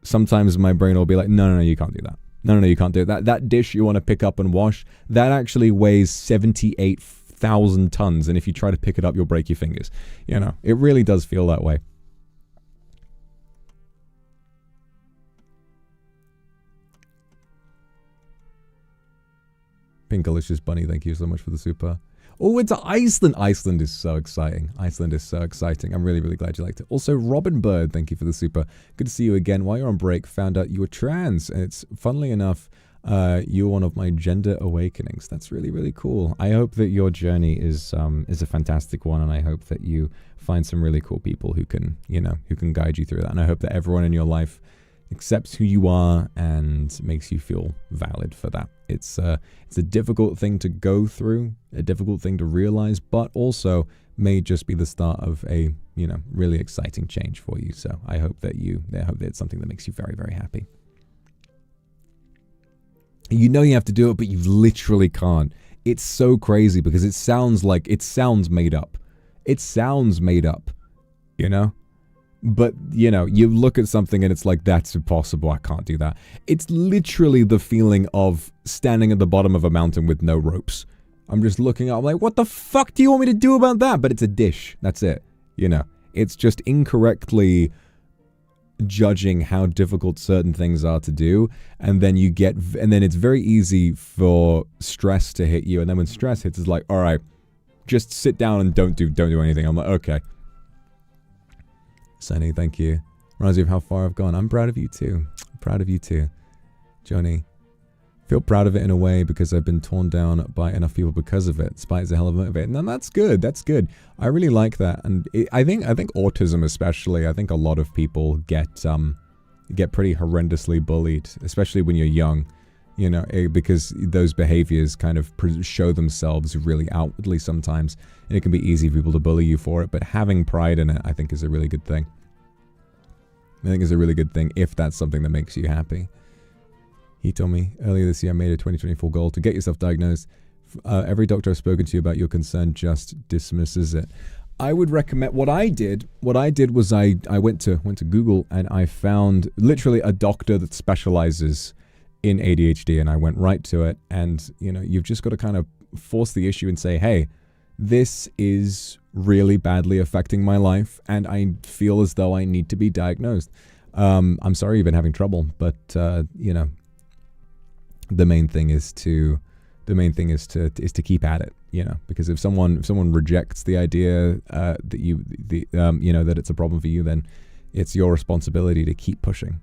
Speaker 1: sometimes my brain will be like, no, you can't do that. No, you can't do that. That dish you want to pick up and wash, that actually weighs 78,000 tons. And if you try to pick it up, you'll break your fingers. It really does feel that way. Pinkalicious Bunny, thank you so much for the super. Oh, it's Iceland. Iceland is so exciting. Iceland is so exciting. I'm really, really glad you liked it. Also, Robin Bird, thank you for the super. Good to see you again. While you're on break, found out you were trans. And it's, funnily enough, you're one of my gender awakenings. That's really, really cool. I hope that your journey is a fantastic one, and I hope that you find some really cool people who can, you know, who can guide you through that. And I hope that everyone in your life accepts who you are and makes you feel valid for that. It's a difficult thing to go through, a difficult thing to realize, but also may just be the start of a, you know, really exciting change for you. So I hope that it's something that makes you very, very happy. You know you have to do it, but you literally can't. It's so crazy because it sounds made up. It sounds made up, you know? But, you know, you look at something and it's like, that's impossible. I can't do that. It's literally the feeling of standing at the bottom of a mountain with no ropes. I'm just looking up, I'm like, what the fuck do you want me to do about that? But it's a dish. That's it. You know, it's just incorrectly judging how difficult certain things are to do. And then it's very easy for stress to hit you. And then when stress hits, it's like, all right, just sit down and don't do anything. I'm like, okay. Sunny, thank you. Reminds me of how far I've gone. I'm proud of you too. I'm proud of you too. Johnny, feel proud of it in a way because I've been torn down by enough people because of it. Spite is a hell of a motivator. And that's good. That's good. I really like that. And I think autism especially, I think a lot of people get pretty horrendously bullied, especially when you're young, you know, because those behaviors kind of show themselves really outwardly sometimes. And it can be easy for people to bully you for it. But having pride in it, I think, is a really good thing. I think it's a really good thing if that's something that makes you happy. He told me earlier this year, I made a 2024 goal to get yourself diagnosed. Every doctor I've spoken to about your concern just dismisses it. I would recommend what I did was I went to Google and I found literally a doctor that specializes in ADHD, and I went right to it. And, you know, you've just got to kind of force the issue and say, hey, this is really badly affecting my life and I feel as though I need to be diagnosed. I'm sorry you've been having trouble, but, you know, the main thing is to keep at it, you know, because if someone rejects the idea that you know, that it's a problem for you, then it's your responsibility to keep pushing.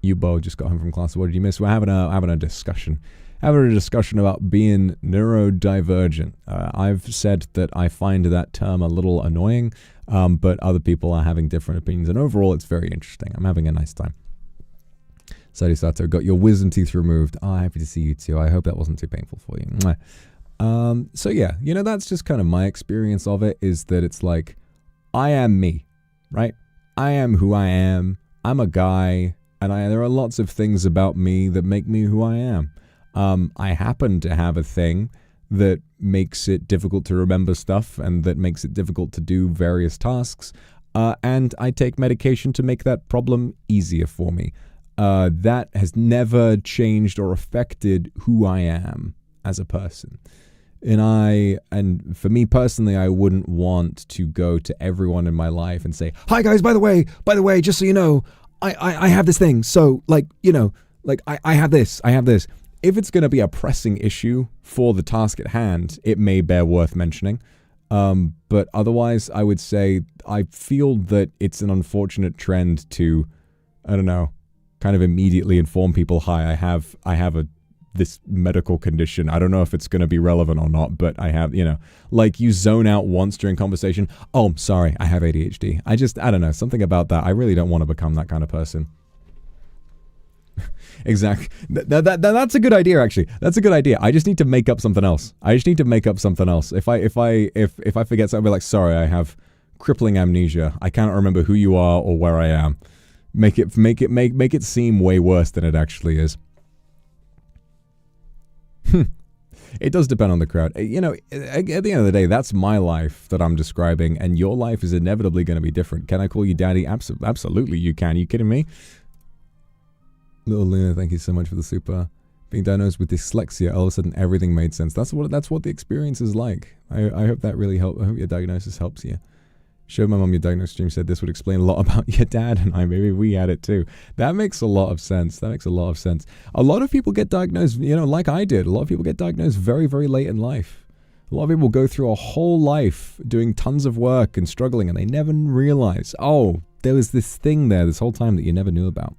Speaker 1: You, Bo, just got home from class. What did you miss? We're having a discussion. Having a discussion about being neurodivergent. I've said that I find that term a little annoying, but other people are having different opinions, and overall it's very interesting. I'm having a nice time. Sadi Sato, got your wisdom teeth removed. Oh, happy to see you too. I hope that wasn't too painful for you. So yeah, you know, that's just kind of my experience of it, is that it's like, I am me, right? I am who I am. I'm a guy, and there are lots of things about me that make me who I am. I happen to have a thing that makes it difficult to remember stuff and that makes it difficult to do various tasks. And I take medication to make that problem easier for me. That has never changed or affected who I am as a person. And for me personally, I wouldn't want to go to everyone in my life and say, hi guys, by the way, just so you know, I have this thing. So like, you know, like I have this. If it's going to be a pressing issue for the task at hand, it may bear worth mentioning. But otherwise, I would say I feel that it's an unfortunate trend to, I don't know, kind of immediately inform people, hi, I have this medical condition. I don't know if it's going to be relevant or not, but I have, you know, like you zone out once during conversation. Oh, I'm sorry, I have ADHD. I don't know, something about that. I really don't want to become that kind of person. Exactly. That's a good idea, actually. That's a good idea. I just need to make up something else. If I forget something, I'll be like, sorry, I have crippling amnesia. I cannot remember who you are or where I am. Make it seem way worse than it actually is. It does depend on the crowd. You know, at the end of the day, that's my life that I'm describing, and your life is inevitably going to be different. Can I call you daddy? Absolutely you can. You kidding me? Little Luna, thank you so much for the super. Being diagnosed with dyslexia, all of a sudden everything made sense. That's what the experience is like. I hope that really helped. I hope your diagnosis helps you. Showed my mom your diagnosis stream, said this would explain a lot about your dad and I. Maybe we had it too. That makes a lot of sense. That makes a lot of sense. A lot of people get diagnosed, you know, like I did. A lot of people get diagnosed very, very late in life. A lot of people go through a whole life doing tons of work and struggling, and they never realize, oh, there was this thing there this whole time that you never knew about.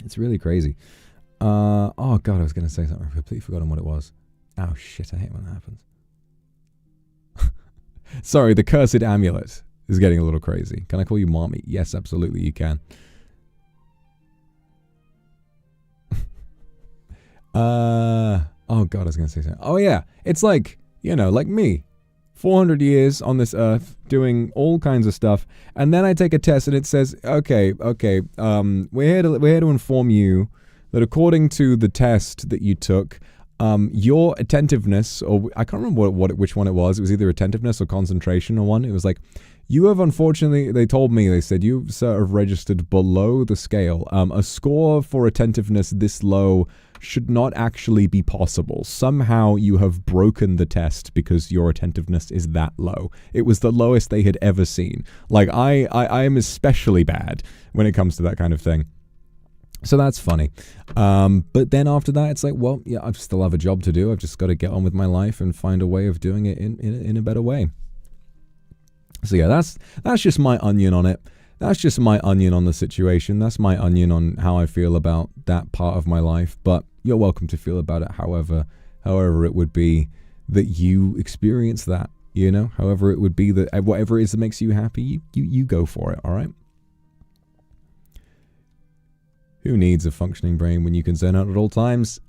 Speaker 1: It's really crazy. Oh, God, I was going to say something. I've completely forgotten what it was. Oh, shit, I hate when that happens. Sorry, the cursed amulet is getting a little crazy. Can I call you mommy? Yes, absolutely, you can. Oh, God, I was going to say something. Oh, yeah, it's like, you know, like me. 400 years on this earth doing all kinds of stuff, and then I take a test and it says, okay, we're here to inform you that according to the test that you took, your attentiveness, or I can't remember which one it was. It was either attentiveness or concentration or one. It was like, you have unfortunately, they said you sort of registered below the scale. A score for attentiveness this low should not actually be possible. Somehow you have broken the test because your attentiveness is that low. It was the lowest they had ever seen. Like, I am especially bad when it comes to that kind of thing. So that's funny. But then after that, it's like, well, yeah, I still have a job to do. I've just got to get on with my life and find a way of doing it in a better way. So yeah, that's just my onion on it. That's just my onion on the situation. That's my onion on how I feel about that part of my life. But you're welcome to feel about it however it would be that you experience that, you know? However it would be that, whatever it is that makes you happy, you go for it, all right? Who needs a functioning brain when you can zone out at all times?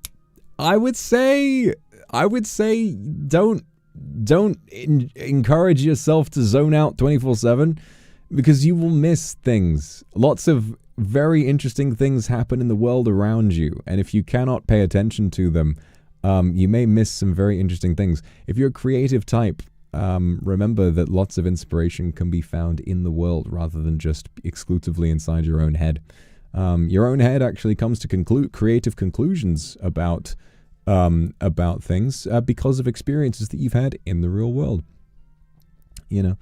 Speaker 1: I would say don't encourage yourself to zone out 24/7 because you will miss things. Lots of very interesting things happen in the world around you, and if you cannot pay attention to them, you may miss some very interesting things. If you're a creative type, remember that lots of inspiration can be found in the world rather than just exclusively inside your own head. Your own head actually comes to creative conclusions about things because of experiences that you've had in the real world. You know,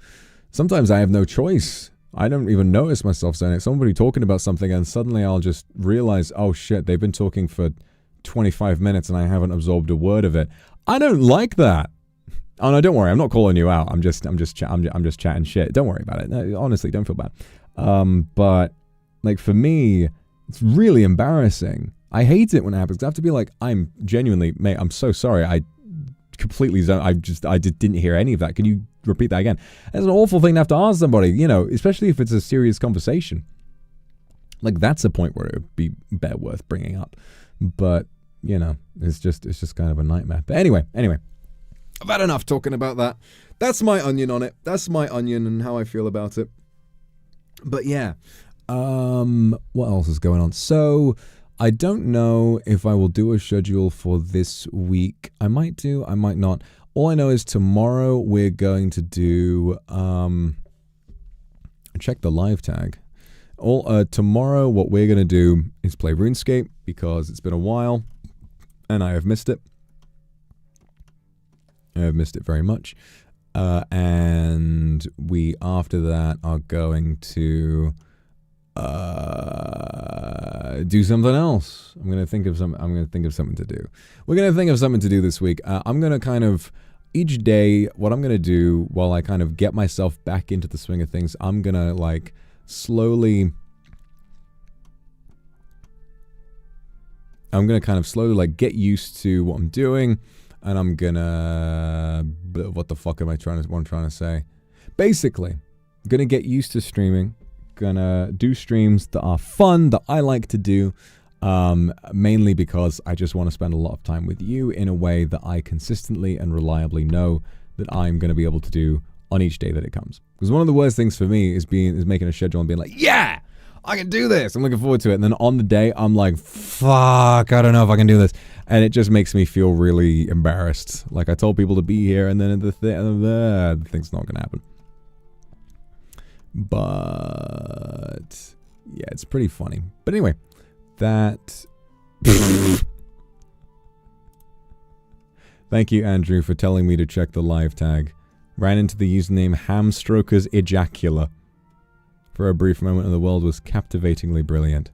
Speaker 1: sometimes I have no choice. I don't even notice myself saying it. Somebody talking about something and suddenly I'll just realize, oh shit, they've been talking for 25 minutes and I haven't absorbed a word of it. I don't like that. Oh no, don't worry. I'm not calling you out. I'm just chatting shit. Don't worry about it. No, honestly, don't feel bad. But like for me, it's really embarrassing. I hate it when it happens. I have to be like, I'm genuinely, mate, I'm so sorry. I completely, didn't hear any of that. Can you repeat that again? That's an awful thing to have to ask somebody, you know, especially if it's a serious conversation. Like that's a point where it would be better worth bringing up. But, you know, it's just kind of a nightmare. But anyway, I've had enough talking about that. That's my onion on it. That's my onion and how I feel about it. But yeah, what else is going on? So I don't know if I will do a schedule for this week. I might do, I might not. All I know is tomorrow we're going to do, check the live tag. Tomorrow what we're going to do is play RuneScape because it's been a while and I have missed it. I have missed it very much. And we, after that, are going to do something else. I'm going to think of something to do. We're going to think of something to do this week. I'm going to kind of, each day, what I'm going to do while I kind of get myself back into the swing of things, I'm going to like slowly like get used to what I'm doing. And I'm gonna, what the fuck am I trying to say? Basically, I'm gonna get used to streaming. Gonna do streams that are fun, that I like to do. Mainly because I just want to spend a lot of time with you in a way that I consistently and reliably know that I'm gonna be able to do on each day that it comes. Because one of the worst things for me is making a schedule and being like, yeah, I can do this. I'm looking forward to it. And then on the day, I'm like, fuck, I don't know if I can do this. And it just makes me feel really embarrassed. Like I told people to be here and then the thing's not going to happen. But yeah, it's pretty funny. But anyway, that... Thank you, Andrew, for telling me to check the live tag. Ran into the username Hamstrokers Ejacula. For a brief moment, the world was captivatingly brilliant.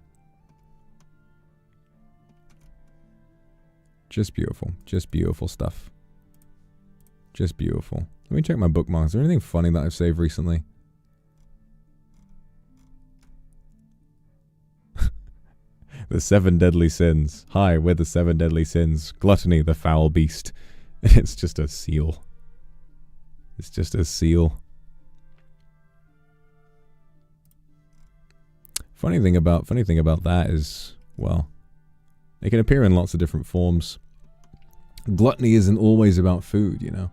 Speaker 1: Just beautiful. Just beautiful stuff. Just beautiful. Let me check my bookmarks. Is there anything funny that I've saved recently? The 7 deadly sins. Hi, we're the 7 deadly sins. Gluttony, the foul beast. It's just a seal. It's just a seal. Funny thing about that is, well, it can appear in lots of different forms. Gluttony isn't always about food, you know.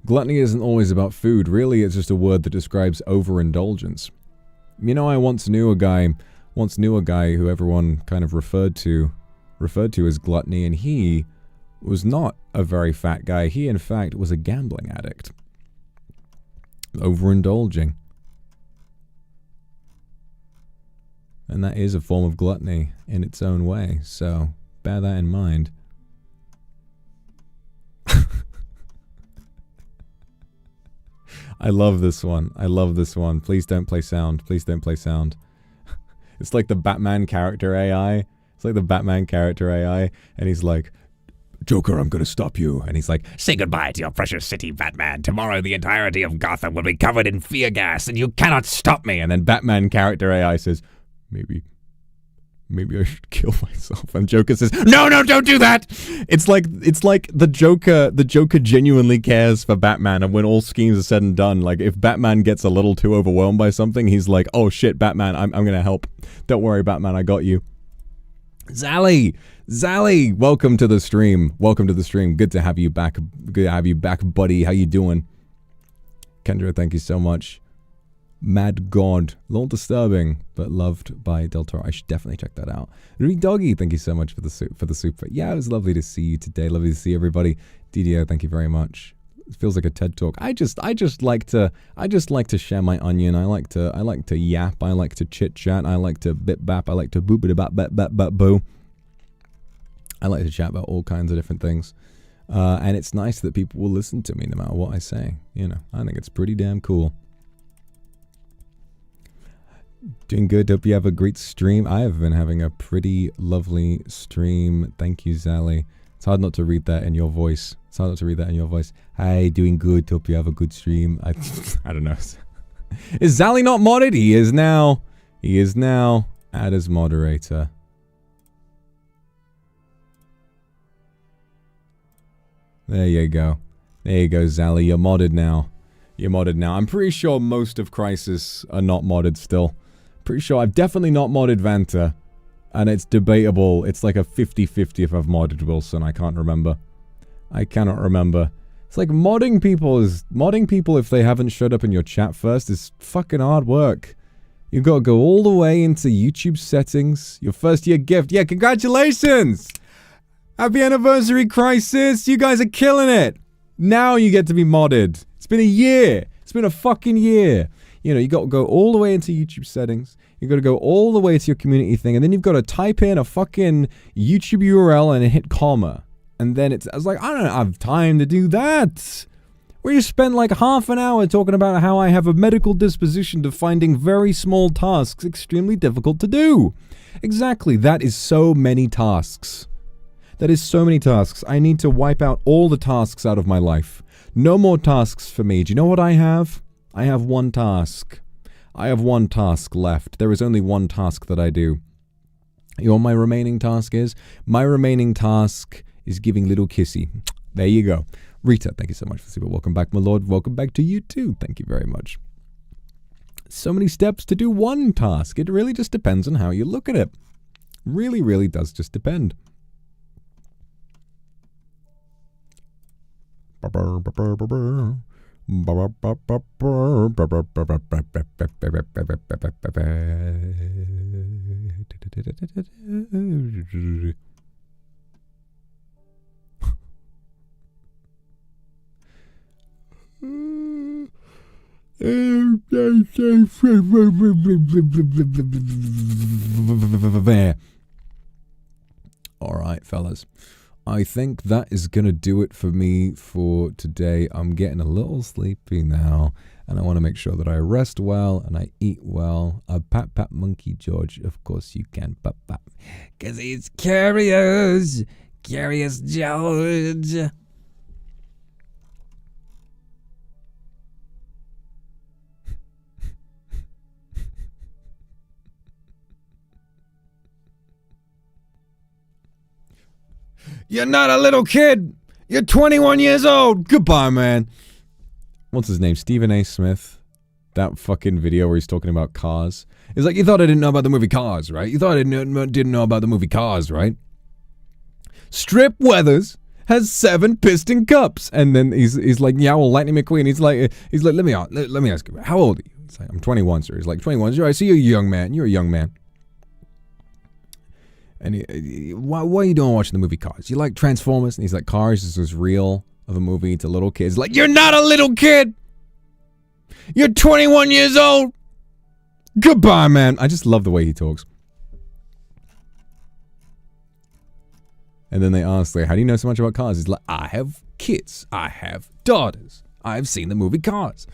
Speaker 1: Gluttony isn't always about food. Really, it's just a word that describes overindulgence. You know, I once knew a guy who everyone kind of referred to as gluttony, and he was not a very fat guy. He, in fact, was a gambling addict. Overindulging. And that is a form of gluttony in its own way, so bear that in mind. I love this one. I love this one. Please don't play sound. Please don't play sound. It's like the Batman character AI. It's like the Batman character AI, and he's like, Joker, I'm gonna stop you. And he's like,
Speaker 2: say goodbye to your precious city, Batman. Tomorrow the entirety of Gotham will be covered in fear gas, and you cannot stop me.
Speaker 1: And then Batman character AI says, maybe I should kill myself. And Joker says, no, don't do that. It's like the Joker genuinely cares for Batman, and when all schemes are said and done, like if Batman gets a little too overwhelmed by something, he's like, oh shit, Batman, I'm gonna help. Don't worry, Batman, I got you. Zally, welcome to the stream. Welcome to the stream. Good to have you back. Good to have you back, buddy. How you doing? Kendra, thank you so much. Mad God, a little disturbing, but loved by Del Toro. I should definitely check that out. Reed Doggy, thank you so much for the super. Yeah, it was lovely to see you today. Lovely to see everybody. DDO, thank you very much. It feels like a TED talk. I just like to share my onion. I like to yap. I like to chit chat. I like to bip bap. I like to boop it about bap boo. I like to chat about all kinds of different things. And it's nice that people will listen to me no matter what I say. You know, I think it's pretty damn cool. Doing good. Hope you have a great stream. I have been having a pretty lovely stream. Thank you, Zally. It's hard not to read that in your voice. Hi, doing good. Hope you have a good stream. I don't know. Is Zally not modded? He is now. Add as moderator. There you go. Zally. You're modded now. I'm pretty sure most of Crisis are not modded still. Pretty sure I've definitely not modded Vanta. And it's debatable. It's like a 50-50 if I've modded Wilson. I can't remember. I cannot remember. It's like modding people if they haven't showed up in your chat first is fucking hard work. You've got to go all the way into YouTube settings. Your first year gift. Yeah, congratulations! Happy anniversary, Crisis! You guys are killing it! Now you get to be modded. It's been a year. It's been a fucking year. You know, you got to go all the way into YouTube settings. You got to go all the way to your community thing, and then you've got to type in a fucking YouTube URL and hit comma. And then I was like, I don't have time to do that. Where you spent like half an hour talking about how I have a medical disposition to finding very small tasks extremely difficult to do. Exactly. That is so many tasks. I need to wipe out all the tasks out of my life. No more tasks for me. Do you know what I have? I have one task. I have one task left. There is only one task that I do. You know what my remaining task is? My remaining task is giving little kissy. There you go. Rita, thank you so much for super. Welcome back, my lord. Welcome back to you too. Thank you very much. So many steps to do one task. It really just depends on how you look at it. Really, really does just depend. All right, fellas. I think that is going to do it for me for today. I'm getting a little sleepy now, and I want to make sure that I rest well and I eat well. Pat, pat, monkey, George. Of course you can, pat, pat. Because he's curious. Curious George. You're not a little kid. You're 21 years old. Goodbye, man. What's his name? Stephen A. Smith. That fucking video where he's talking about Cars. He's like, you thought I didn't know about the movie Cars, right? You thought I didn't know about the movie Cars, right? Strip Weathers has 7 piston cups. And then he's like, yeah, well, Lightning McQueen. He's like, let me ask you, how old are you? He's like, I'm 21, sir. He's like, 21, sir. I see you're a young man. You're a young man. And what are you doing watching the movie Cars? You like Transformers? And he's like, Cars is as real of a movie to little kids. Like, you're not a little kid! You're 21 years old! Goodbye, man. I just love the way he talks. And then they ask, like, how do you know so much about cars? He's like, I have kids. I have daughters. I've seen the movie Cars.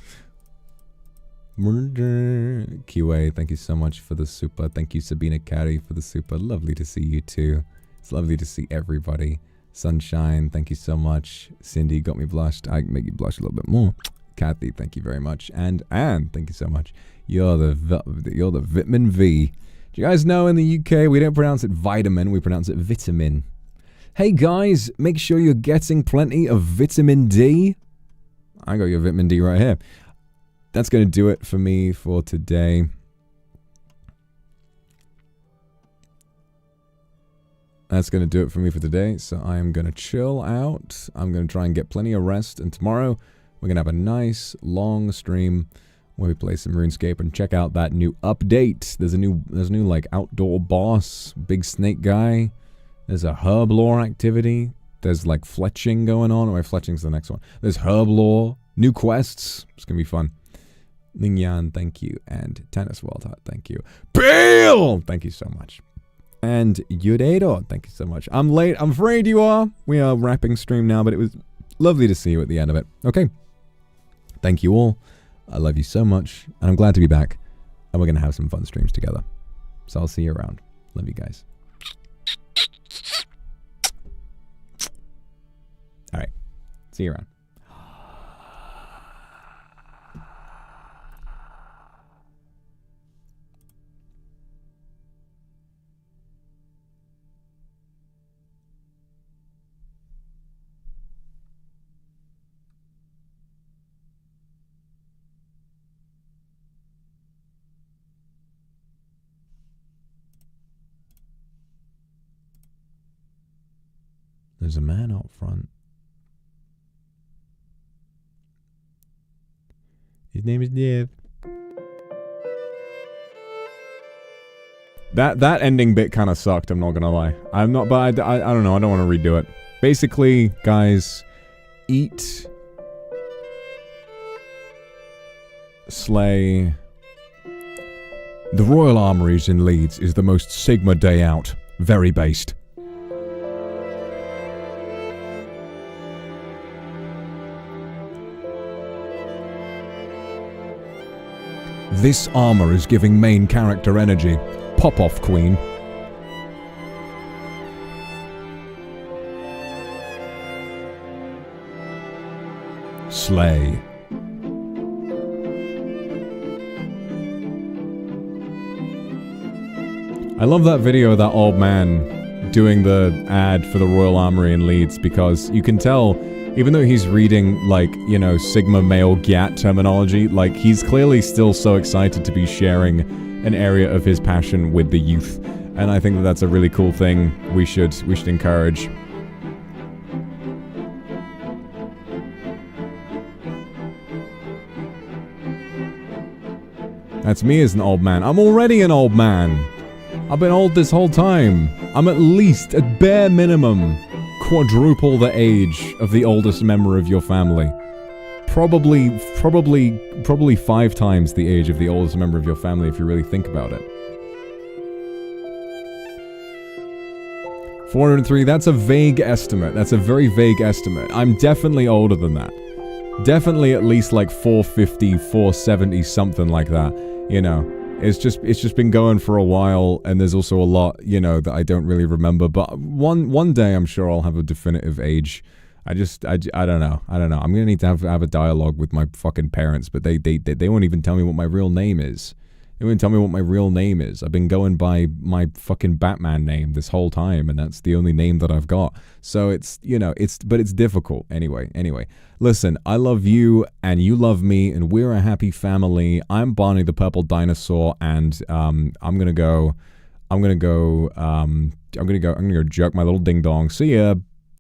Speaker 1: Kiwi, thank you so much for the super. Thank you, Sabina Carey, for the super. Lovely to see you too. It's lovely to see everybody. Sunshine, thank you so much. Cindy got me blushed. I can make you blush a little bit more. Kathy, thank you very much. And Anne, thank you so much. You're the vitamin V. Do you guys know in the UK we don't pronounce it vitamin, we pronounce it vitamin. Hey guys, make sure you're getting plenty of vitamin D. I got your vitamin D right here. That's going to do it for me for today. That's going to do it for me for today. So I am going to chill out. I'm going to try and get plenty of rest. And tomorrow, we're going to have a nice, long stream where we play some RuneScape and check out that new update. There's a new like, outdoor boss, big snake guy. There's a herb lore activity. There's, like, fletching going on. Or fletching's the next one. There's herb lore, new quests. It's going to be fun. Ling Yan, thank you. And Tennis World Hut, thank you. Bill! Thank you so much. And Yudedo, thank you so much. I'm late. I'm afraid you are. We are wrapping stream now, but it was lovely to see you at the end of it. Okay. Thank you all. I love you so much. And I'm glad to be back. And we're going to have some fun streams together. So I'll see you around. Love you guys. All right. See you around. There's a man out front. His name is Dev. That ending bit kind of sucked, I'm not gonna lie. I don't know, I don't want to redo it. Basically, guys, eat, slay. The Royal Armouries in Leeds is the most Sigma day out. Very based. This armor is giving main character energy. Pop off, Queen. Slay. I love that video of that old man doing the ad for the Royal Armoury in Leeds, because you can tell, even though he's reading, like, you know, Sigma male GAT terminology, like, he's clearly still so excited to be sharing an area of his passion with the youth. And I think that that's a really cool thing we should encourage. That's me as an old man. I'm already an old man. I've been old this whole time. I'm at least, at bare minimum, quadruple the age of the oldest member of your family. Probably 5 times the age of the oldest member of your family if you really think about it. 403, that's a vague estimate. That's a very vague estimate. I'm definitely older than that. Definitely at least like 450, 470, something like that. You know, it's just been going for a while, and there's also a lot, you know, that I don't really remember. But one day I'm sure I'll have a definitive age. I don't know. I'm gonna need to have a dialogue with my fucking parents, but they won't even tell me what my real name is. They won't tell me what my real name is. I've been going by my fucking Batman name this whole time, and that's the only name that I've got. So it's, you know, but it's difficult. Anyway, listen, I love you, and you love me, and we're a happy family. I'm Barney the Purple Dinosaur, and I'm gonna go jerk my little ding dong. See ya.